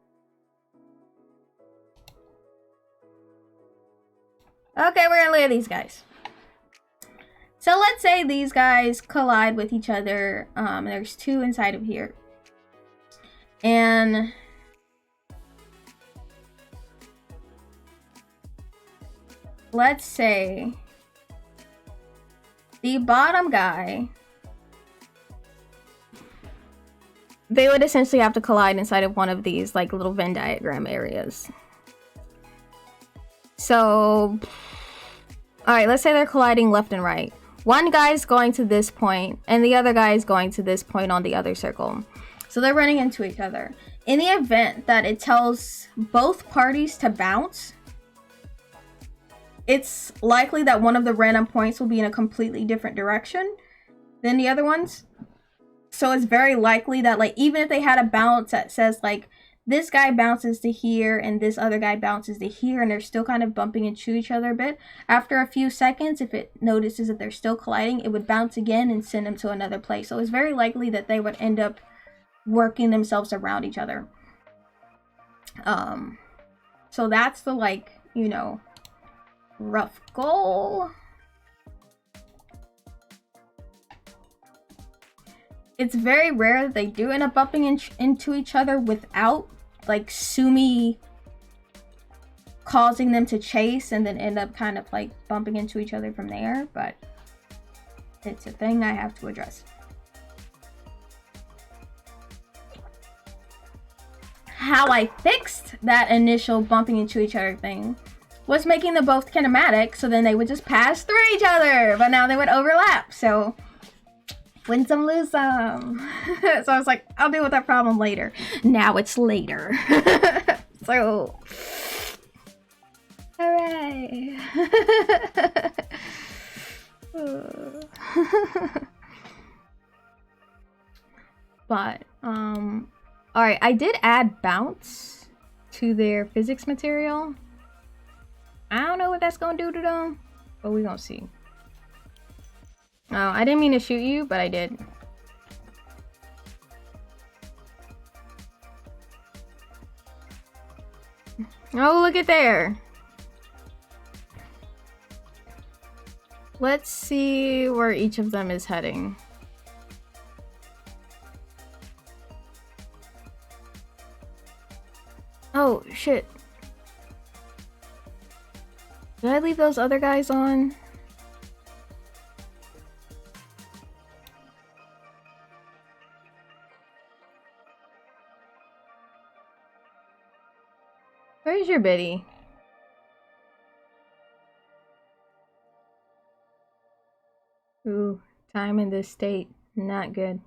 Okay, we're gonna look at these guys. So let's say these guys collide with each other. There's 2 inside of here. And let's say the bottom guy, they would essentially have to collide inside of one of these like little Venn diagram areas. So, all right, let's say they're colliding left and right. One guy's going to this point and the other guy is going to this point on the other circle. So they're running into each other. In the event that it tells both parties to bounce, it's likely that one of the random points will be in a completely different direction than the other ones. So it's very likely that, like, even if they had a bounce that says, like, this guy bounces to here and this other guy bounces to here, and they're still kind of bumping into each other a bit, after a few seconds, if it notices that they're still colliding, it would bounce again and send them to another place. So it's very likely that they would end up working themselves around each other. So that's the, like, you know, rough goal. It's very rare that they do end up bumping into each other without, like, Sumi causing them to chase and then end up kind of, like, bumping into each other from there, but it's a thing I have to address. How I fixed that initial bumping into each other thing was making them both kinematic, so then they would just pass through each other, but now they would overlap, so win some, lose some. So I was like, I'll deal with that problem later. Now it's later. So, hooray. But, alright, I did add bounce to their physics material. I don't know what that's gonna do to them, but we're gonna see. Oh, I didn't mean to shoot you, but I did. Oh, look at there. Let's see where each of them is heading. Oh, shit. Did I leave those other guys on? Where's your biddy? Ooh, time in this state, not good.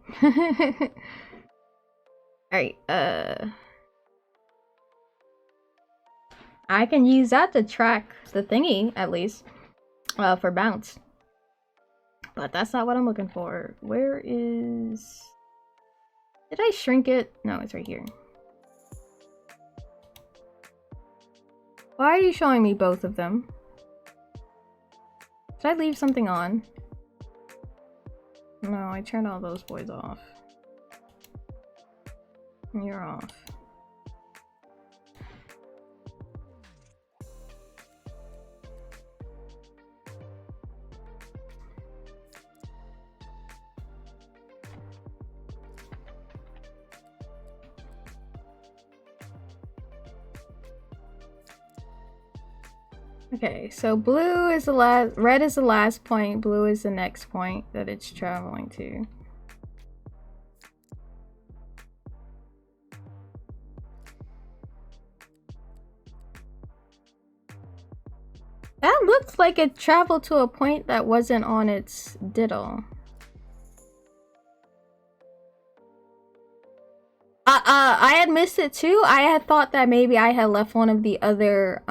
Alright, I can use that to track the thingy, at least, for bounce. But that's not what I'm looking for. Where is... Did I shrink it? No, it's right here. Why are you showing me both of them? Did I leave something on? No, I turned all those boys off. You're off. Okay, so blue is the last, red is the last point, blue is the next point that it's traveling to. That looked like it traveled to a point that wasn't on its diddle. I had missed it too. I had thought that maybe I had left one of the other,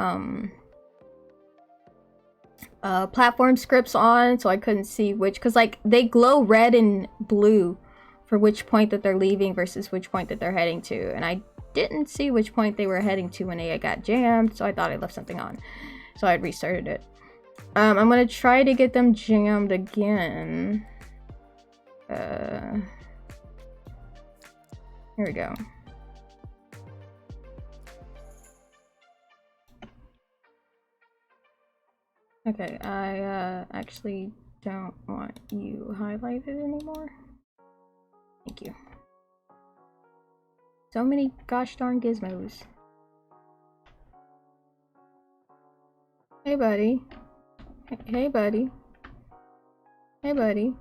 platform scripts on, so I couldn't see which, because like they glow red and blue for which point that they're leaving versus which point that they're heading to, and I didn't see which point they were heading to when they got jammed, so I thought I left something on, so I restarted it. I'm gonna try to get them jammed again. Here we go. Okay, I actually don't want you highlighted anymore. Thank you. So many gosh darn gizmos. Hey buddy. Hey buddy. Hey buddy.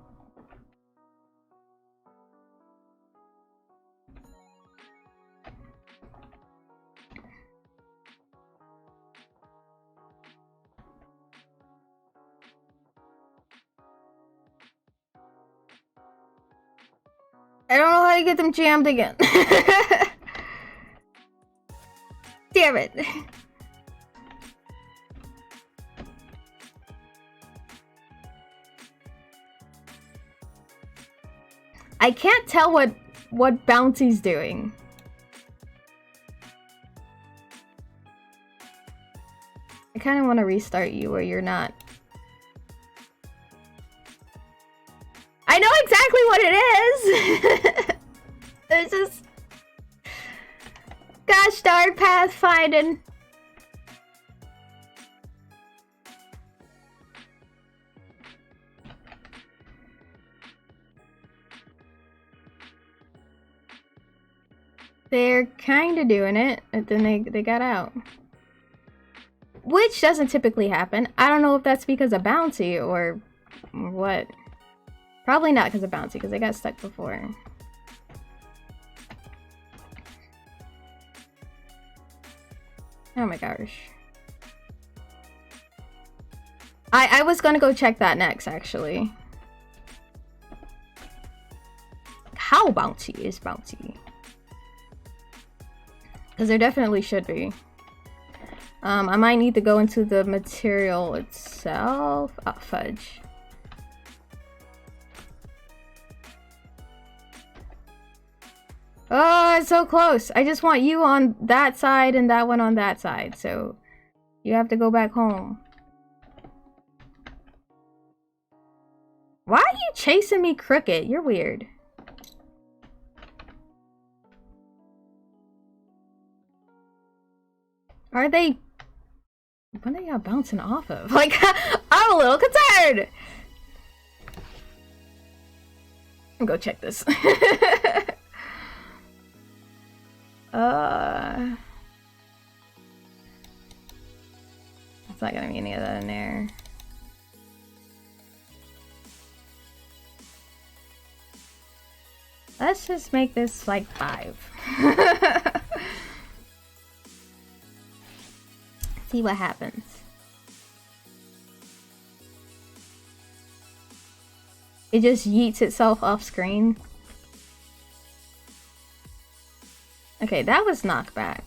I don't know how to get them jammed again. damn it! I can't tell what Bouncy's doing. I kind of want to restart you where you're not. I know exactly what it is! It's just... Gosh darn pathfinding. They're kind of doing it, and then they got out. Which doesn't typically happen. I don't know if that's because of Bouncy or what. Probably not because of Bouncy, because they got stuck before. Oh my gosh. I was gonna go check that next, actually. How bouncy is Bouncy? Because there definitely should be. I might need to go into the material itself. Oh, fudge. Oh, it's so close. I just want you on that side and that one on that side. So you have to go back home. Why are you chasing me crooked? You're weird. Are they... What are y'all bouncing off of? Like, I'm a little concerned! I'll go check this. It's not gonna be any of that in there. Let's just make this like 5. See what happens. It just yeets itself off screen. Okay, that was knockback.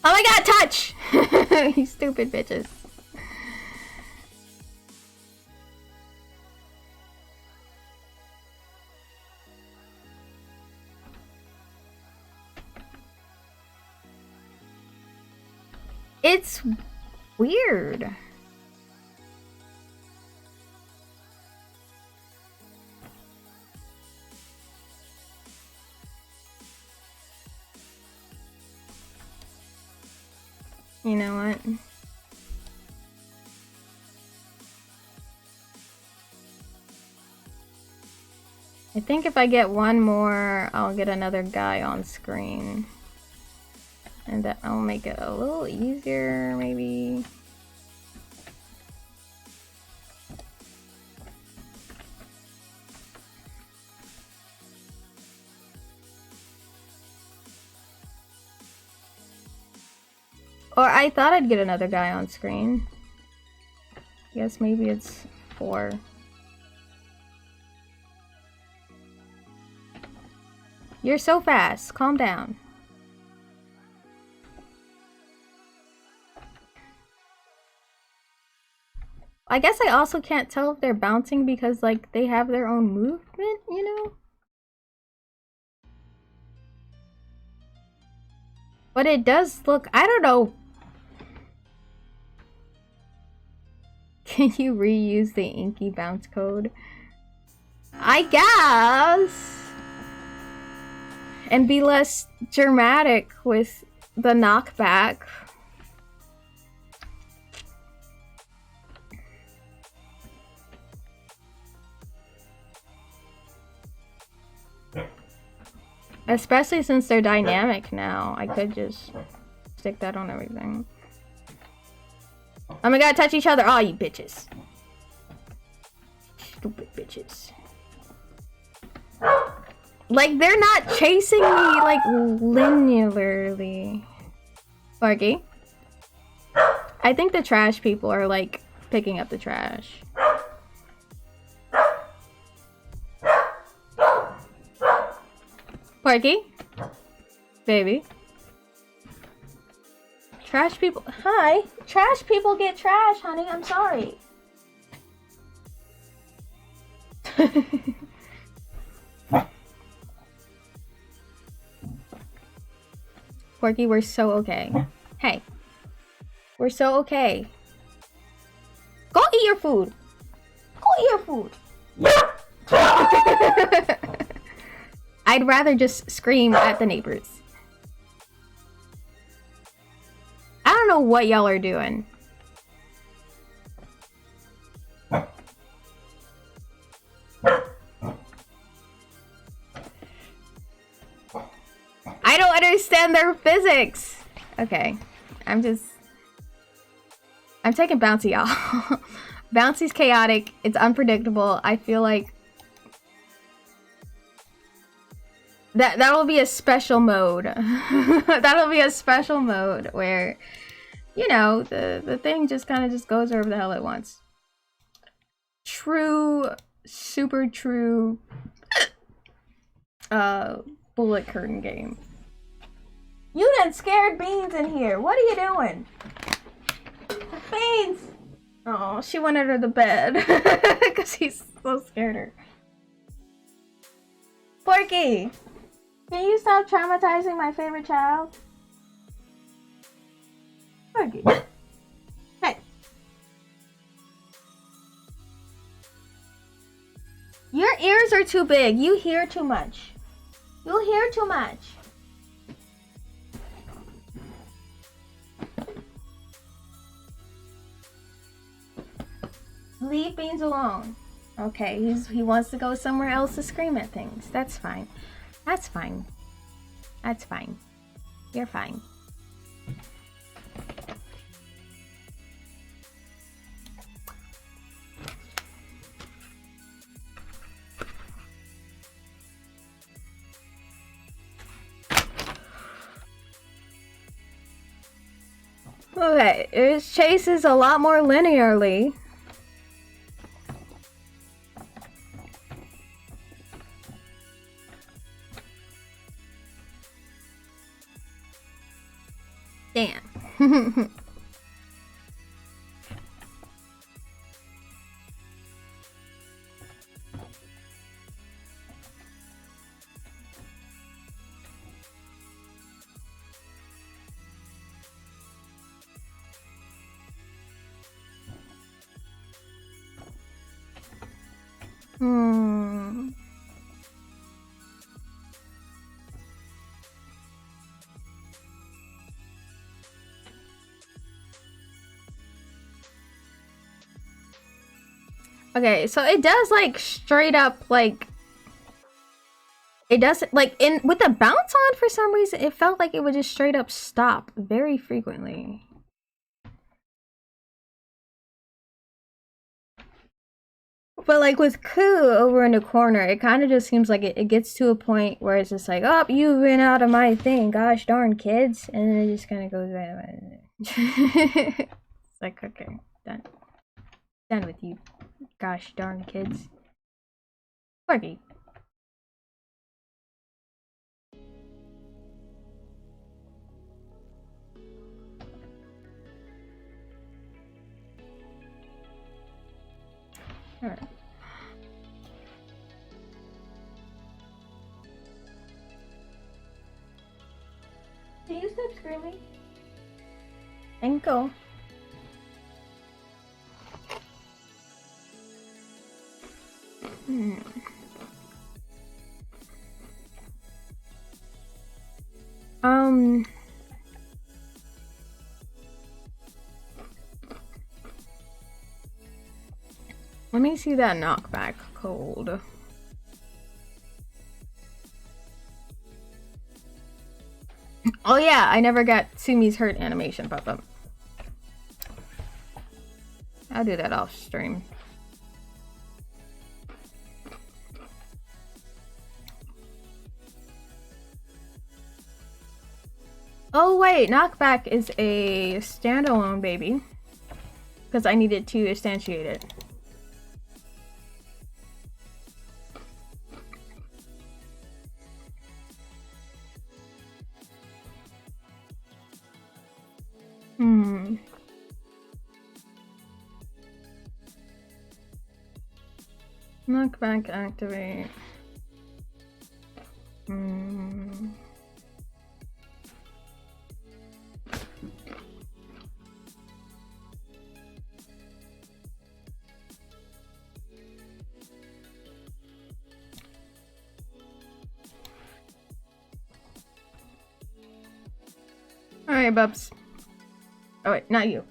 Oh my god, touch! You stupid bitches. It's weird. You know what? I think if I get one more, I'll get another guy on screen. And that will make it a little easier, maybe. Or I thought I'd get another guy on screen. Guess maybe it's 4. You're so fast. Calm down. I guess I also can't tell if they're bouncing because, like, they have their own movement, you know? But it does look... I don't know. Can you reuse the Inky bounce code? I guess! And be less dramatic with the knockback. Especially since they're dynamic now. I could just stick that on everything. Oh my god, touch each other. Oh, you bitches. Stupid bitches. Like, they're not chasing me, like, linearly. Sparky. I think the trash people are, like, picking up the trash. Porky. Baby. Trash people. Hi. Trash people get trash, honey. I'm sorry. Porky, we're so okay. Hey. We're so okay. Go eat your food. Go eat your food. I'd rather just scream at the neighbors. I don't know what y'all are doing. I don't understand their physics. Okay, I'm taking Bouncy off. Bouncy's chaotic. It's unpredictable. I feel like that'll be a special mode. That'll be a special mode where, you know, the thing just kind of just goes wherever the hell it wants. True, super true bullet curtain game. You done scared Beans in here. What are you doing? Beans! Oh, she went under the bed because he's so scared her. Porky! Can you stop traumatizing my favorite child? Porky. Hey. Your ears are too big. You hear too much. You hear too much. Leave Beans alone. Okay, he wants to go somewhere else to scream at things. That's fine. That's fine. That's fine. You're fine. Okay, it chases a lot more linearly. Damn. Okay, so it does like straight up like it does like in with the bounce on for some reason it felt like it would just straight up stop very frequently. But like with Koo over in the corner, it kind of just seems like it gets to a point where it's just like, oh, you ran out of my thing, gosh darn kids, and then it just kind of goes right. It's like, okay, done with you. Gosh darn kids. Porky. Alright. Can you stop screaming? Ankle. Let me see that knockback code. Oh yeah, I never got Sumi's hurt animation pop up. I'll do that off stream. Oh wait, knockback is a standalone baby because I needed to instantiate it. Knockback activate. Alright, Bubs. Oh wait, not you.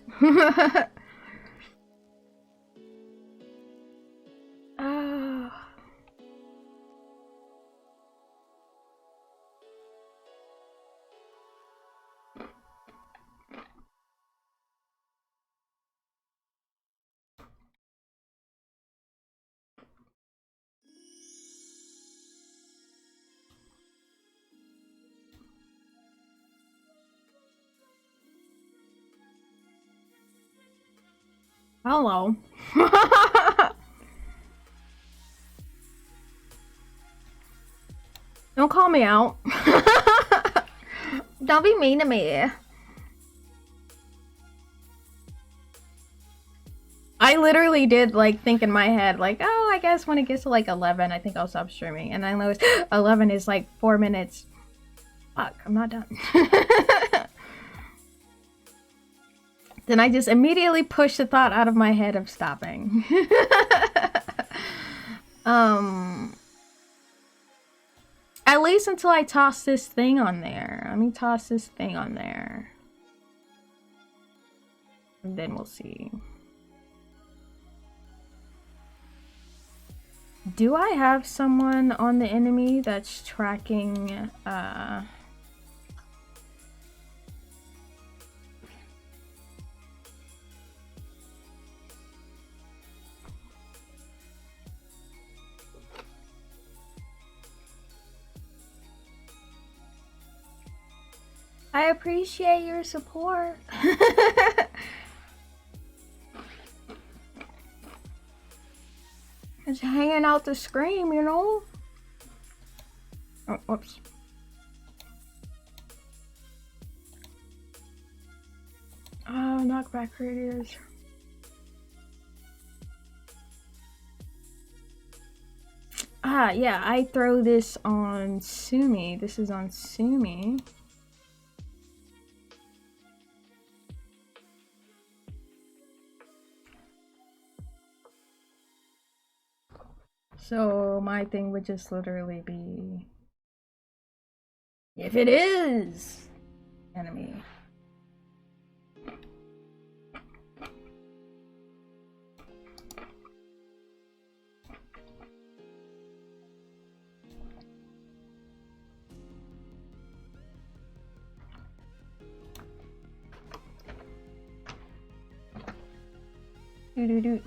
Hello. Don't call me out. Don't be mean to me. I literally did like think in my head like, oh, I guess when it gets to like 11, I think I'll stop streaming. And I know 11 is like 4 minutes. Fuck, I'm not done. Then I just immediately pushed the thought out of my head of stopping. At least until I toss this thing on there. Let me toss this thing on there. And then we'll see. Do I have someone on the enemy that's tracking, I appreciate your support. It's hanging out the scream, you know? Oh, whoops. Oh, knockback radius. Ah, yeah, I throw this on Sumi. This is on Sumi. So my thing would just literally be, if it is enemy. Do.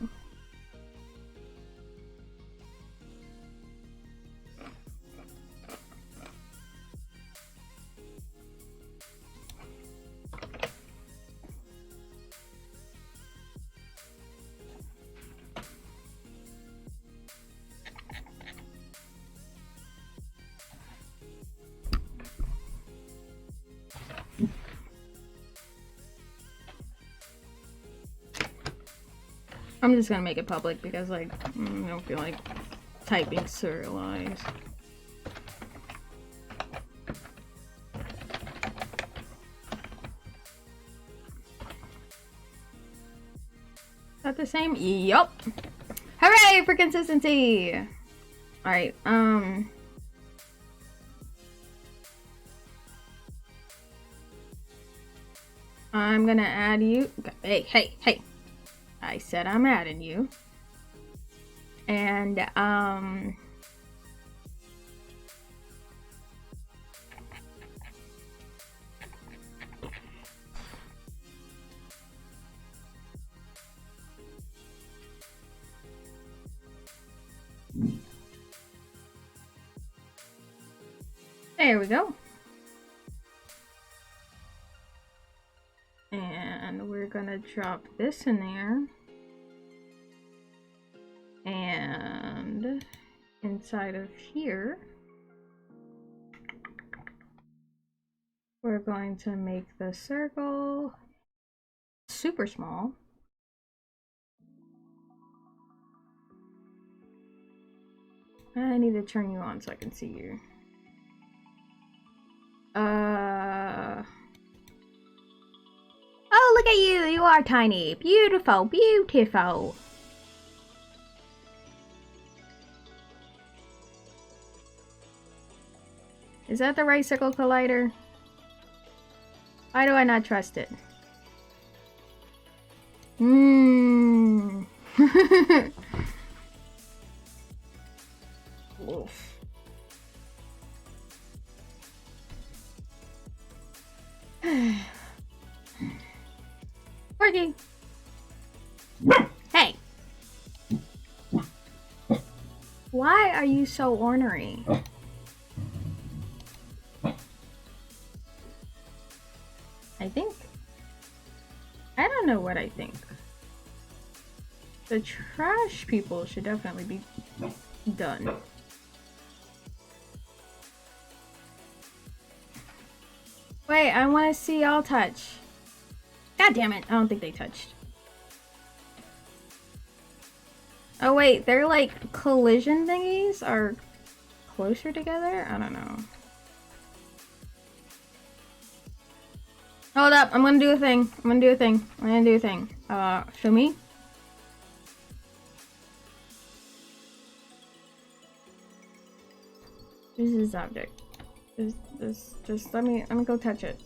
I'm just gonna make it public because, like, I don't feel like typing serialized. That the same? Yup. Hooray for consistency! Alright, I'm gonna add you. Hey. I said I'm adding you. And, there we go. And we're gonna drop this in there. And inside of here, we're going to make the circle super small. I need to turn you on so I can see you. Oh, look at you! You are tiny. Beautiful, beautiful. Is that the right circle collider? Why do I not trust it? Oof. Porky! Hey! Why are you so ornery? I don't know what I think. The trash people should definitely be done. Wait, I want to see y'all touch. God damn it, I don't think they touched. Oh wait, they're like collision thingies are closer together? I don't know. Hold up, I'm gonna do a thing. Show me. This is this object. Just let me go touch it.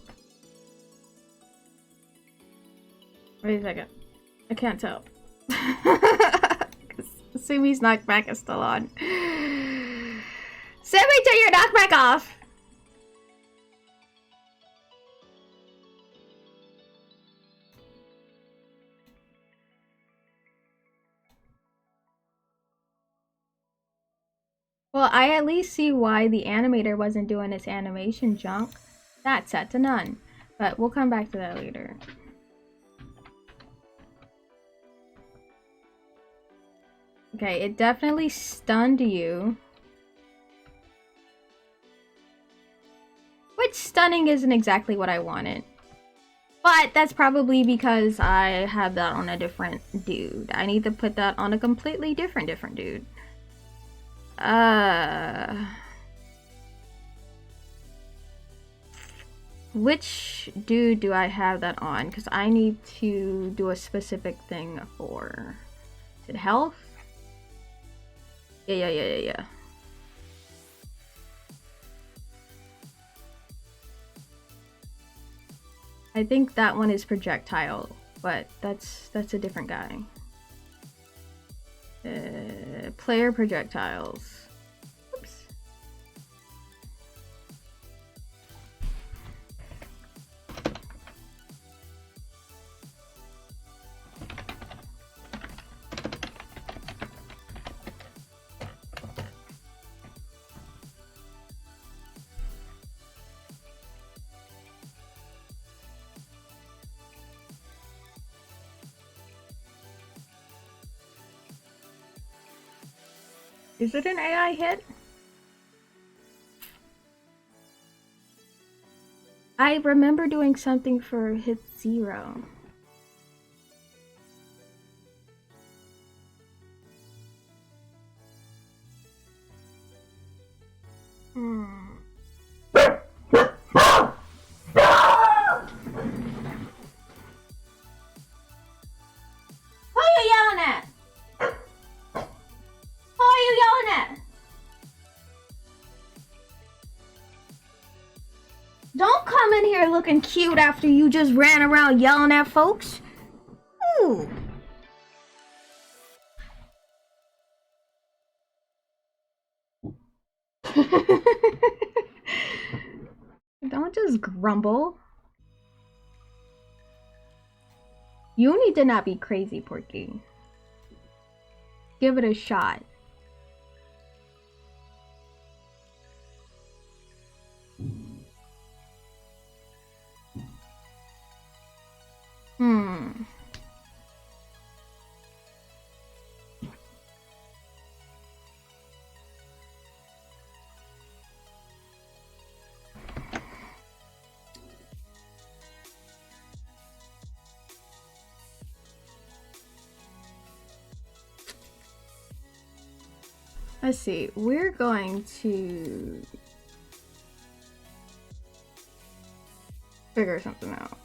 Wait a second. I can't tell. Sumi's knockback is still on. Sumi, turn your knockback off! Well, I at least see why the animator wasn't doing its animation junk. That's set to none. But we'll come back to that later. Okay, it definitely stunned you. Which stunning isn't exactly what I wanted. But that's probably because I had that on a different dude. I need to put that on a completely different dude. Which dude do I have that on? Because I need to do a specific thing for... Is it health? Yeah. I think that one is projectile, but that's a different guy. Player projectiles. Oops. Is it an AI hit? I remember doing something for hit 0. Don't come in here looking cute after you just ran around yelling at folks. Ooh. Don't just grumble. You need to not be crazy, Porky. Give it a shot. Let's see. We're going to figure something out.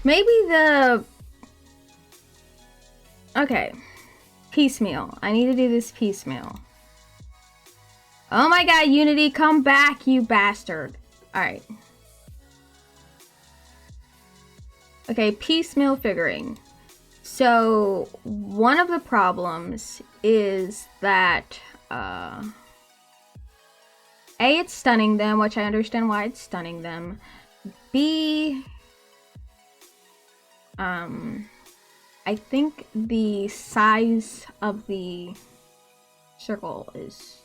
Maybe okay, piecemeal. I need to do this piecemeal. Oh my god, Unity, come back, you bastard. Alright. Okay, piecemeal figuring. So, one of the problems is that, A, it's stunning them, which I understand why it's stunning them. B, I think the size of the circle is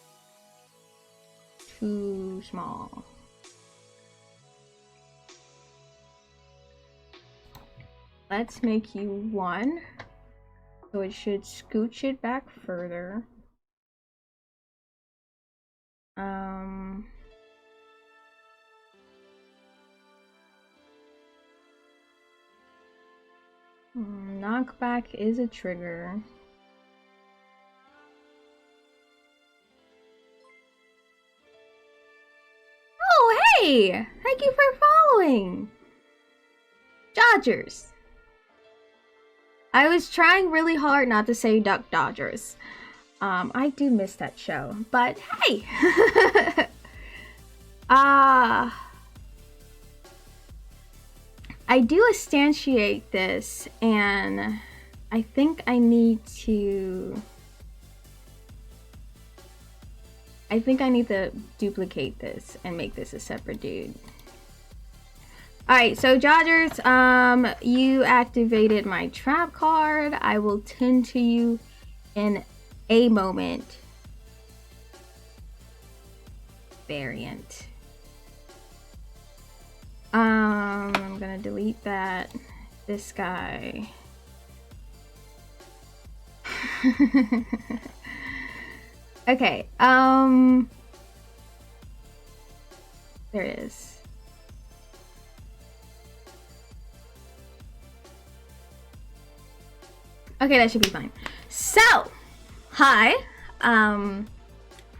too small. Let's make you 1. So it should scooch it back further. Knockback is a trigger. Oh, hey! Thank you for following! Dodgers. I was trying really hard not to say Duck Dodgers. I do miss that show, but hey! I do instantiate this, and I think I need to... duplicate this and make this a separate dude. Alright, so Dodgers, you activated my trap card. I will tend to you in a moment. Variant. I'm gonna delete that. This guy. Okay, there it is. Okay, that should be fine. So, hi, I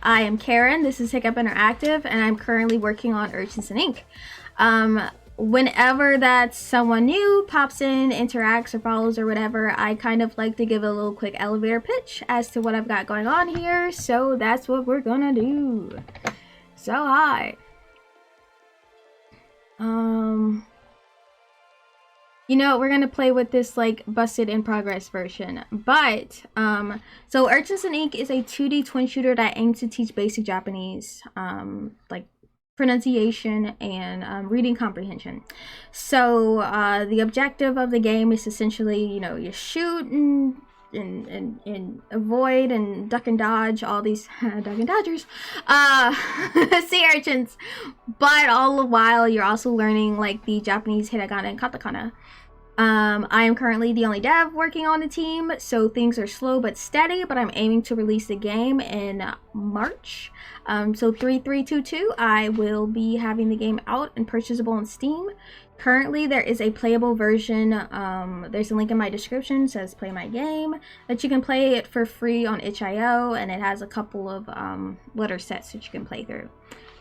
am Karen. This is Hiccup Interactive, and I'm currently working on Urchins Ink. Whenever that someone new pops in, interacts, or follows, or whatever, I kind of like to give a little quick elevator pitch as to what I've got going on here. So that's what we're gonna do. So hi. You know, we're gonna play with this like busted in progress version, but so Urchins Ink is a 2D twin shooter that aims to teach basic Japanese, like pronunciation and reading comprehension. So the objective of the game is essentially, you know, you shoot and avoid and duck and dodge all these duck and dodgers, sea urchins, but all the while you're also learning like the Japanese hiragana and katakana. I am currently the only dev working on the team, so things are slow but steady, but I'm aiming to release the game in March. So 3322, I will be having the game out and purchasable on Steam. Currently, there is a playable version. There's a link in my description, says play my game, that you can play it for free on itch.io, and it has a couple of letter sets that you can play through.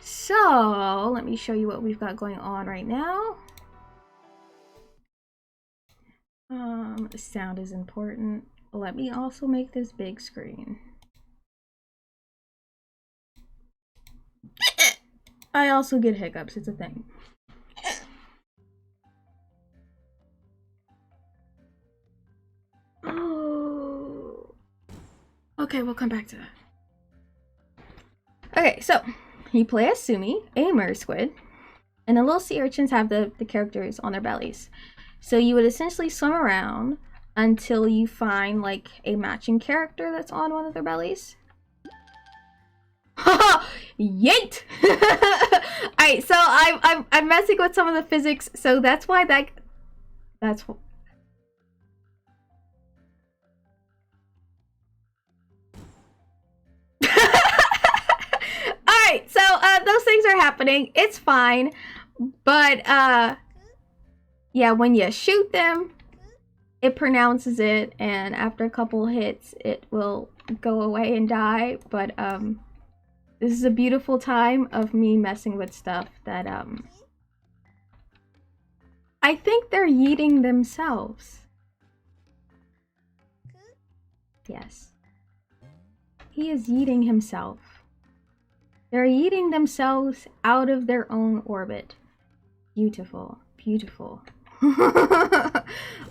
So let me show you what we've got going on right now. The sound is important. Let me also make this big screen. I also get hiccups, it's a thing. Oh. Okay, we'll come back to that. Okay, so you play as Sumi, a mer squid, and the little sea urchins have the characters on their bellies. So you would essentially swim around until you find like a matching character that's on one of their bellies. Yeet! Alright, so I'm messing with some of the physics, so that's why that That's Alright, so those things are happening. It's fine. But yeah, when you shoot them, it pronounces it, and after a couple hits, it will go away and die. But this is a beautiful time of me messing with stuff that I think they're yeeting themselves. Yes. He is yeeting himself. They're yeeting themselves out of their own orbit. Beautiful. Beautiful.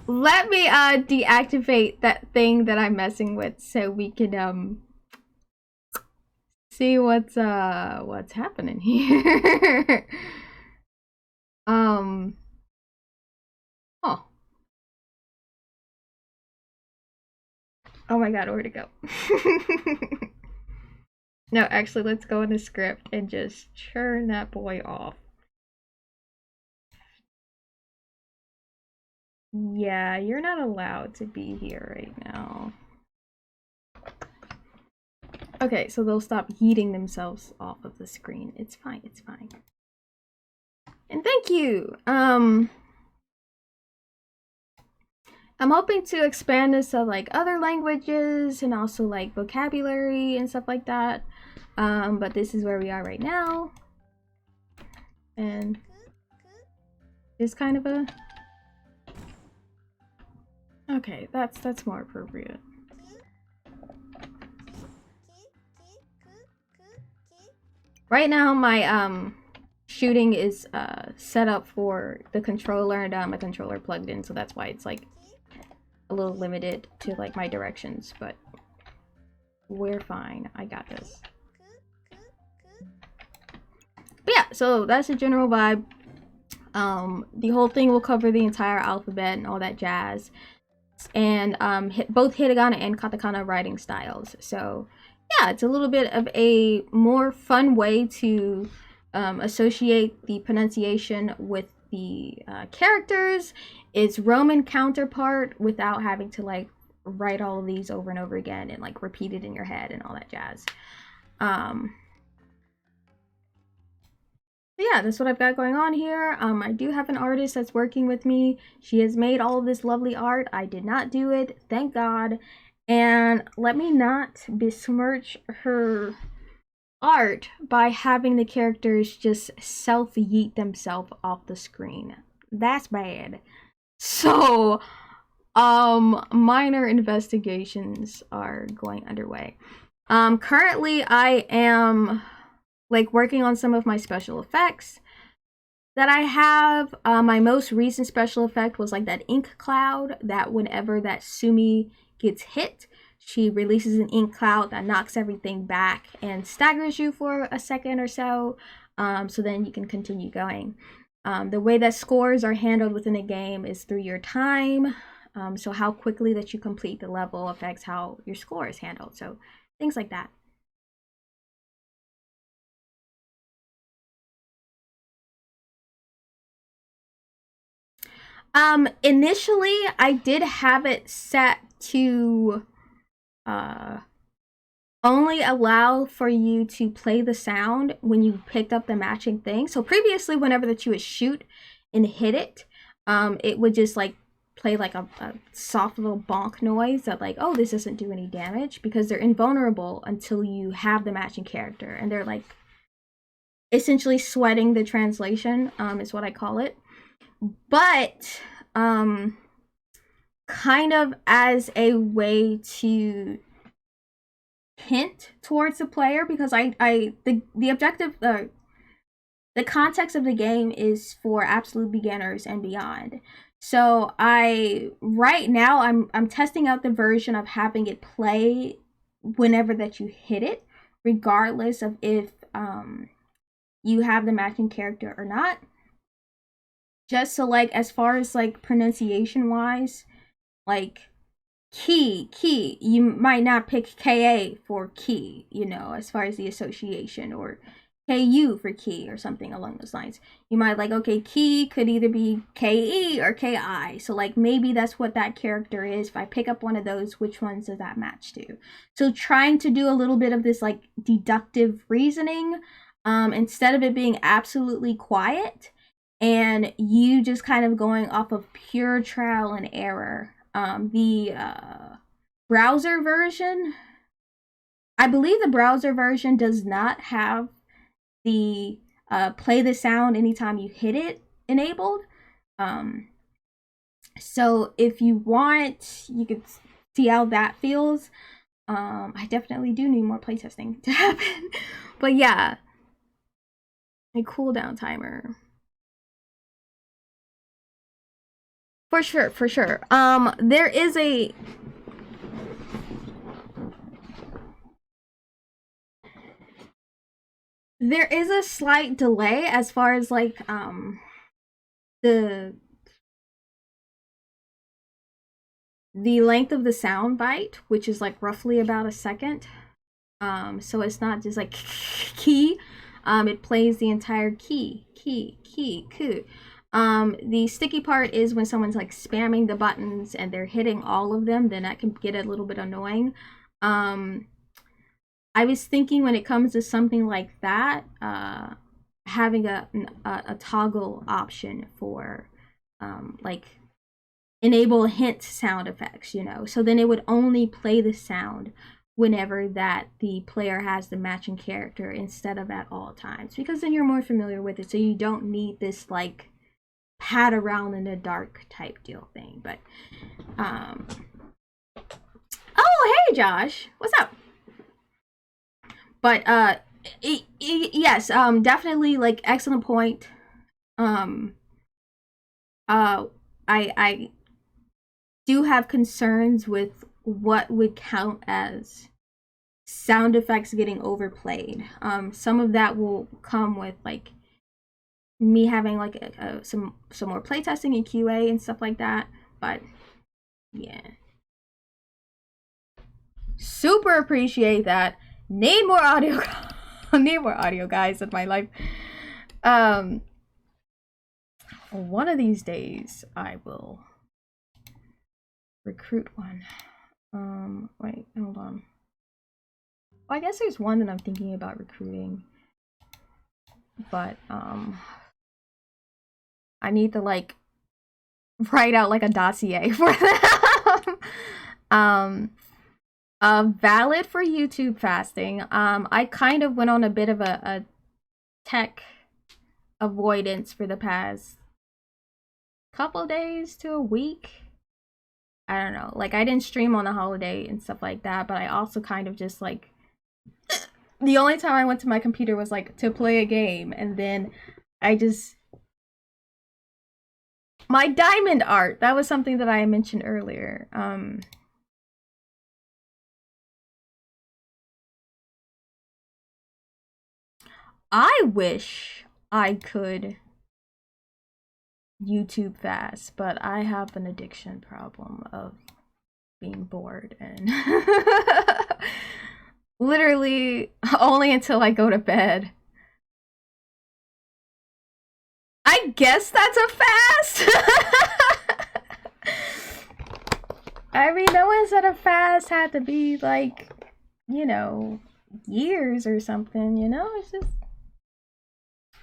Let me deactivate that thing that I'm messing with so we can see what's happening here. Oh. Oh my god, where'd it go? No, actually, let's go in the script and just turn that boy off. Yeah, you're not allowed to be here right now. Okay, so they'll stop yeeting themselves off of the screen. It's fine, it's fine. And thank you! I'm hoping to expand this to like other languages and also like vocabulary and stuff like that. But this is where we are right now. And it's kind of a... Okay, that's more appropriate. Right now my shooting is set up for the controller, and my controller plugged in, so that's why it's like a little limited to like my directions, but we're fine. I got this. But yeah, so that's the general vibe. The whole thing will cover the entire alphabet and all that jazz, and both hiragana and katakana writing styles. So yeah, it's a little bit of a more fun way to associate the pronunciation with the characters. Its Roman counterpart without having to like write all of these over and over again and like repeat it in your head and all that jazz. Yeah, that's what I've got going on here. I do have an artist that's working with me. She has made all of this lovely art. I did not do it, thank God. And let me not besmirch her art by having the characters just self-yeet themselves off the screen. That's bad. So, minor investigations are going underway. Currently I am like working on some of my special effects that I have. My most recent special effect was like that ink cloud that whenever that Sumi gets hit, she releases an ink cloud that knocks everything back and staggers you for a second or so, so then you can continue going. The way that scores are handled within a game is through your time, so how quickly that you complete the level affects how your score is handled, so things like that. Initially I did have it set to only allow for you to play the sound when you picked up the matching thing. So previously, whenever that you would shoot and hit it, it would just like play like a soft little bonk noise that like, oh, this doesn't do any damage, because they're invulnerable until you have the matching character, and they're like essentially sweating the translation, is what I call it. But kind of as a way to hint towards the player, because the objective, the context of the game is for absolute beginners and beyond. So right now I'm testing out the version of having it play whenever that you hit it, regardless of if you have the matching character or not. Just so like as far as like pronunciation wise, like key, you might not pick KA for key, you know, as far as the association, or KU for key or something along those lines. You might like, okay, key could either be KE or KI. So like maybe that's what that character is. If I pick up one of those, which ones does that match to? So trying to do a little bit of this like deductive reasoning, instead of it being absolutely quiet and you just kind of going off of pure trial and error. The browser version, I believe the browser version does not have the play the sound anytime you hit it enabled. So if you want, you could see how that feels. I definitely do need more playtesting to happen. But yeah, a cooldown timer. For sure, for sure. There is a slight delay as far as like the length of the sound bite, which is like roughly about a second. So it's not just like key. It plays the entire key. The sticky part is when someone's like spamming the buttons and they're hitting all of them, then that can get a little bit annoying. I was thinking when it comes to something like that, having a toggle option for like enable hint sound effects, you know, so then it would only play the sound whenever that the player has the matching character instead of at all times, because then you're more familiar with it, so you don't need this like pat around in the dark type deal thing. But oh hey Josh, what's up? But yes, definitely like excellent point. I do have concerns with what would count as sound effects getting overplayed. Some of that will come with like me having like some more playtesting and QA and stuff like that. But yeah, super appreciate that. Need more audio. Need more audio, guys, in my life. One of these days I will recruit one. Wait, hold on. Well, I guess there's one that I'm thinking about recruiting, but I need to like write out like a dossier for them. Valid for YouTube fasting. I kind of went on a bit of a tech avoidance for the past couple days to a week. I don't know, like I didn't stream on the holiday and stuff like that, but I also kind of just like the only time I went to my computer was like to play a game, and then I just my diamond art, that was something that I mentioned earlier. I wish I could YouTube fast, but I have an addiction problem of being bored and literally only until I go to bed. I guess that's a fast. I mean, no one said a fast had to be like, you know, years or something, you know? It's just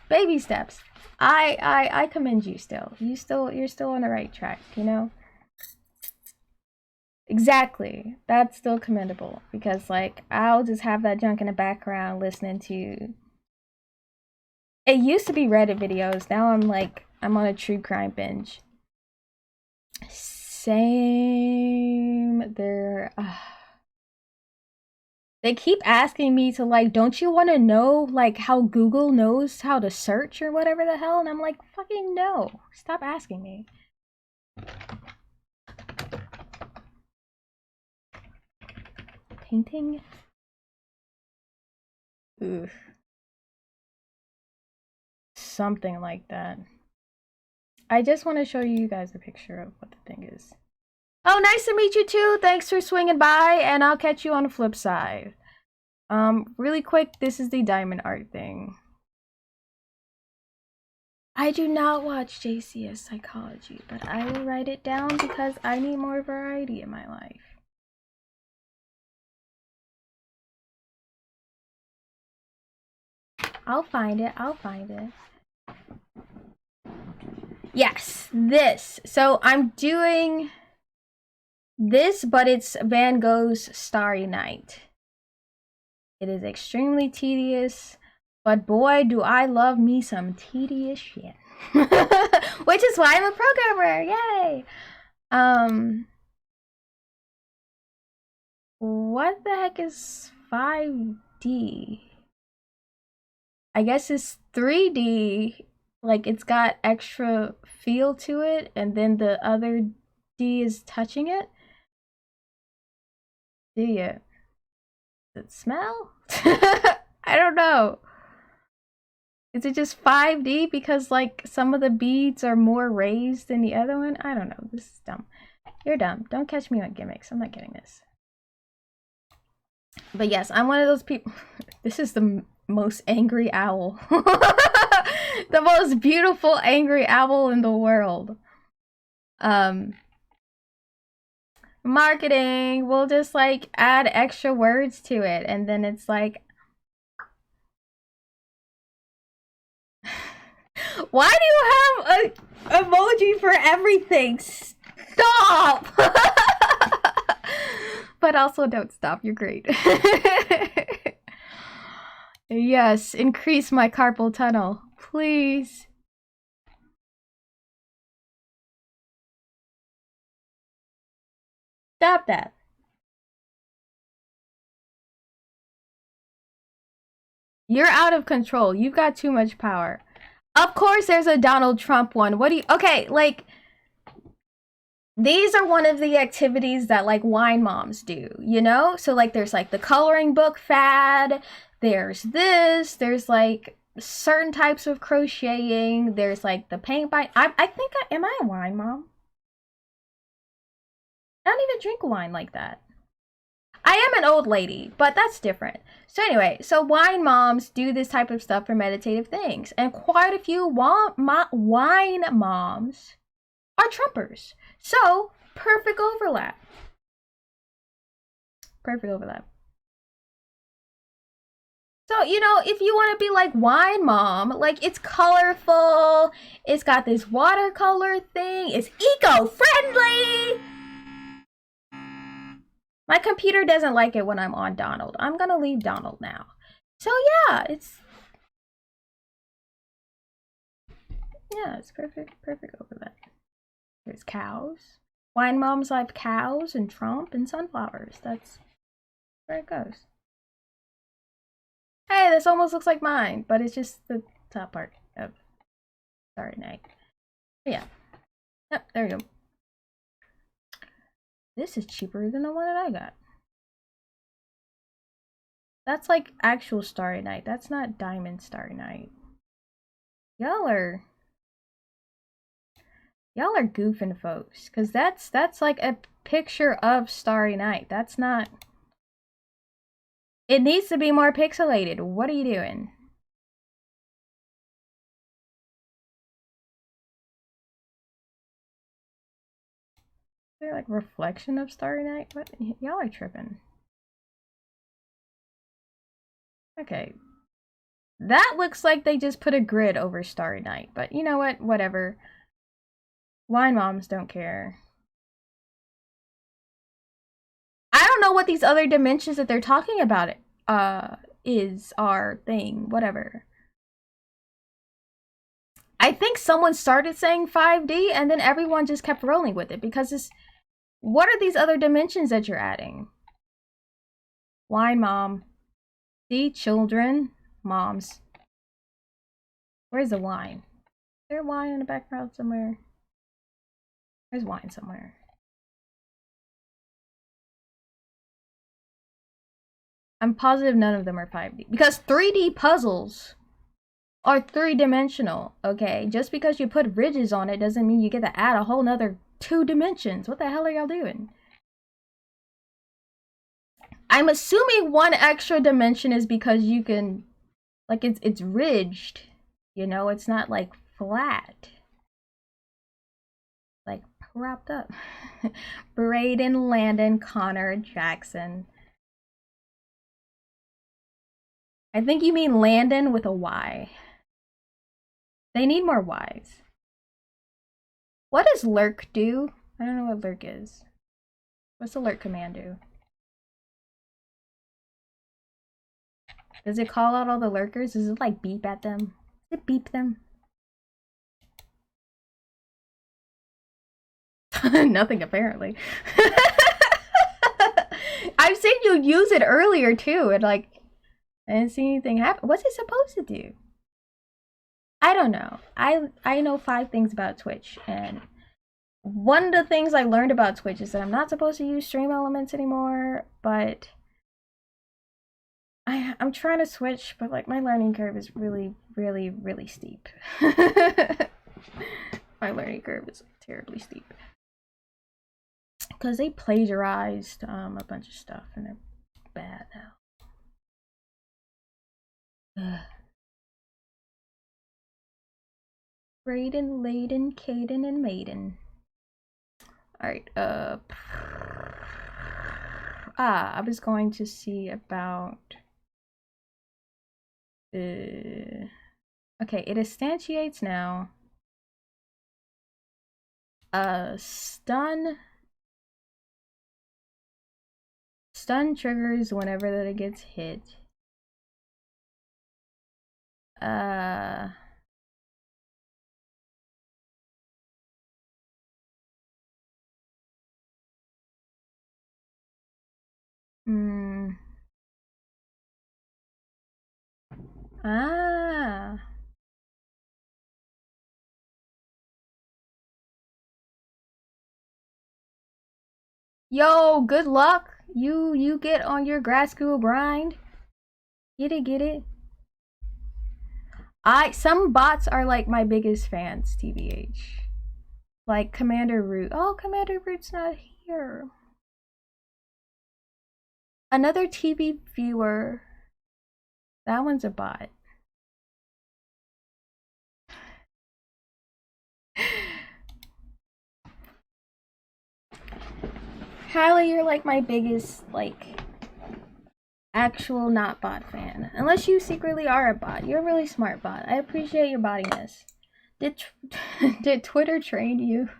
baby steps. I commend you still. You're still on the right track, you know? Exactly. That's still commendable, because like I'll just have that junk in the background listening to. It used to be Reddit videos. Now I'm on a true crime binge. Same. They keep asking me to like, don't you want to know like how Google knows how to search or whatever the hell? And I'm like, fucking no. Stop asking me. Painting? Oof. Something like that. I just want to show you guys a picture of what the thing is. Oh, nice to meet you too. Thanks for swinging by, and I'll catch you on the flip side. Really quick, this is the diamond art thing. I do not watch JCS Psychology, but I will write it down because I need more variety in my life. I'll find it. I'll find it. Yes, this. So I'm doing this, but it's Van Gogh's Starry Night. It is extremely tedious, but boy, do I love me some tedious shit. Which is why I'm a programmer. Yay! What the heck is 5D? I guess it's 3D. Like, it's got extra feel to it, and then the other D is touching it. Do you? Does it smell? I don't know. Is it just 5D because, like, some of the beads are more raised than the other one? I don't know. This is dumb. You're dumb. Don't catch me on gimmicks. I'm not getting this. But yes, I'm one of those people. This is the most angry owl. The most beautiful angry owl in the world. Marketing, we'll just like add extra words to it, and then it's like, why do you have a emoji for everything? Stop! But also don't stop, you're great. Yes, increase my carpal tunnel, please. Stop that. You're out of control. You've got too much power. Of course there's a Donald Trump one. What do you... Okay, like... These are one of the activities that, like, wine moms do, you know? So, like, there's, like, the coloring book fad. There's this. There's, like, certain types of crocheting. There's, like, the paint by... I think am I a wine mom? I don't even drink wine like that. I am an old lady, but that's different. So anyway, so wine moms do this type of stuff for meditative things. And quite a few wine moms are Trumpers. So, perfect overlap. Perfect overlap. So, you know, if you want to be like wine mom, like, it's colorful, it's got this watercolor thing, it's eco-friendly. My computer doesn't like it when I'm on Donald. I'm gonna leave Donald now. So yeah, it's perfect overlap. There's cows. Wine moms like cows and Trump and sunflowers. That's where it goes. Hey, this almost looks like mine, but it's just the top part of Starry Night. Yeah. Yep, there we go. This is cheaper than the one that I got. That's like actual Starry Night. That's not Diamond Starry Night. Y'all are goofing, folks, because that's like a picture of Starry Night. That's not... It needs to be more pixelated. What are you doing? Is there like reflection of Starry Night? What? Y'all are tripping. Okay. That looks like they just put a grid over Starry Night, but you know what? Whatever. Wine moms don't care. I don't know what these other dimensions that they're talking about are thing, whatever. I think someone started saying 5D and then everyone just kept rolling with it because it's... What are these other dimensions that you're adding? Wine mom. See, children, moms. Where's the wine? Is there wine in the background somewhere? There's wine somewhere. I'm positive none of them are 5D. Because 3D puzzles are 3-dimensional, okay? Just because you put ridges on it doesn't mean you get to add a whole nother 2 dimensions. What the hell are y'all doing? I'm assuming one extra dimension is because you can... Like, it's ridged. You know, it's not, like, flat. Like propped up. Braden, Landon, Connor, Jackson. I think you mean Landon with a Y. They need more Ys. What does lurk do? I don't know what lurk is. What's the lurk command do? Does it call out all the lurkers? Does it like beep at them? Does it beep them? Nothing apparently. I've seen you use it earlier too, and like I didn't see anything happen. What's it supposed to do? I don't know. I know 5 things about Twitch, and one of the things I learned about Twitch is that I'm not supposed to use stream elements anymore, but I'm trying to switch, but like my learning curve is really, really, really steep. My learning curve is terribly steep. Because they plagiarized a bunch of stuff and they're bad now. Braden, Layden, Caden, and Maiden. Alright, I was going to see about okay, it instantiates now. Stun triggers whenever that it gets hit. Yo, good luck. You get on your grad school grind. Get it. Some bots are like my biggest fans, TBH. Like Commander Root. Oh, Commander Root's not here. Another TV viewer. That one's a bot. Hallie, you're like my biggest, like, actual not bot fan. Unless you secretly are a bot. You're a really smart bot. I appreciate your bottiness. Did Twitter train you?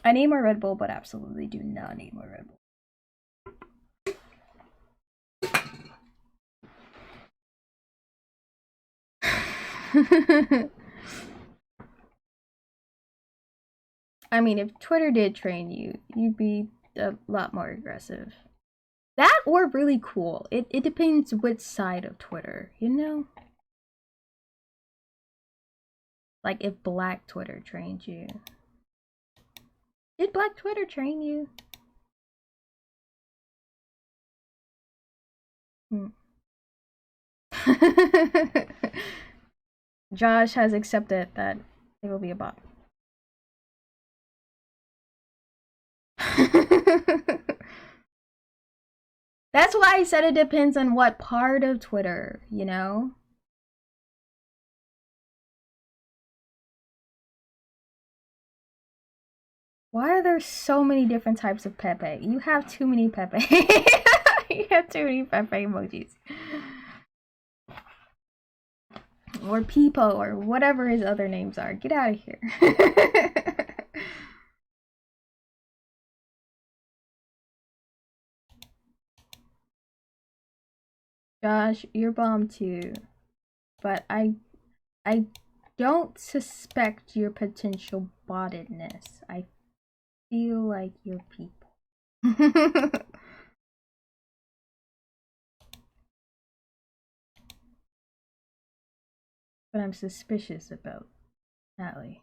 I need more Red Bull, but absolutely do not need more Red Bull. I mean, if Twitter did train you, you'd be a lot more aggressive. That or really cool. It depends which side of Twitter, you know? Like if Black Twitter trained you. Did Black Twitter train you? Josh has accepted that it will be a bot. That's why I said it depends on what part of Twitter, you know? Why are there so many different types of Pepe? You have too many Pepe. You have too many Pepe emojis. Or Peepo, or whatever his other names are. Get out of here. Josh, you're bomb too. But I don't suspect your potential bottedness. I feel like you're people. But I'm suspicious about Natalie.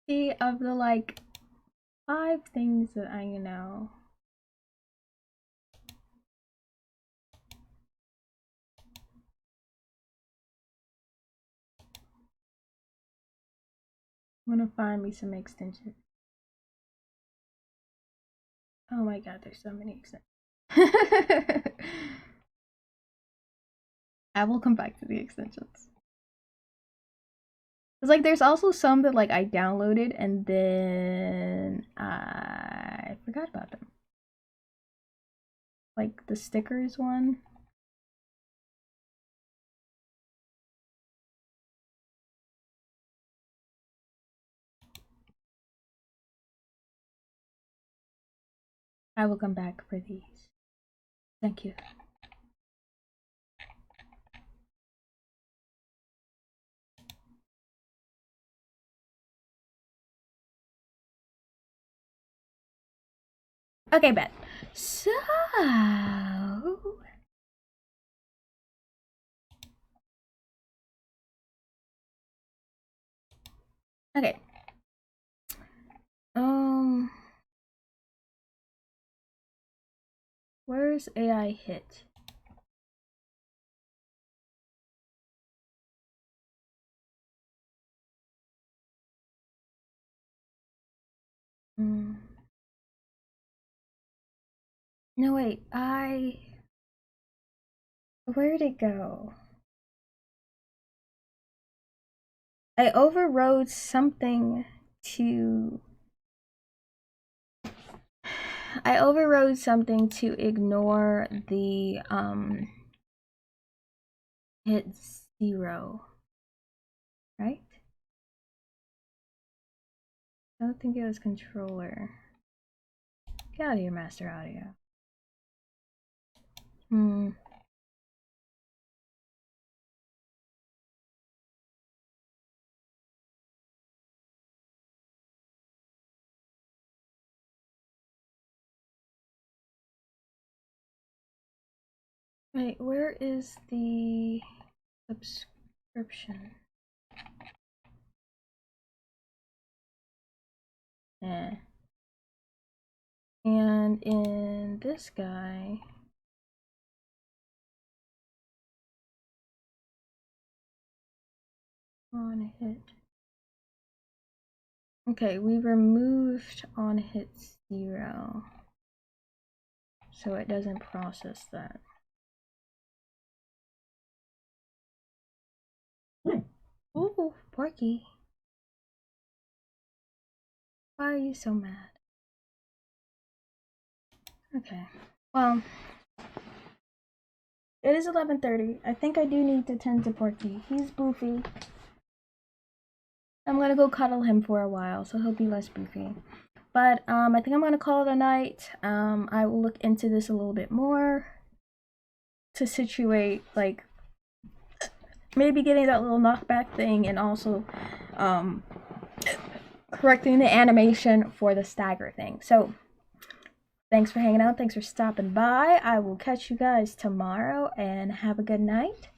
See, of the like 5 things that I know. I'm gonna find me some extensions. Oh my god, there's so many extensions. I will come back to the extensions. It's like there's also some that like I downloaded and then I forgot about them. Like the stickers one. I will come back for these. Thank you. Okay, bet. So okay. Where's AI hit? No wait, where'd it go? I overrode something to ignore the hit 0, right? I don't think it was controller. Get out of here, Master Audio. Wait, where is the subscription? Eh. And in this guy, on hit. Okay, we removed on hit 0, so it doesn't process that. Ooh, Porky. Why are you so mad? Okay, well, it is 11:30. I think I do need to tend to Porky. He's boofy. I'm gonna go cuddle him for a while, so he'll be less boofy. But I think I'm gonna call it a night. I will look into this a little bit more to situate, like, maybe getting that little knockback thing and also correcting the animation for the stagger thing. So thanks for hanging out. Thanks for stopping by. I will catch you guys tomorrow and have a good night.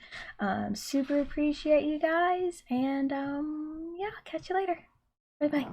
Super appreciate you guys, and yeah, catch you later. Bye bye.